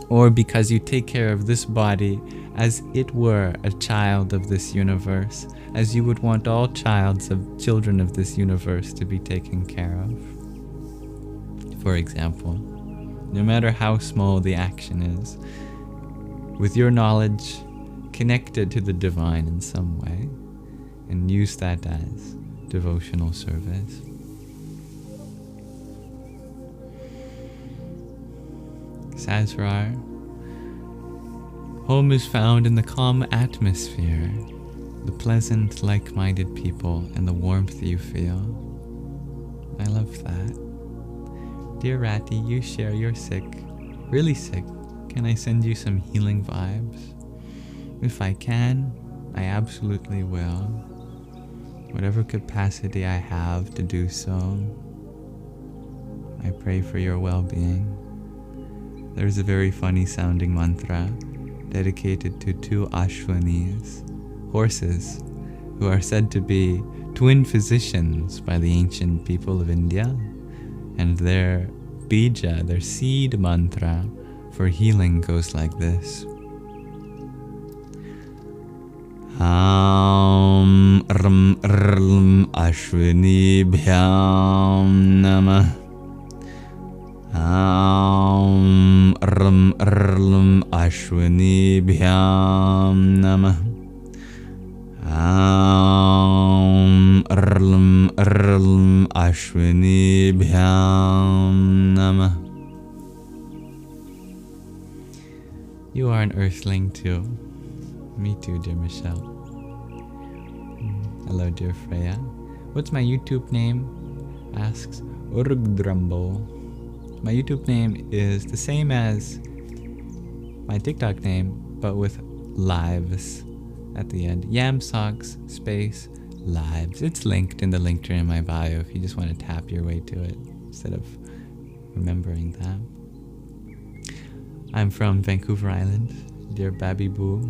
Or because you take care of this body as it were a child of this universe, as you would want all children of this universe to be taken care of. For example, no matter how small the action is, with your knowledge, connected to the divine in some way, and use that as devotional service. Sazrar, home is found in the calm atmosphere, the pleasant, like-minded people, and the warmth you feel. I love that. Dear Ratty, you share you're sick, really sick. Can I send you some healing vibes? If I can, I absolutely will. Whatever capacity I have to do so, I pray for your well-being. There's a very funny sounding mantra dedicated to two Ashwanis, horses, who are said to be twin physicians by the ancient people of India, and their bija, their seed mantra for healing goes like this. Am Ram Rlam Ashwini Bhyam Namah. Am Ram Rlam Ashwini Bhyam Namah. Am Rlam Rlam Ashwini Bhyam Namah. You are an earthling too. Me too, dear Michelle. Hello, dear Freya. What's my YouTube name? Asks Urgdrumbo. My YouTube name is the same as my TikTok name, but with lives at the end. Yamsox space lives. It's linked in the link tree in my bio if you just want to tap your way to it instead of remembering that. I'm from Vancouver Island, dear Babby Boo.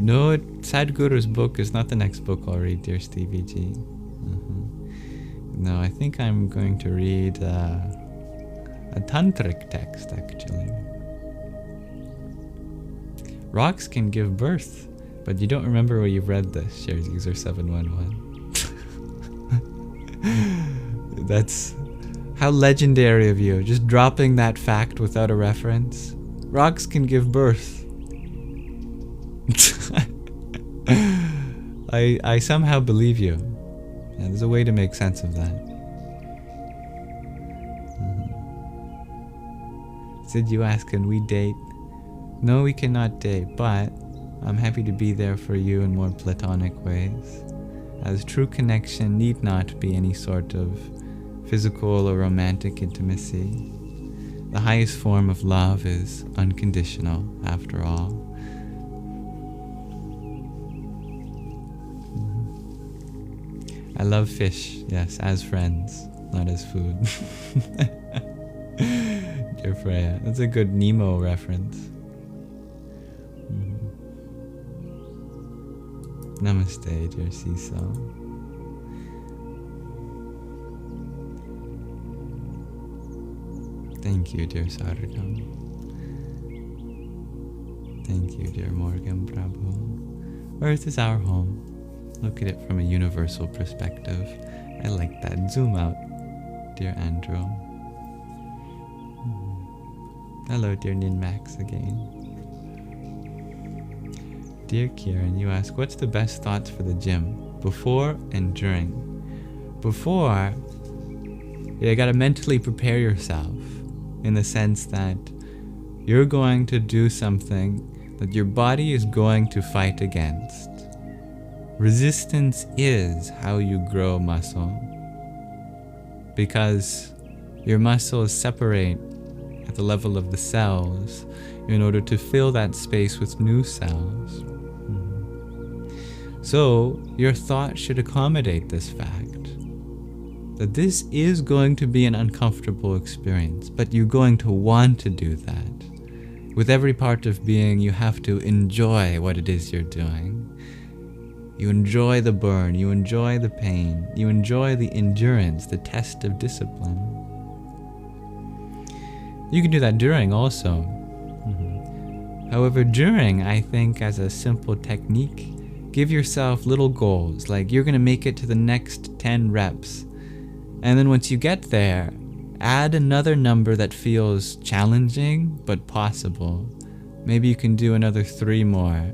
No, Sadhguru's book is not the next book I'll read, dear Stevie G. No, I think I'm going to read a tantric text, actually. Rocks can give birth, but you don't remember where you've read this, shares user 711. That's how legendary of you, just dropping that fact without a reference. Rocks can give birth. I somehow believe you. Yeah, there's a way to make sense of that. Sid, you ask, can we date? No, we cannot date, but I'm happy to be there for you in more platonic ways, as true connection need not be any sort of physical or romantic intimacy. The highest form of love is unconditional, after all. I love fish, yes, as friends, not as food. Dear Freya, that's a good Nemo reference. Namaste, dear Cecil. Thank you, dear Saradam. Thank you, dear Morgan Prabhu. Earth is our home. Look at it from a universal perspective. I like that. Zoom out, dear Andrew. Hello, dear Ninmax again. Dear Kieran, you ask, what's the best thoughts for the gym? Before and during. Before, you gotta mentally prepare yourself in the sense that you're going to do something that your body is going to fight against. Resistance is how you grow muscle, because your muscles separate at the level of the cells in order to fill that space with new cells. So your thought should accommodate this fact that this is going to be an uncomfortable experience, but you're going to want to do that. With every part of being, you have to enjoy what it is you're doing. You enjoy the burn, you enjoy the pain, you enjoy the endurance, the test of discipline. You can do that during also. However, during, I think, as a simple technique, give yourself little goals, like you're going to make it to the next 10 reps. And then once you get there, add another number that feels challenging but possible. Maybe you can do another 3 more.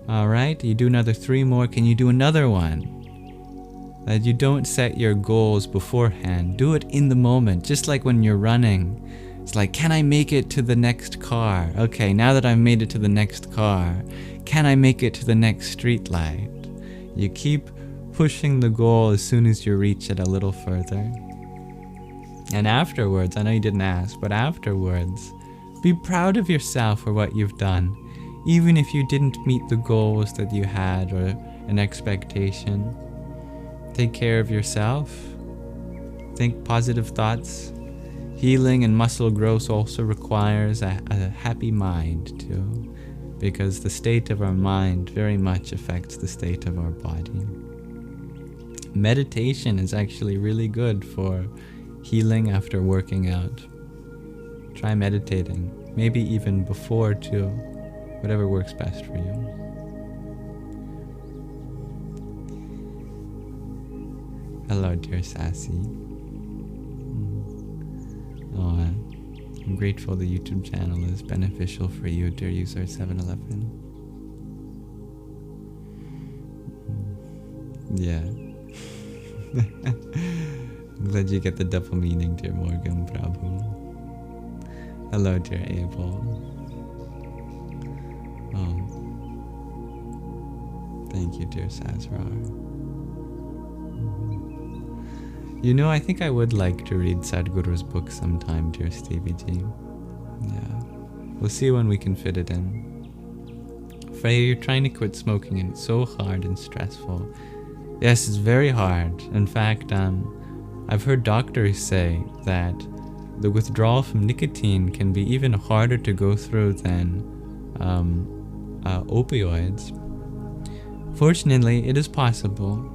Alright, you do another 3 more, can you do another one? That you don't set your goals beforehand, do it in the moment, just like when you're running. It's like, can I make it to the next car? Okay, now that I've made it to the next car, can I make it to the next street light? You keep pushing the goal as soon as you reach it a little further. And afterwards, I know you didn't ask, but afterwards, be proud of yourself for what you've done. Even if you didn't meet the goals that you had or an expectation. Take care of yourself. Think positive thoughts. Healing and muscle growth also requires a happy mind too, because the state of our mind very much affects the state of our body. Meditation is actually really good for healing after working out. Try meditating, maybe even before too. Whatever works best for you. Hello, dear Sassy. Oh, I'm grateful the YouTube channel is beneficial for you, dear user 711. Yeah. I'm glad you get the double meaning, dear Morgan Prabhu. Hello, dear Abel. Thank you, dear Sazrar. You know, I think I would like to read Sadhguru's book sometime, dear Stevie G. Yeah. We'll see when we can fit it in. Freya, you're trying to quit smoking and it's so hard and stressful. Yes, it's very hard. In fact, I've heard doctors say that the withdrawal from nicotine can be even harder to go through than opioids. Fortunately, it is possible.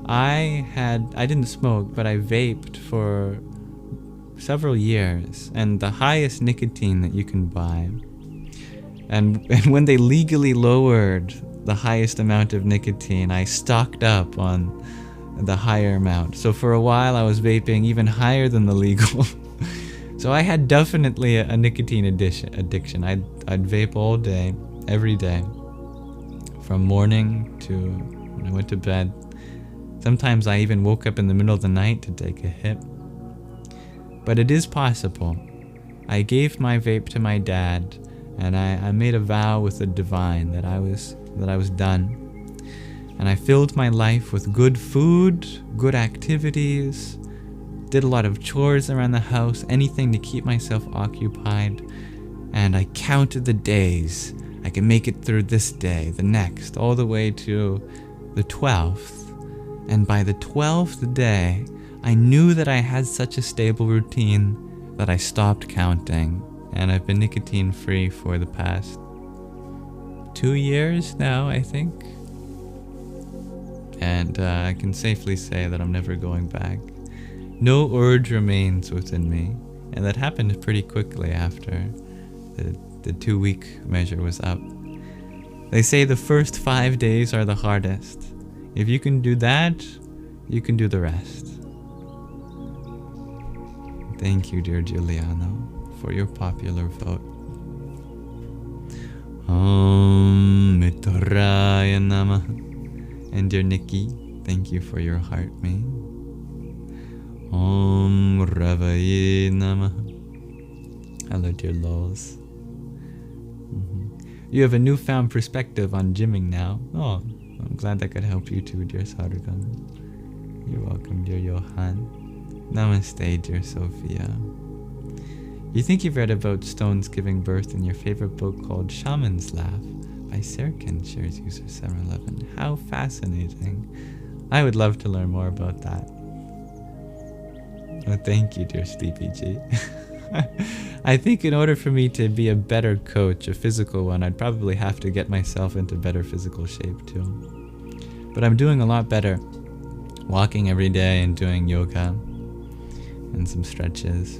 I didn't smoke, but I vaped for several years, and the highest nicotine that you can buy. And when they legally lowered the highest amount of nicotine, I stocked up on the higher amount. So for a while I was vaping even higher than the legal. So I had definitely a nicotine addiction. I'd vape all day, every day, from morning to when I went to bed. Sometimes I even woke up in the middle of the night to take a hit. But it is possible. I gave my vape to my dad, and I made a vow with the divine that I was done. And I filled my life with good food, good activities, did a lot of chores around the house, anything to keep myself occupied. And I counted the days. I can make it through this day, the next, all the way to the 12th. And by the 12th day, I knew that I had such a stable routine that I stopped counting. And I've been nicotine free for the past 2 years now, I think. And I can safely say that I'm never going back. No urge remains within me. And that happened pretty quickly after the 2-week measure was up. They say the first 5 days are the hardest. If you can do that, you can do the rest. Thank you, dear Giuliano, for your popular vote. Om Mitraya Namah. And dear Nikki, thank you for your heart, me. Om Ravaye Namah. Hello, dear Lols. You have a newfound perspective on gymming now. Oh, I'm glad that could help you too, dear Sargam. You're welcome, dear Johan. Namaste, dear Sophia. You think you've read about stones giving birth in your favorite book called Shaman's Laugh by Serkin, shares user 711. How fascinating. I would love to learn more about that. Oh, thank you, dear Sleepy G. I think in order for me to be a better coach, a physical one, I'd probably have to get myself into better physical shape too. But I'm doing a lot better. Walking every day and doing yoga and some stretches.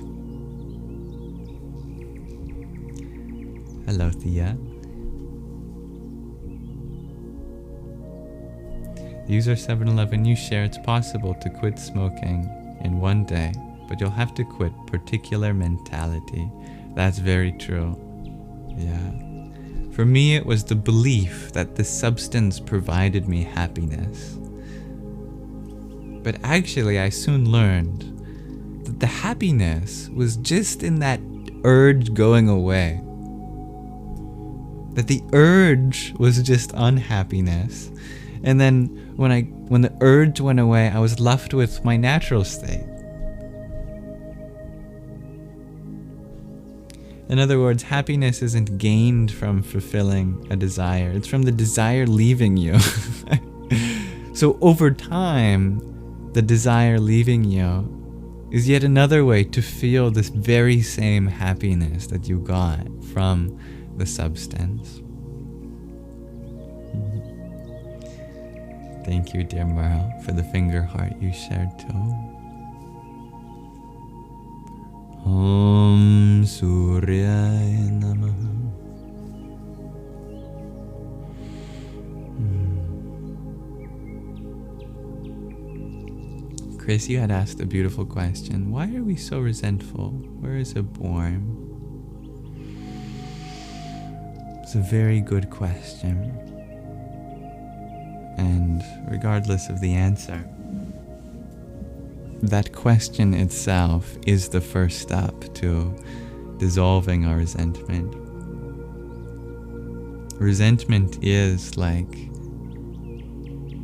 Hello, Thea. User 711, you share it's possible to quit smoking in one day, but you'll have to quit particular mentality. That's very true. Yeah. For me, it was the belief that this substance provided me happiness. But actually, I soon learned that the happiness was just in that urge going away. That the urge was just unhappiness. And then when the urge went away, I was left with my natural state. In other words, happiness isn't gained from fulfilling a desire. It's from the desire leaving you. So over time, the desire leaving you is yet another way to feel this very same happiness that you got from the substance. Thank you, dear Merle, for the finger heart you shared too. Om Suryaya Namah. Chris, you had asked a beautiful question. Why are we so resentful? Where is it born? It's a very good question. And regardless of the answer, that question itself is the first step to dissolving our resentment. Resentment is like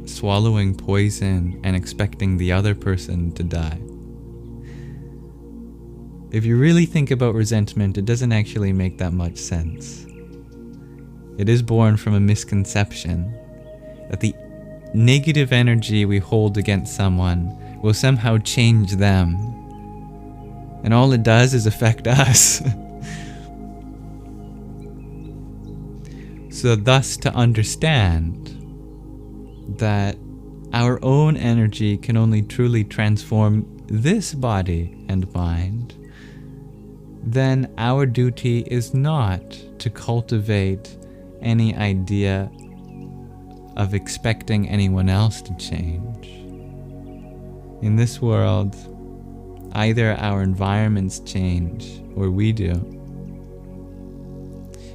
swallowing poison and expecting the other person to die. If you really think about resentment, it doesn't actually make that much sense. It is born from a misconception that the negative energy we hold against someone will somehow change them. And all it does is affect us. So thus to understand that our own energy can only truly transform this body and mind, then our duty is not to cultivate any idea of expecting anyone else to change. In this world, either our environments change or we do.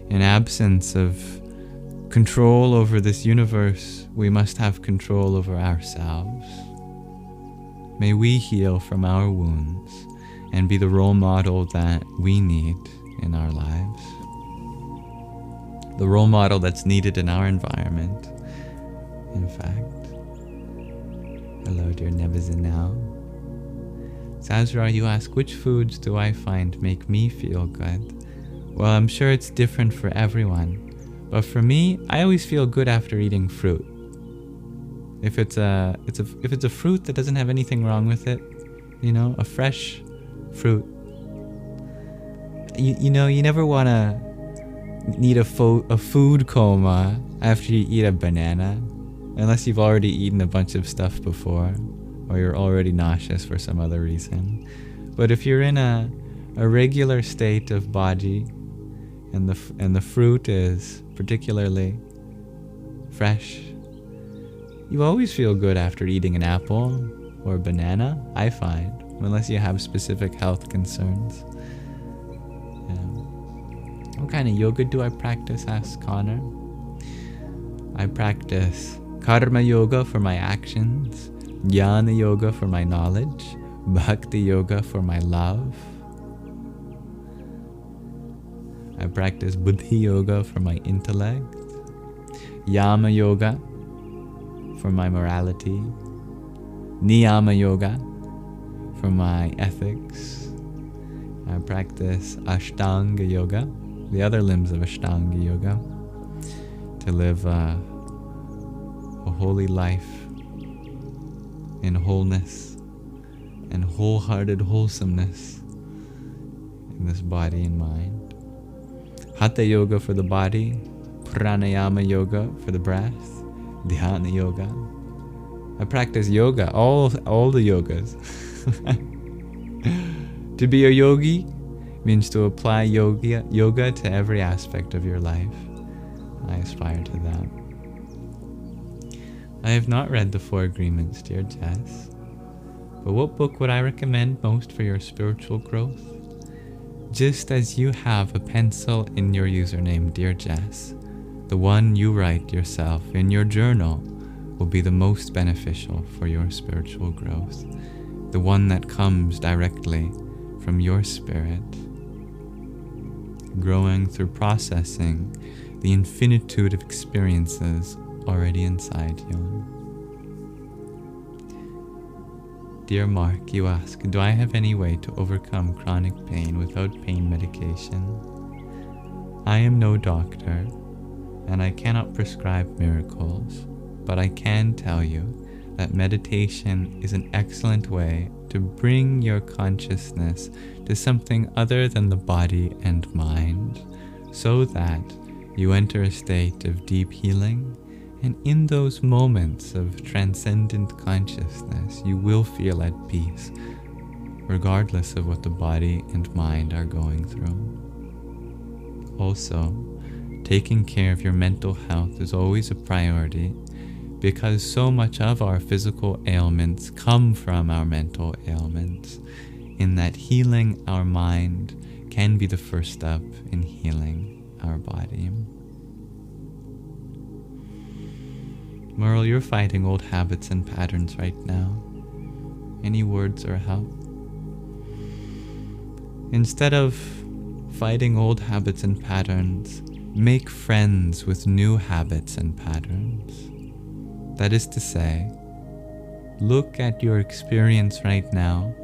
In absence of control over this universe, we must have control over ourselves. May we heal from our wounds and be the role model that we need in our lives. The role model that's needed in our environment, in fact. Hello, dear Nebizanel. Sazra, you ask, which foods do I find make me feel good? Well, I'm sure it's different for everyone. But for me, I always feel good after eating fruit. If it's a fruit that doesn't have anything wrong with it, a fresh fruit. You never want to need a food coma after you eat a banana, unless you've already eaten a bunch of stuff before, or you're already nauseous for some other reason. But if you're in a regular state of body, and the fruit is particularly fresh, you always feel good after eating an apple or a banana, I find, unless you have specific health concerns. What kind of yoga do I practice? Asks Connor. I practice karma yoga for my actions, jnana yoga for my knowledge, bhakti yoga for my love. I practice buddhi yoga for my intellect, yama yoga for my morality, niyama yoga for my ethics. I practice ashtanga yoga, the other limbs of ashtanga yoga, to live a holy life in wholeness and wholehearted wholesomeness in this body and mind. Hatha yoga for the body, pranayama yoga for the breath, dhyana yoga. I practice yoga, all the yogas. To be a yogi means to apply yoga to every aspect of your life. I aspire to that. I have not read the 4 Agreements, dear Jess, but what book would I recommend most for your spiritual growth? Just as you have a pencil in your username, dear Jess, the one you write yourself in your journal will be the most beneficial for your spiritual growth, the one that comes directly from your spirit, growing through processing the infinitude of experiences already inside you. Dear Mark, you ask, do I have any way to overcome chronic pain without pain medication? I am no doctor, and I cannot prescribe miracles, but I can tell you that meditation is an excellent way to bring your consciousness to something other than the body and mind, so that you enter a state of deep healing. And in those moments of transcendent consciousness, you will feel at peace, regardless of what the body and mind are going through. Also, taking care of your mental health is always a priority, because so much of our physical ailments come from our mental ailments, in that healing our mind can be the first step in healing our body. Merle, you're fighting old habits and patterns right now. Any words or help? Instead of fighting old habits and patterns, make friends with new habits and patterns. That is to say, look at your experience right now,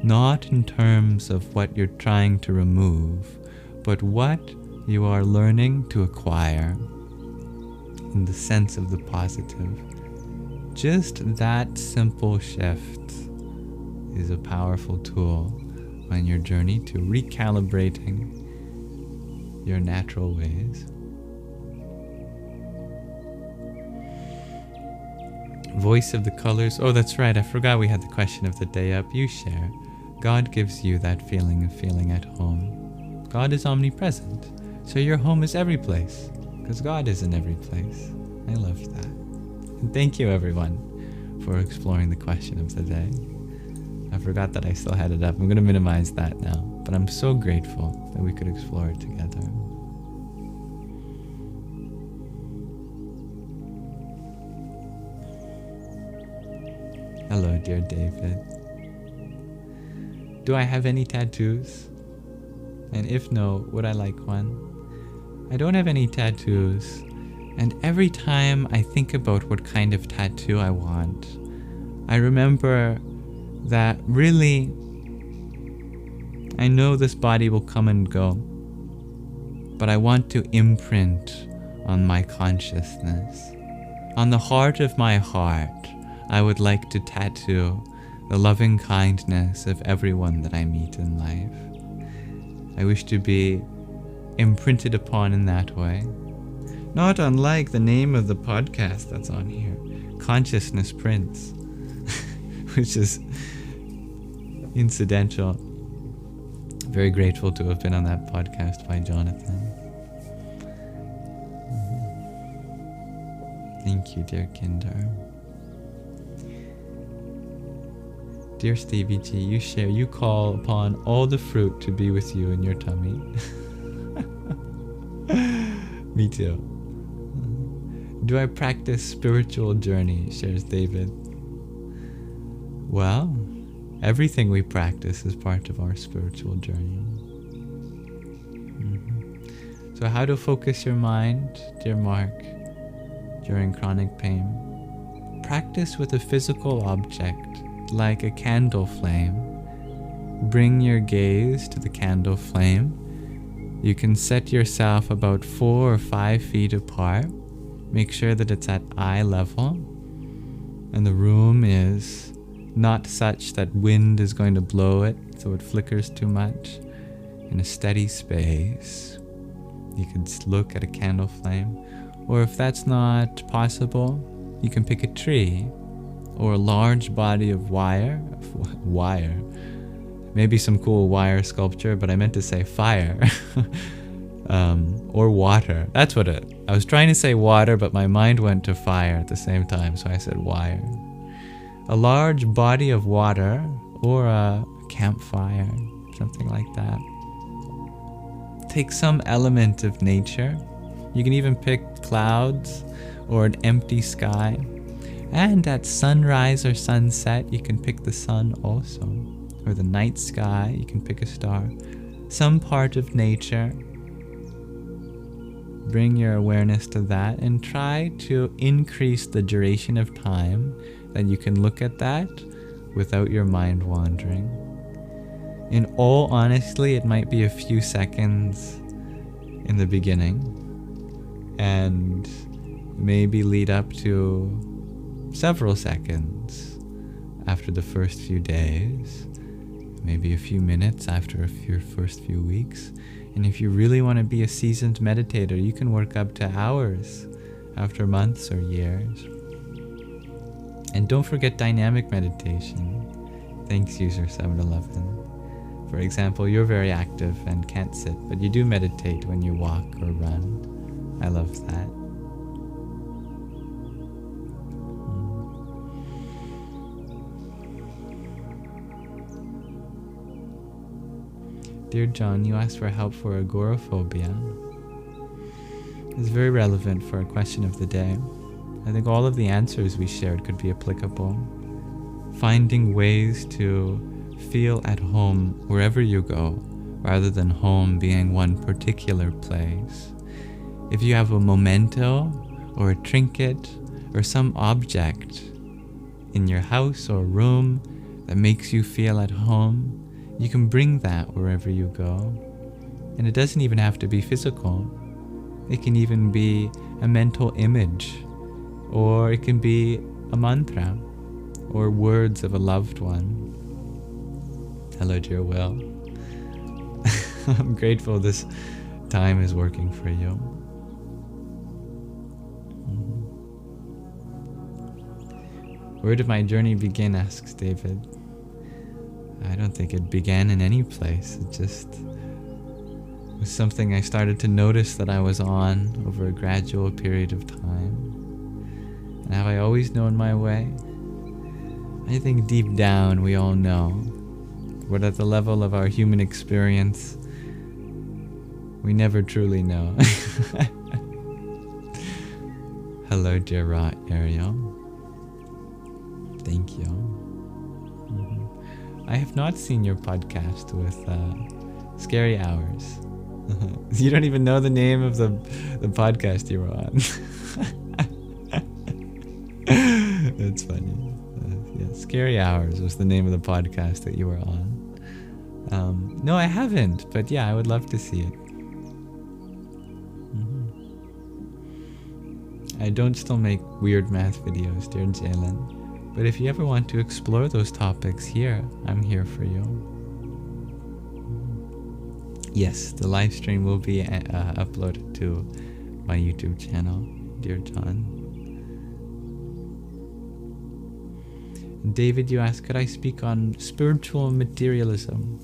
not in terms of what you're trying to remove, but what you are learning to acquire. In the sense of the positive. Just that simple shift is a powerful tool on your journey to recalibrating your natural ways. Voice of the colors. Oh, that's right. I forgot we had the question of the day up. You share. God gives you that feeling of feeling at home. God is omnipresent, so your home is every place. Because God is in every place. I love that. And thank you, everyone, for exploring the question of the day. I forgot that I still had it up. I'm going to minimize that now. But I'm so grateful that we could explore it together. Hello, dear David. Do I have any tattoos? And if no, would I like one? I don't have any tattoos. And every time I think about what kind of tattoo I want, I remember that really, I know this body will come and go, but I want to imprint on my consciousness. On the heart of my heart, I would like to tattoo the loving kindness of everyone that I meet in life. I wish to be imprinted upon in that way. Not unlike the name of the podcast that's on here, Consciousness Prints, which is incidental. Very grateful to have been on that podcast by Jonathan. Thank you, dear Kinder. Dear Stevie G, you call upon all the fruit to be with you in your tummy. Me too. Do I practice spiritual journey, shares David. Well, everything we practice is part of our spiritual journey. So how to focus your mind, dear Mark, during chronic pain? Practice with a physical object, like a candle flame. Bring your gaze to the candle flame. You can set yourself about 4 or 5 feet apart. Make sure that it's at eye level, and the room is not such that wind is going to blow it so it flickers too much. In a steady space, you could look at a candle flame, or if that's not possible, you can pick a tree or a large body of wire, maybe some cool wire sculpture, but I meant to say fire, or water. That's what I was trying to say water, but my mind went to fire at the same time, so I said wire. A large body of water or a campfire, something like that. Take some element of nature. You can even pick clouds or an empty sky. And at sunrise or sunset, you can pick the sun also. Or the night sky, you can pick a star. Some part of nature. Bring your awareness to that and try to increase the duration of time that you can look at that without your mind wandering. In all honesty, it might be a few seconds in the beginning and maybe lead up to several seconds after the first few days, maybe a few minutes after your first few weeks. And if you really want to be a seasoned meditator, you can work up to hours after months or years. And don't forget dynamic meditation. Thanks, user 711. For example, you're very active and can't sit, but you do meditate when you walk or run. I love that. Dear John, you asked for help for agoraphobia. It's very relevant for a question of the day. I think all of the answers we shared could be applicable. Finding ways to feel at home wherever you go, rather than home being one particular place. If you have a memento or a trinket or some object in your house or room that makes you feel at home, you can bring that wherever you go. And it doesn't even have to be physical. It can even be a mental image, or it can be a mantra, or words of a loved one. Hello, dear Will. I'm grateful this time is working for you. Where did my journey begin, asks David. I don't think it began in any place. It just was something I started to notice that I was on over a gradual period of time. And have I always known my way? I think deep down we all know. But at the level of our human experience, we never truly know. Hello, dear Ariel. Thank you. I have not seen your podcast with Scary Hours. You don't even know the name of the podcast you were on. That's funny. Yeah, Scary Hours was the name of the podcast that you were on. No, I haven't, but yeah, I would love to see it. I don't still make weird math videos, dear Jalen. But if you ever want to explore those topics here, I'm here for you. Yes, the live stream will be uploaded to my YouTube channel, dear John. David, you ask, could I speak on spiritual materialism?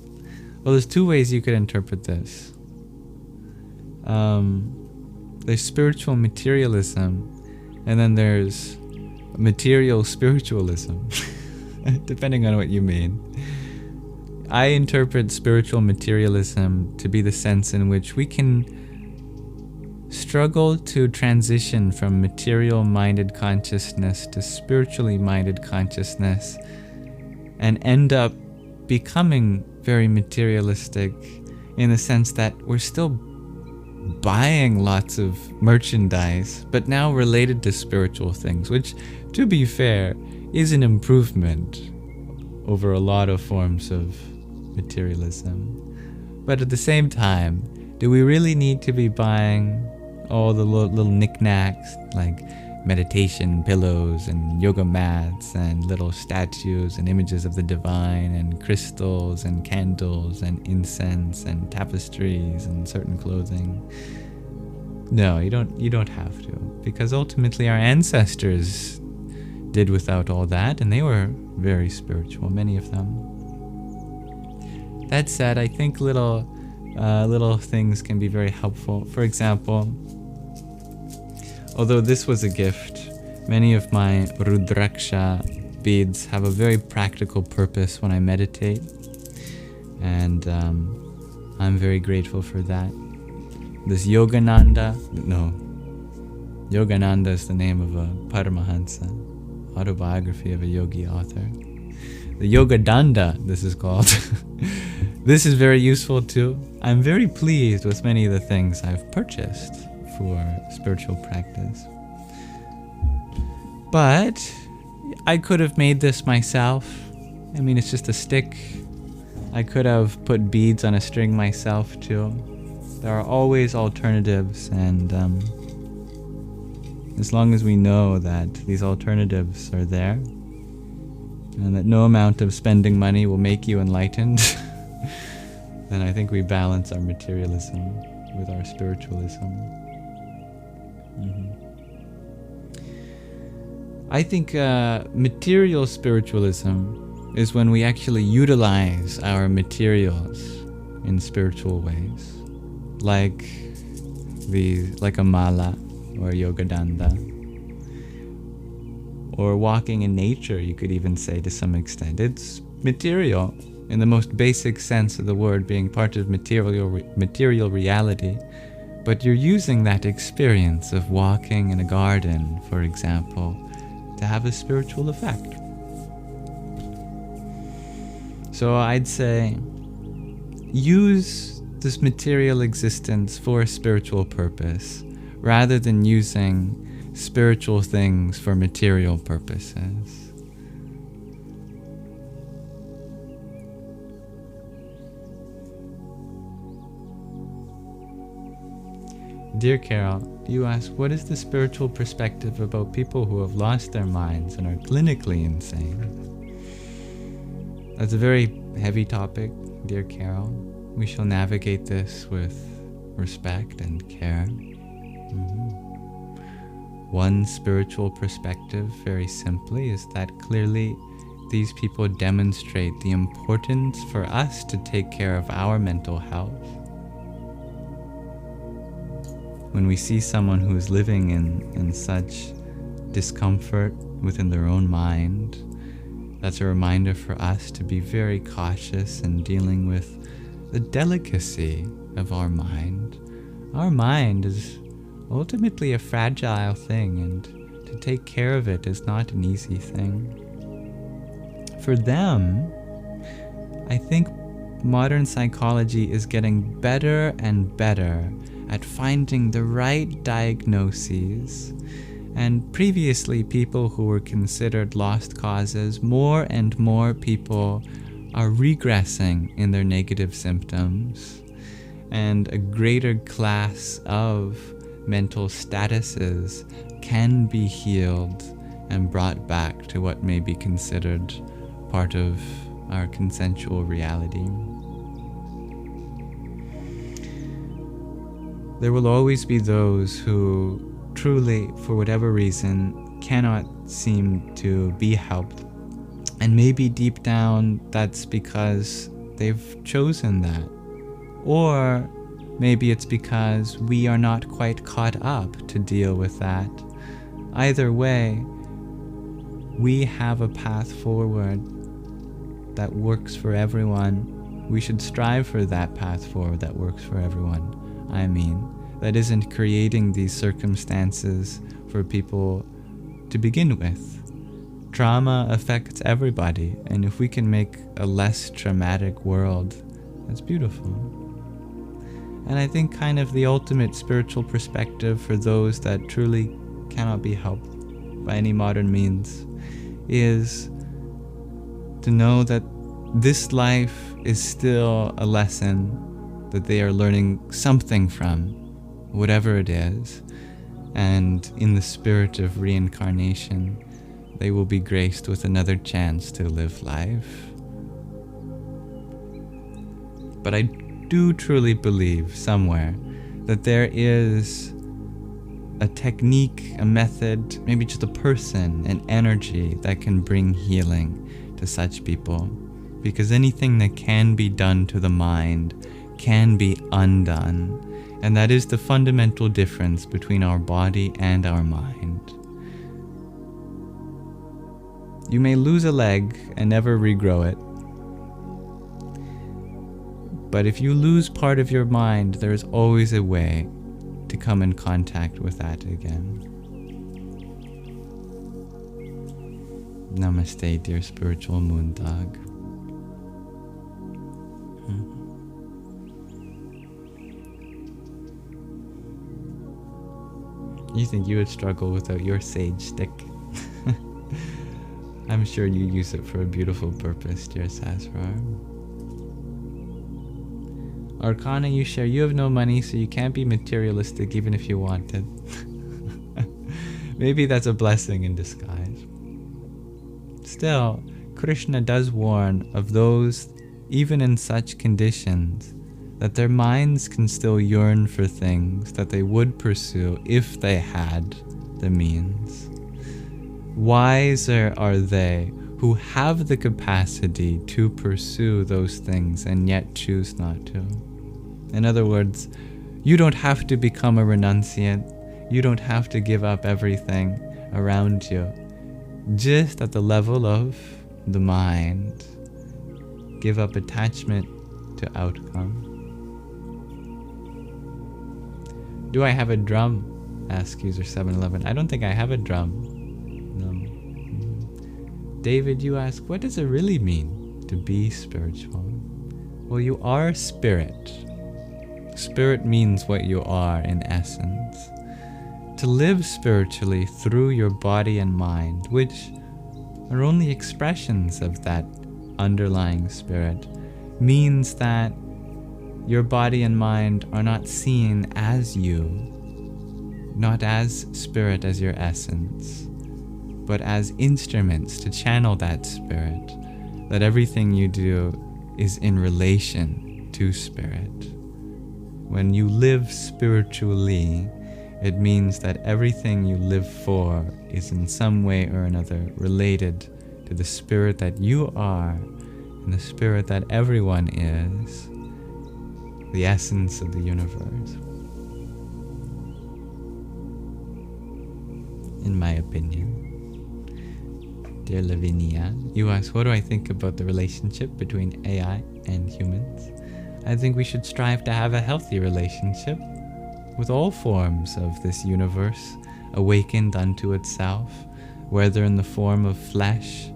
Well, there's two ways you could interpret this. There's spiritual materialism, and then there's material spiritualism, depending on what you mean. I interpret spiritual materialism to be the sense in which we can struggle to transition from material-minded consciousness to spiritually-minded consciousness and end up becoming very materialistic in the sense that we're still buying lots of merchandise, but now related to spiritual things, which, to be fair, is an improvement over a lot of forms of materialism. But at the same time, do we really need to be buying all the little knickknacks like meditation pillows and yoga mats and little statues and images of the divine and crystals and candles and incense and tapestries and certain clothing? No, you don't have to, because ultimately our ancestors did without all that, and they were very spiritual, many of them. That said, I think little things can be very helpful. For example, although this was a gift, many of my Rudraksha beads have a very practical purpose when I meditate, and I'm very grateful for that. This Yogananda is the name of a Paramahansa, autobiography of a yogi author. The Yogadanda, this is called. This is very useful too. I'm very pleased with many of the things I've purchased for spiritual practice. But I could have made this myself. I mean, it's just a stick. I could have put beads on a string myself too. There are always alternatives, and as long as we know that these alternatives are there, and that no amount of spending money will make you enlightened, then I think we balance our materialism with our spiritualism. I think material spiritualism is when we actually utilize our materials in spiritual ways, like a mala or yogadanda, or walking in nature, you could even say to some extent. It's material in the most basic sense of the word, being part of material reality, but you're using that experience of walking in a garden, for example, to have a spiritual effect. So I'd say use this material existence for a spiritual purpose, rather than using spiritual things for material purposes. Dear Carol, you ask, what is the spiritual perspective about people who have lost their minds and are clinically insane? That's a very heavy topic, dear Carol. We shall navigate this with respect and care. One spiritual perspective, very simply, is that clearly these people demonstrate the importance for us to take care of our mental health. When we see someone who is living in such discomfort within their own mind, that's a reminder for us to be very cautious in dealing with the delicacy of our mind. Our mind is ultimately a fragile thing, and to take care of it is not an easy thing. For them, I think modern psychology is getting better and better at finding the right diagnoses, and previously people who were considered lost causes, more and more people are regressing in their negative symptoms, and a greater class of mental statuses can be healed and brought back to what may be considered part of our consensual reality. There will always be those who truly, for whatever reason, cannot seem to be helped. And maybe deep down, that's because they've chosen that. Or maybe it's because we are not quite caught up to deal with that. Either way, we have a path forward that works for everyone. We should strive for that path forward that works for everyone. That isn't creating these circumstances for people to begin with. Trauma affects everybody, and if we can make a less traumatic world, that's beautiful. And I think kind of the ultimate spiritual perspective for those that truly cannot be helped by any modern means is to know that this life is still a lesson that they are learning something from, whatever it is, and in the spirit of reincarnation, they will be graced with another chance to live life. But I do truly believe somewhere that there is a technique, a method, maybe just a person, an energy that can bring healing to such people. Because anything that can be done to the mind can be undone. And that is the fundamental difference between our body and our mind. You may lose a leg and never regrow it. But if you lose part of your mind, there is always a way to come in contact with that again. Namaste, dear spiritual moon dog. You think you would struggle without your sage stick? I'm sure you use it for a beautiful purpose, dear Sasrar. Arcana you share, you have no money, so you can't be materialistic even if you wanted. Maybe that's a blessing in disguise. Still, Krishna does warn of those, even in such conditions, that their minds can still yearn for things that they would pursue if they had the means. Wiser are they who have the capacity to pursue those things and yet choose not to. In other words, you don't have to become a renunciant. You don't have to give up everything around you. Just at the level of the mind, give up attachment to outcome. Do I have a drum? Asks user 711. I don't think I have a drum. No. David, you ask, what does it really mean to be spiritual? Well, you are spirit. Spirit means what you are in essence. To live spiritually through your body and mind, which are only expressions of that underlying spirit, means that your body and mind are not seen as you, not as spirit as your essence, but as instruments to channel that spirit, that everything you do is in relation to spirit. When you live spiritually, it means that everything you live for is in some way or another related to the spirit that you are and the spirit that everyone is, the essence of the universe. In my opinion. Dear Lavinia, you ask, what do I think about the relationship between AI and humans? I think we should strive to have a healthy relationship with all forms of this universe, awakened unto itself, whether in the form of flesh,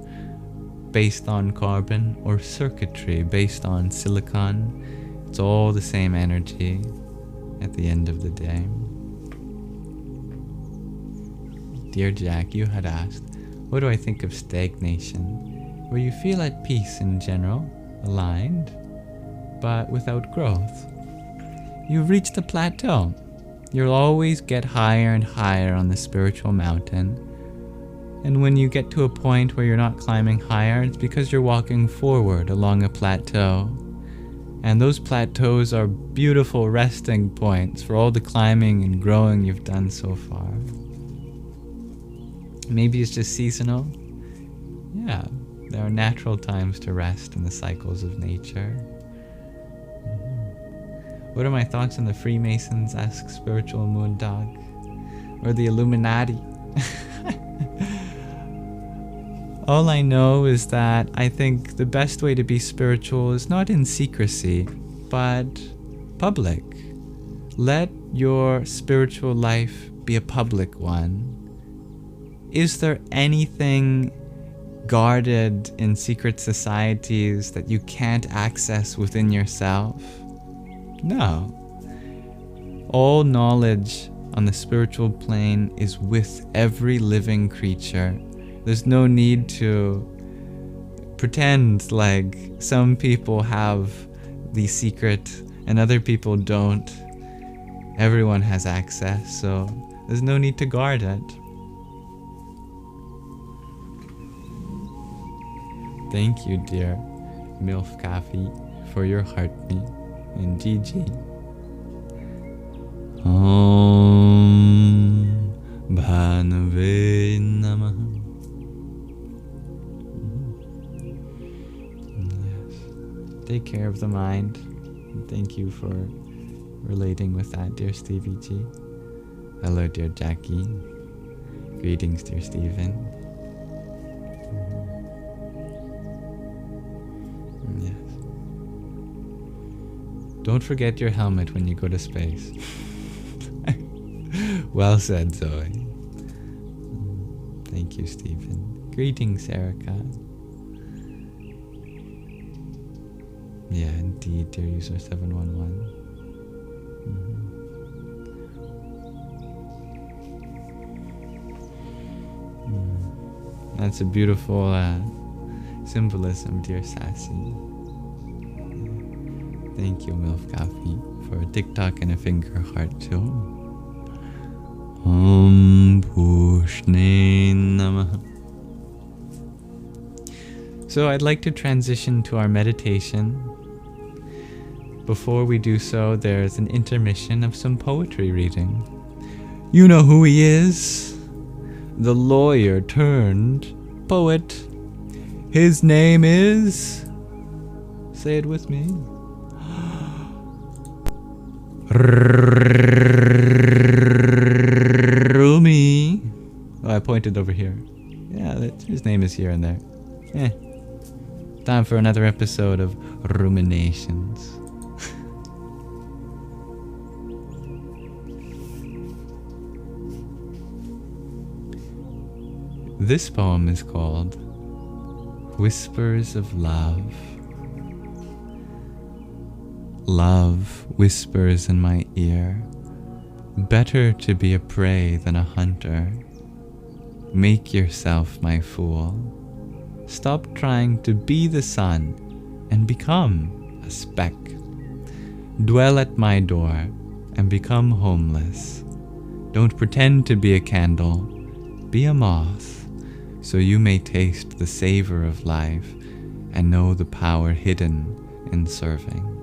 based on carbon or circuitry based on silicon. It's all the same energy at the end of the day. Dear Jack, you had asked, what do I think of stagnation? Where you feel at peace in general, aligned, but without growth. You've reached a plateau. You'll always get higher and higher on the spiritual mountain. And when you get to a point where you're not climbing higher, it's because you're walking forward along a plateau. And those plateaus are beautiful resting points for all the climbing and growing you've done so far. Maybe it's just seasonal. Yeah, there are natural times to rest in the cycles of nature. What are my thoughts on the Freemasons? Asks Spiritual Moon Dog. Or the Illuminati? All I know is that I think the best way to be spiritual is not in secrecy, but public. Let your spiritual life be a public one. Is there anything guarded in secret societies that you can't access within yourself? No. All knowledge on the spiritual plane is with every living creature. There's no need to pretend like some people have the secret and other people don't. Everyone has access, so there's no need to guard it. Thank you, dear MILF Coffee, for your heartbeat. And GG. Om Bhanave Namaha. Yes. Take care of the mind. And thank you for relating with that, dear Stevie G. Hello, dear Jackie. Greetings, dear Stephen. Yes. Don't forget your helmet when you go to space. Well said, Zoe. Thank you, Stephen. Greetings, Erica. Yeah, indeed, dear user 711. That's a beautiful symbolism, dear Sassy. Thank you, MILF Coffee, for a TikTok and a finger heart too. Om Pushne Namaha. So I'd like to transition to our meditation. Before we do so, there's an intermission of some poetry reading. You know who he is? The lawyer turned poet. His name is... Say it with me. Rumi. Oh, I pointed over here. Yeah, his name is here and there. Time for another episode of Ruminations. This poem is called Whispers of Love. Love whispers in my ear, better to be a prey than a hunter. Make yourself my fool. Stop trying to be the sun and become a speck. Dwell at my door and become homeless. Don't pretend to be a candle, be a moth, so you may taste the savor of life and know the power hidden in serving.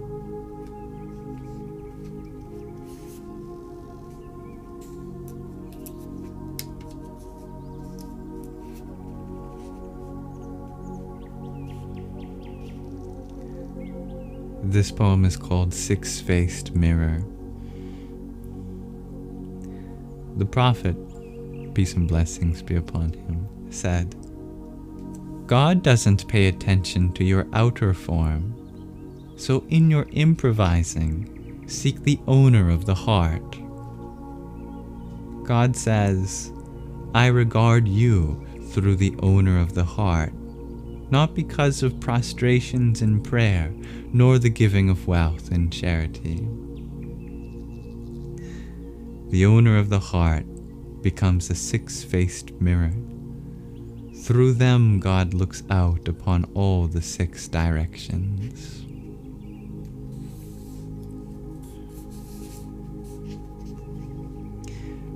This poem is called Six-Faced Mirror. The Prophet, peace and blessings be upon him, said, God doesn't pay attention to your outer form, so in your improvising, seek the owner of the heart. God says, I regard you through the owner of the heart, not because of prostrations in prayer, nor the giving of wealth in charity. The owner of the heart becomes a six-faced mirror. Through them, God looks out upon all the six directions.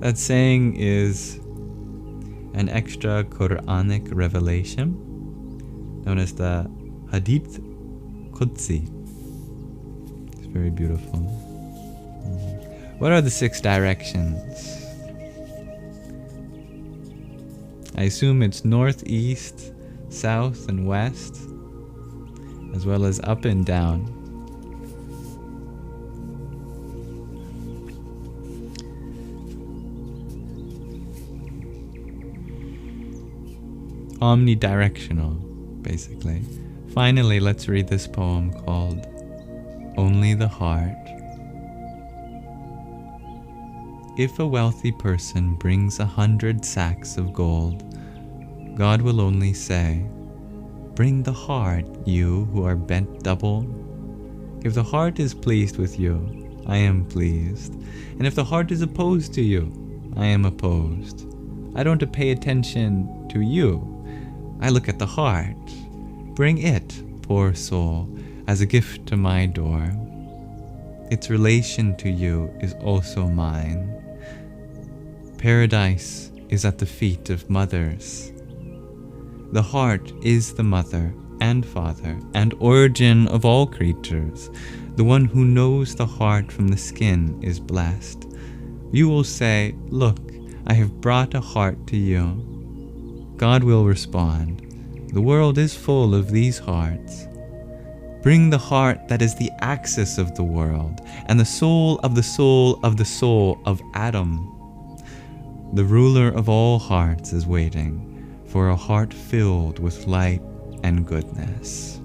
That saying is an extra Quranic revelation known as the Hadith Qudsi. It's very beautiful. What are the six directions? I assume it's north, east, south, and west, as well as up and down. Omnidirectional, basically. Finally, let's read this poem called Only the Heart. If a wealthy person brings 100 sacks of gold, God will only say, "Bring the heart, you who are bent double." If the heart is pleased with you, I am pleased. And if the heart is opposed to you, I am opposed. I don't pay attention to you. I look at the heart. Bring it, poor soul, as a gift to my door. Its relation to you is also mine. Paradise is at the feet of mothers. The heart is the mother and father and origin of all creatures. The one who knows the heart from the skin is blessed. You will say, "Look, I have brought a heart to you." God will respond, "The world is full of these hearts. Bring the heart that is the axis of the world and the soul of the soul of the soul of Adam. The ruler of all hearts is waiting for a heart filled with light and goodness."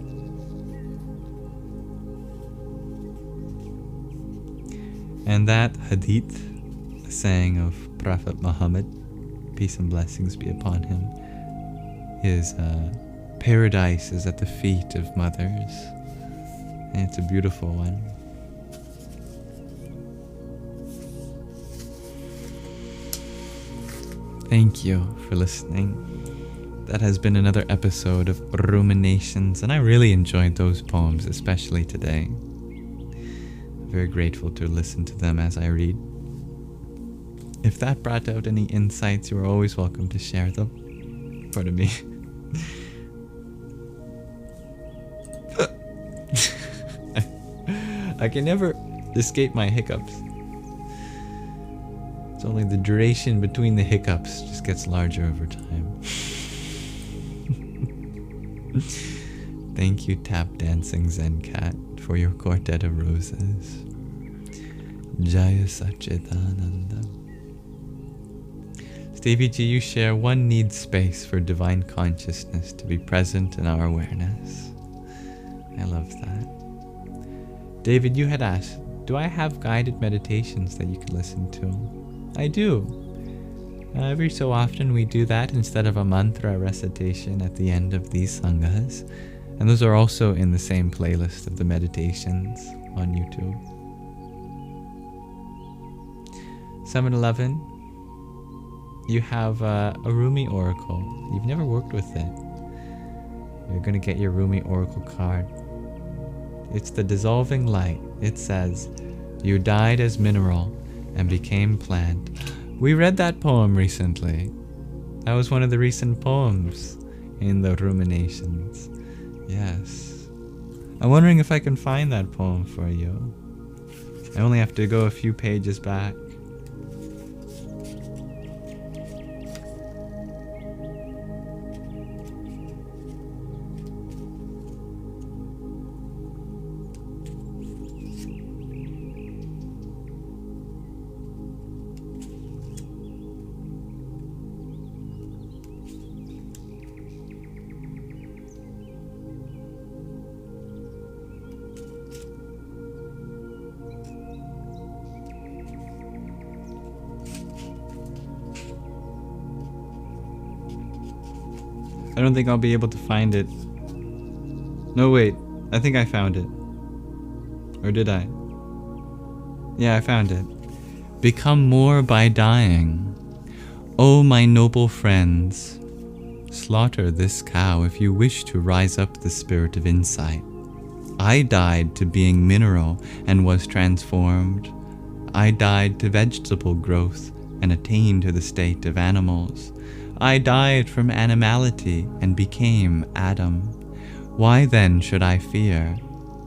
And that hadith, a saying of Prophet Muhammad, peace and blessings be upon him, is paradise is at the feet of mothers. And it's a beautiful one. Thank you for listening. That has been another episode of Ruminations, and I really enjoyed those poems, especially today. I'm very grateful to listen to them as I read. If that brought out any insights, you are always welcome to share them. Pardon me. I can never escape my hiccups. It's only the duration between the hiccups just gets larger over time. Thank you, Tap Dancing Zen Cat, for your quartet of roses. Jaya Satchitananda. Stevie G, you share one needs space for divine consciousness to be present in our awareness. I love that. David, you had asked, do I have guided meditations that you could listen to? I do. Every so often we do that instead of a mantra recitation at the end of these sanghas. And those are also in the same playlist of the meditations on YouTube. 7-Eleven, you have a Rumi oracle. You've never worked with it. You're going to get your Rumi oracle card. It's the dissolving light. It says, "You died as mineral and became plant." We read that poem recently. That was one of the recent poems in the Ruminations. Yes. I'm wondering if I can find that poem for you. I only have to go a few pages back. I don't think I'll be able to find it No, wait. I think I found it. Or did I? Yeah, I found it. Become more by dying. O my noble friends, slaughter this cow if you wish to rise up the spirit of insight. I died to being mineral and was transformed. I died to vegetable growth and attained to the state of animals. I died from animality and became Adam. Why then should I fear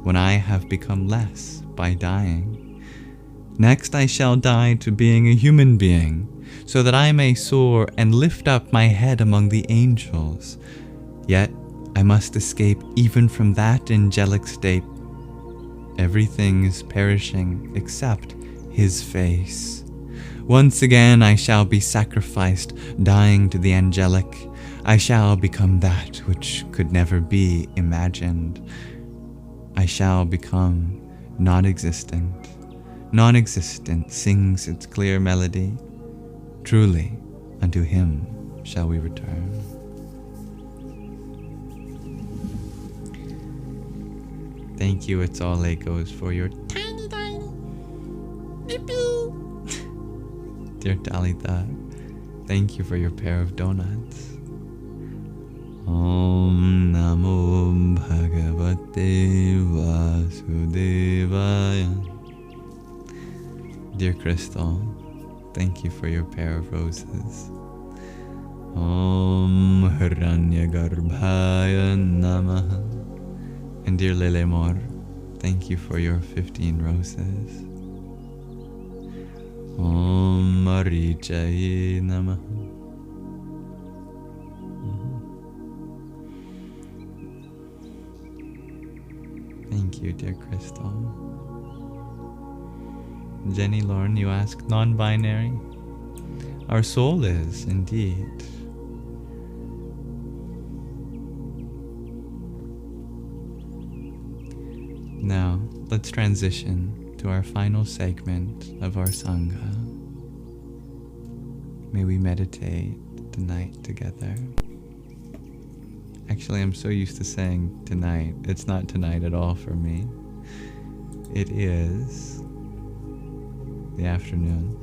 when I have become less by dying? Next I shall die to being a human being, so that I may soar and lift up my head among the angels. Yet I must escape even from that angelic state. Everything is perishing except his face. Once again I shall be sacrificed, dying to the angelic. I shall become that which could never be imagined. I shall become non-existent. Non-existent sings its clear melody. Truly, unto him shall we return. Thank you, It's All Legos, for your tiny, dear Talitha, thank you for your pair of donuts. Om Namo Bhagavate Vasudevaya. Dear Crystal, thank you for your pair of roses. Om Hiranyagarbhaya Namaha. And dear Lilemor, thank you for your 15 roses. Om Marichaye Namaha. Thank you, dear Crystal. Jenny Lorne, you ask, non-binary? Our soul is, indeed. Now, let's transition to our final segment of our Sangha. May we meditate tonight together. Actually, I'm so used to saying tonight. It's not tonight at all for me. It is the afternoon.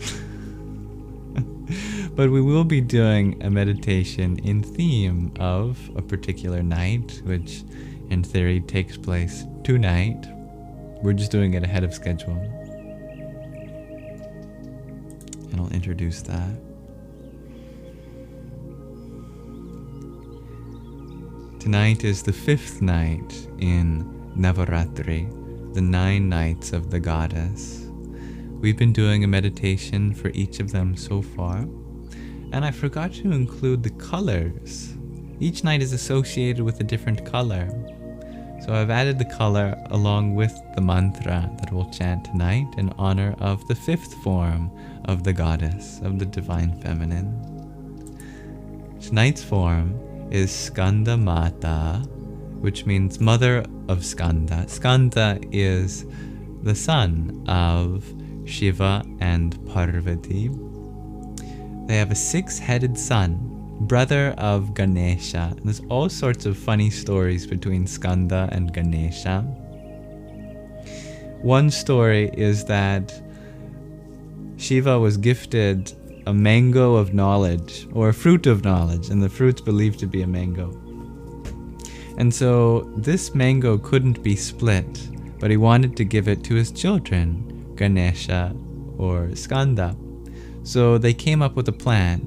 But we will be doing a meditation in theme of a particular night, which in theory takes place tonight. We're just doing it ahead of schedule. And I'll introduce that. Tonight is the 5th night in Navaratri, the 9 nights of the goddess. We've been doing a meditation for each of them so far, and I forgot to include the colors. Each night is associated with a different color. So I've added the color along with the mantra that we'll chant tonight in honor of the 5th form of the goddess, of the divine feminine. Tonight's form is Skanda Mata, which means mother of Skanda. Skanda is the son of Shiva and Parvati. They have a 6-headed son, brother of Ganesha. And there's all sorts of funny stories between Skanda and Ganesha. One story is that Shiva was gifted a mango of knowledge, or a fruit of knowledge, and the fruit's believed to be a mango. And so this mango couldn't be split, but he wanted to give it to his children, Ganesha or Skanda. So they came up with a plan.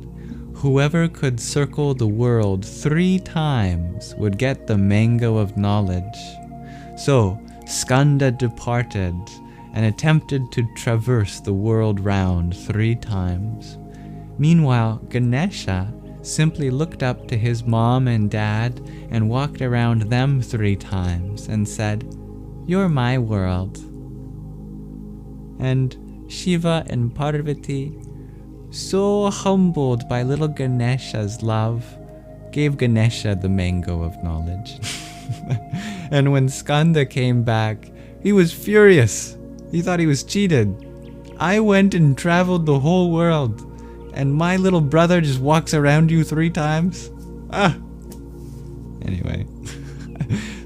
Whoever could circle the world 3 times would get the mango of knowledge. So Skanda departed and attempted to traverse the world round 3 times. Meanwhile, Ganesha simply looked up to his mom and dad and walked around them 3 times and said, "You're my world." And Shiva and Parvati, so humbled by little Ganesha's love, gave Ganesha the mango of knowledge. And when Skanda came back, he was furious. He thought he was cheated. I went and traveled the whole world, and my little brother just walks around you 3 times? Anyway,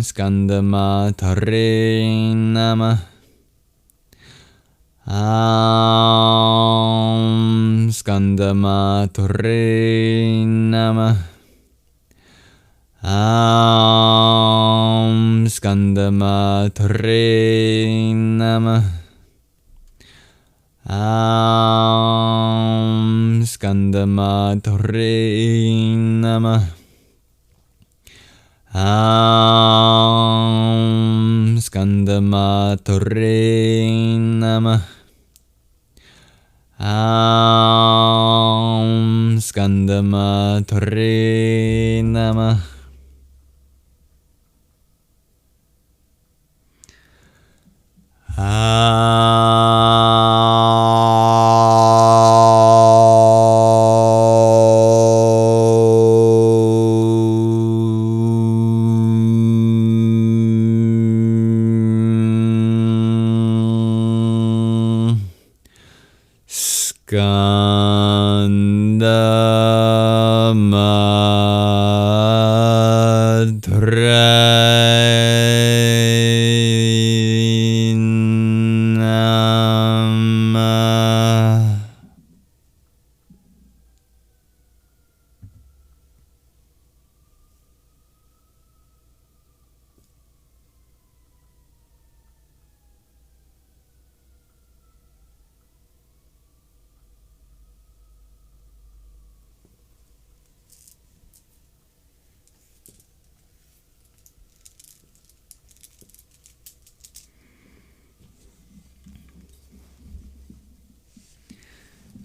Skandamatre Namah. Skandamatre Namah. Skandamatre Namah. Skandamatre Namah. Skandamatre Namah. Skandamatre Namah.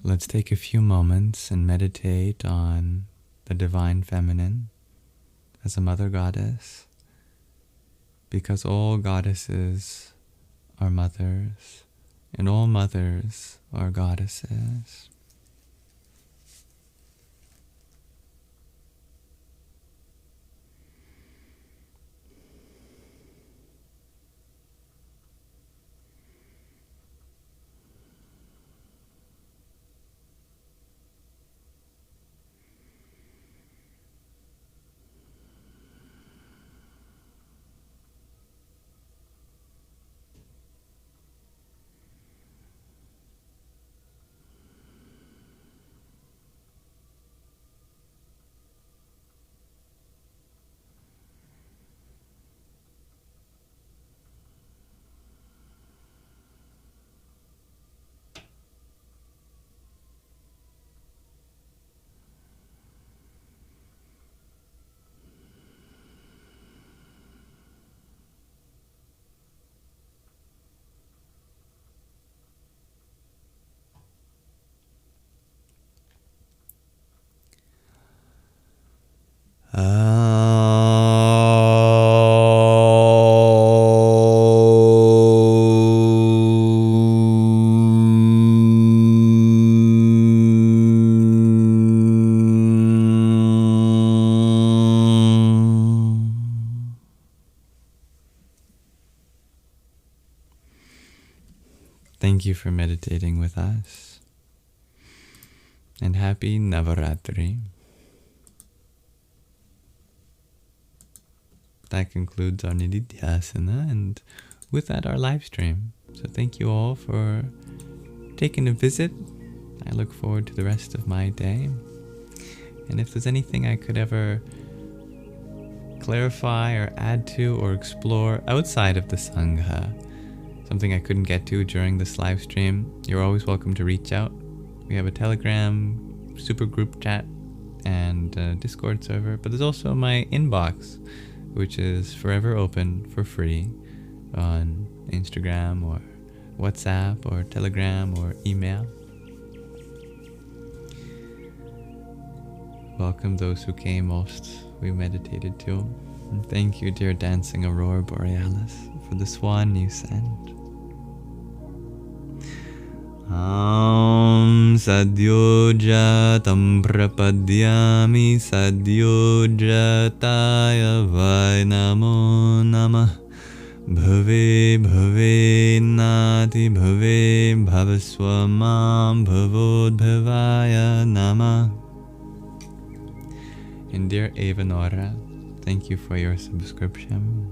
Let's take a few moments and meditate on the Divine Feminine as a Mother Goddess, because all goddesses are mothers, and all mothers are goddesses. Thank you for meditating with us, and happy Navaratri. That concludes our Nididhyasana, and with that, our live stream. So thank you all for taking a visit. I look forward to the rest of my day. And if there's anything I could ever clarify or add to or explore outside of the Sangha, something I couldn't get to during this live stream, you're always welcome to reach out. We have a Telegram super group chat and a Discord server, but there's also my inbox, which is forever open for free on Instagram or WhatsApp or Telegram or email. Welcome those who came whilst we meditated too. And thank you, dear dancing Aurora Borealis, for the swan you sent. Sadyojatam prapadyami sadyojataya vai namo namah. Bhave bhave nati bhave bhavaswamam bhavodbhavaya namah. And dear Eva Nora, thank you for your subscription.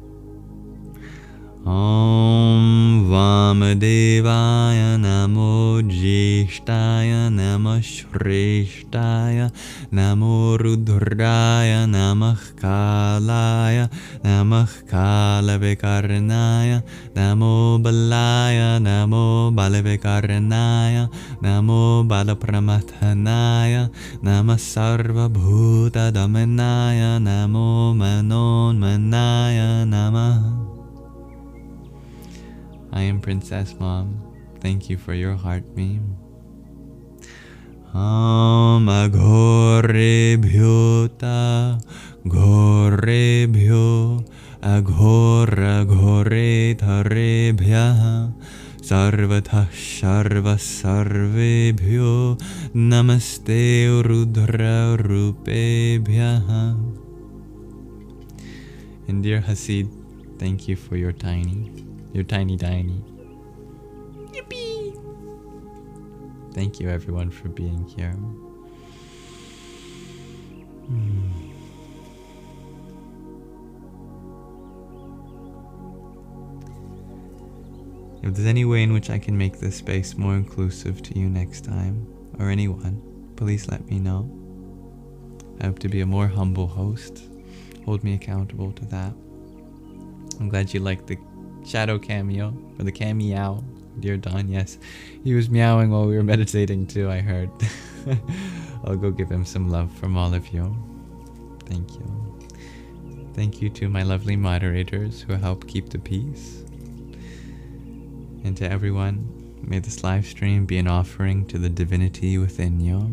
Om Vamadevaya Namo Jishtaya Namo Shreshtaya Namo Rudraya Namah Kalaya Namah Kalavikarnaya Namo Balaya Namo Balavikarnaya Namo Balapramathanaya Namah Sarva Bhuta Damanaya Namo Manon Manaya Namah. I am Princess Mom. Thank you for your heart meme. Agorebhyo ta gorebhyo agora gore tarebhya sarvatah sarva sarvebhyo namaste rudra rupebhya. And dear Hasid, thank you for your tiny. Yippee! Thank you everyone for being here. If there's any way in which I can make this space more inclusive to you next time, or anyone, please let me know. I hope to be a more humble host. Hold me accountable to that. I'm glad you liked the shadow cameo, or the cameo, dear Don. Yes, he was meowing while we were meditating too, I heard. I'll go give him some love from all of you. Thank you. Thank you to my lovely moderators who help keep the peace. And to everyone, may this live stream be an offering to the divinity within you.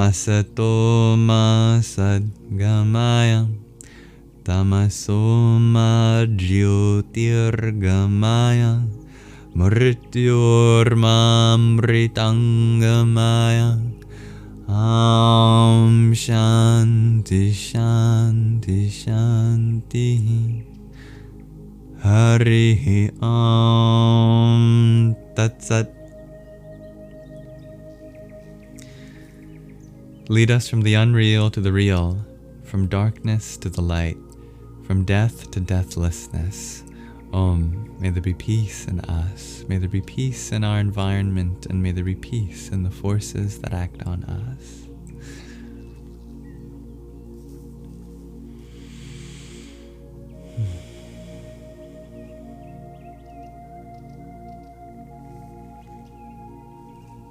Asato ma sadgamaya Tamasoma jyotirgamaya mrityormamritangamaya. Om Shanti Shanti Shanti. Hari Om Tat Sat. Lead us from the unreal to the real, from darkness to the light, from death to deathlessness. May there be peace in us, may there be peace in our environment, and may there be peace in the forces that act on us.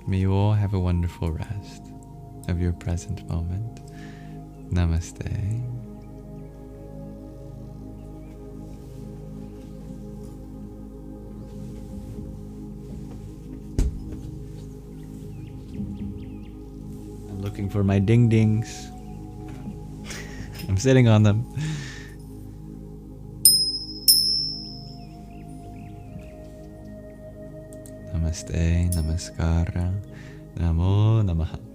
May you all have a wonderful rest of your present moment. Namaste. I'm looking for my ding-dings. I'm sitting on them. Namaste, namaskara, namo namaha.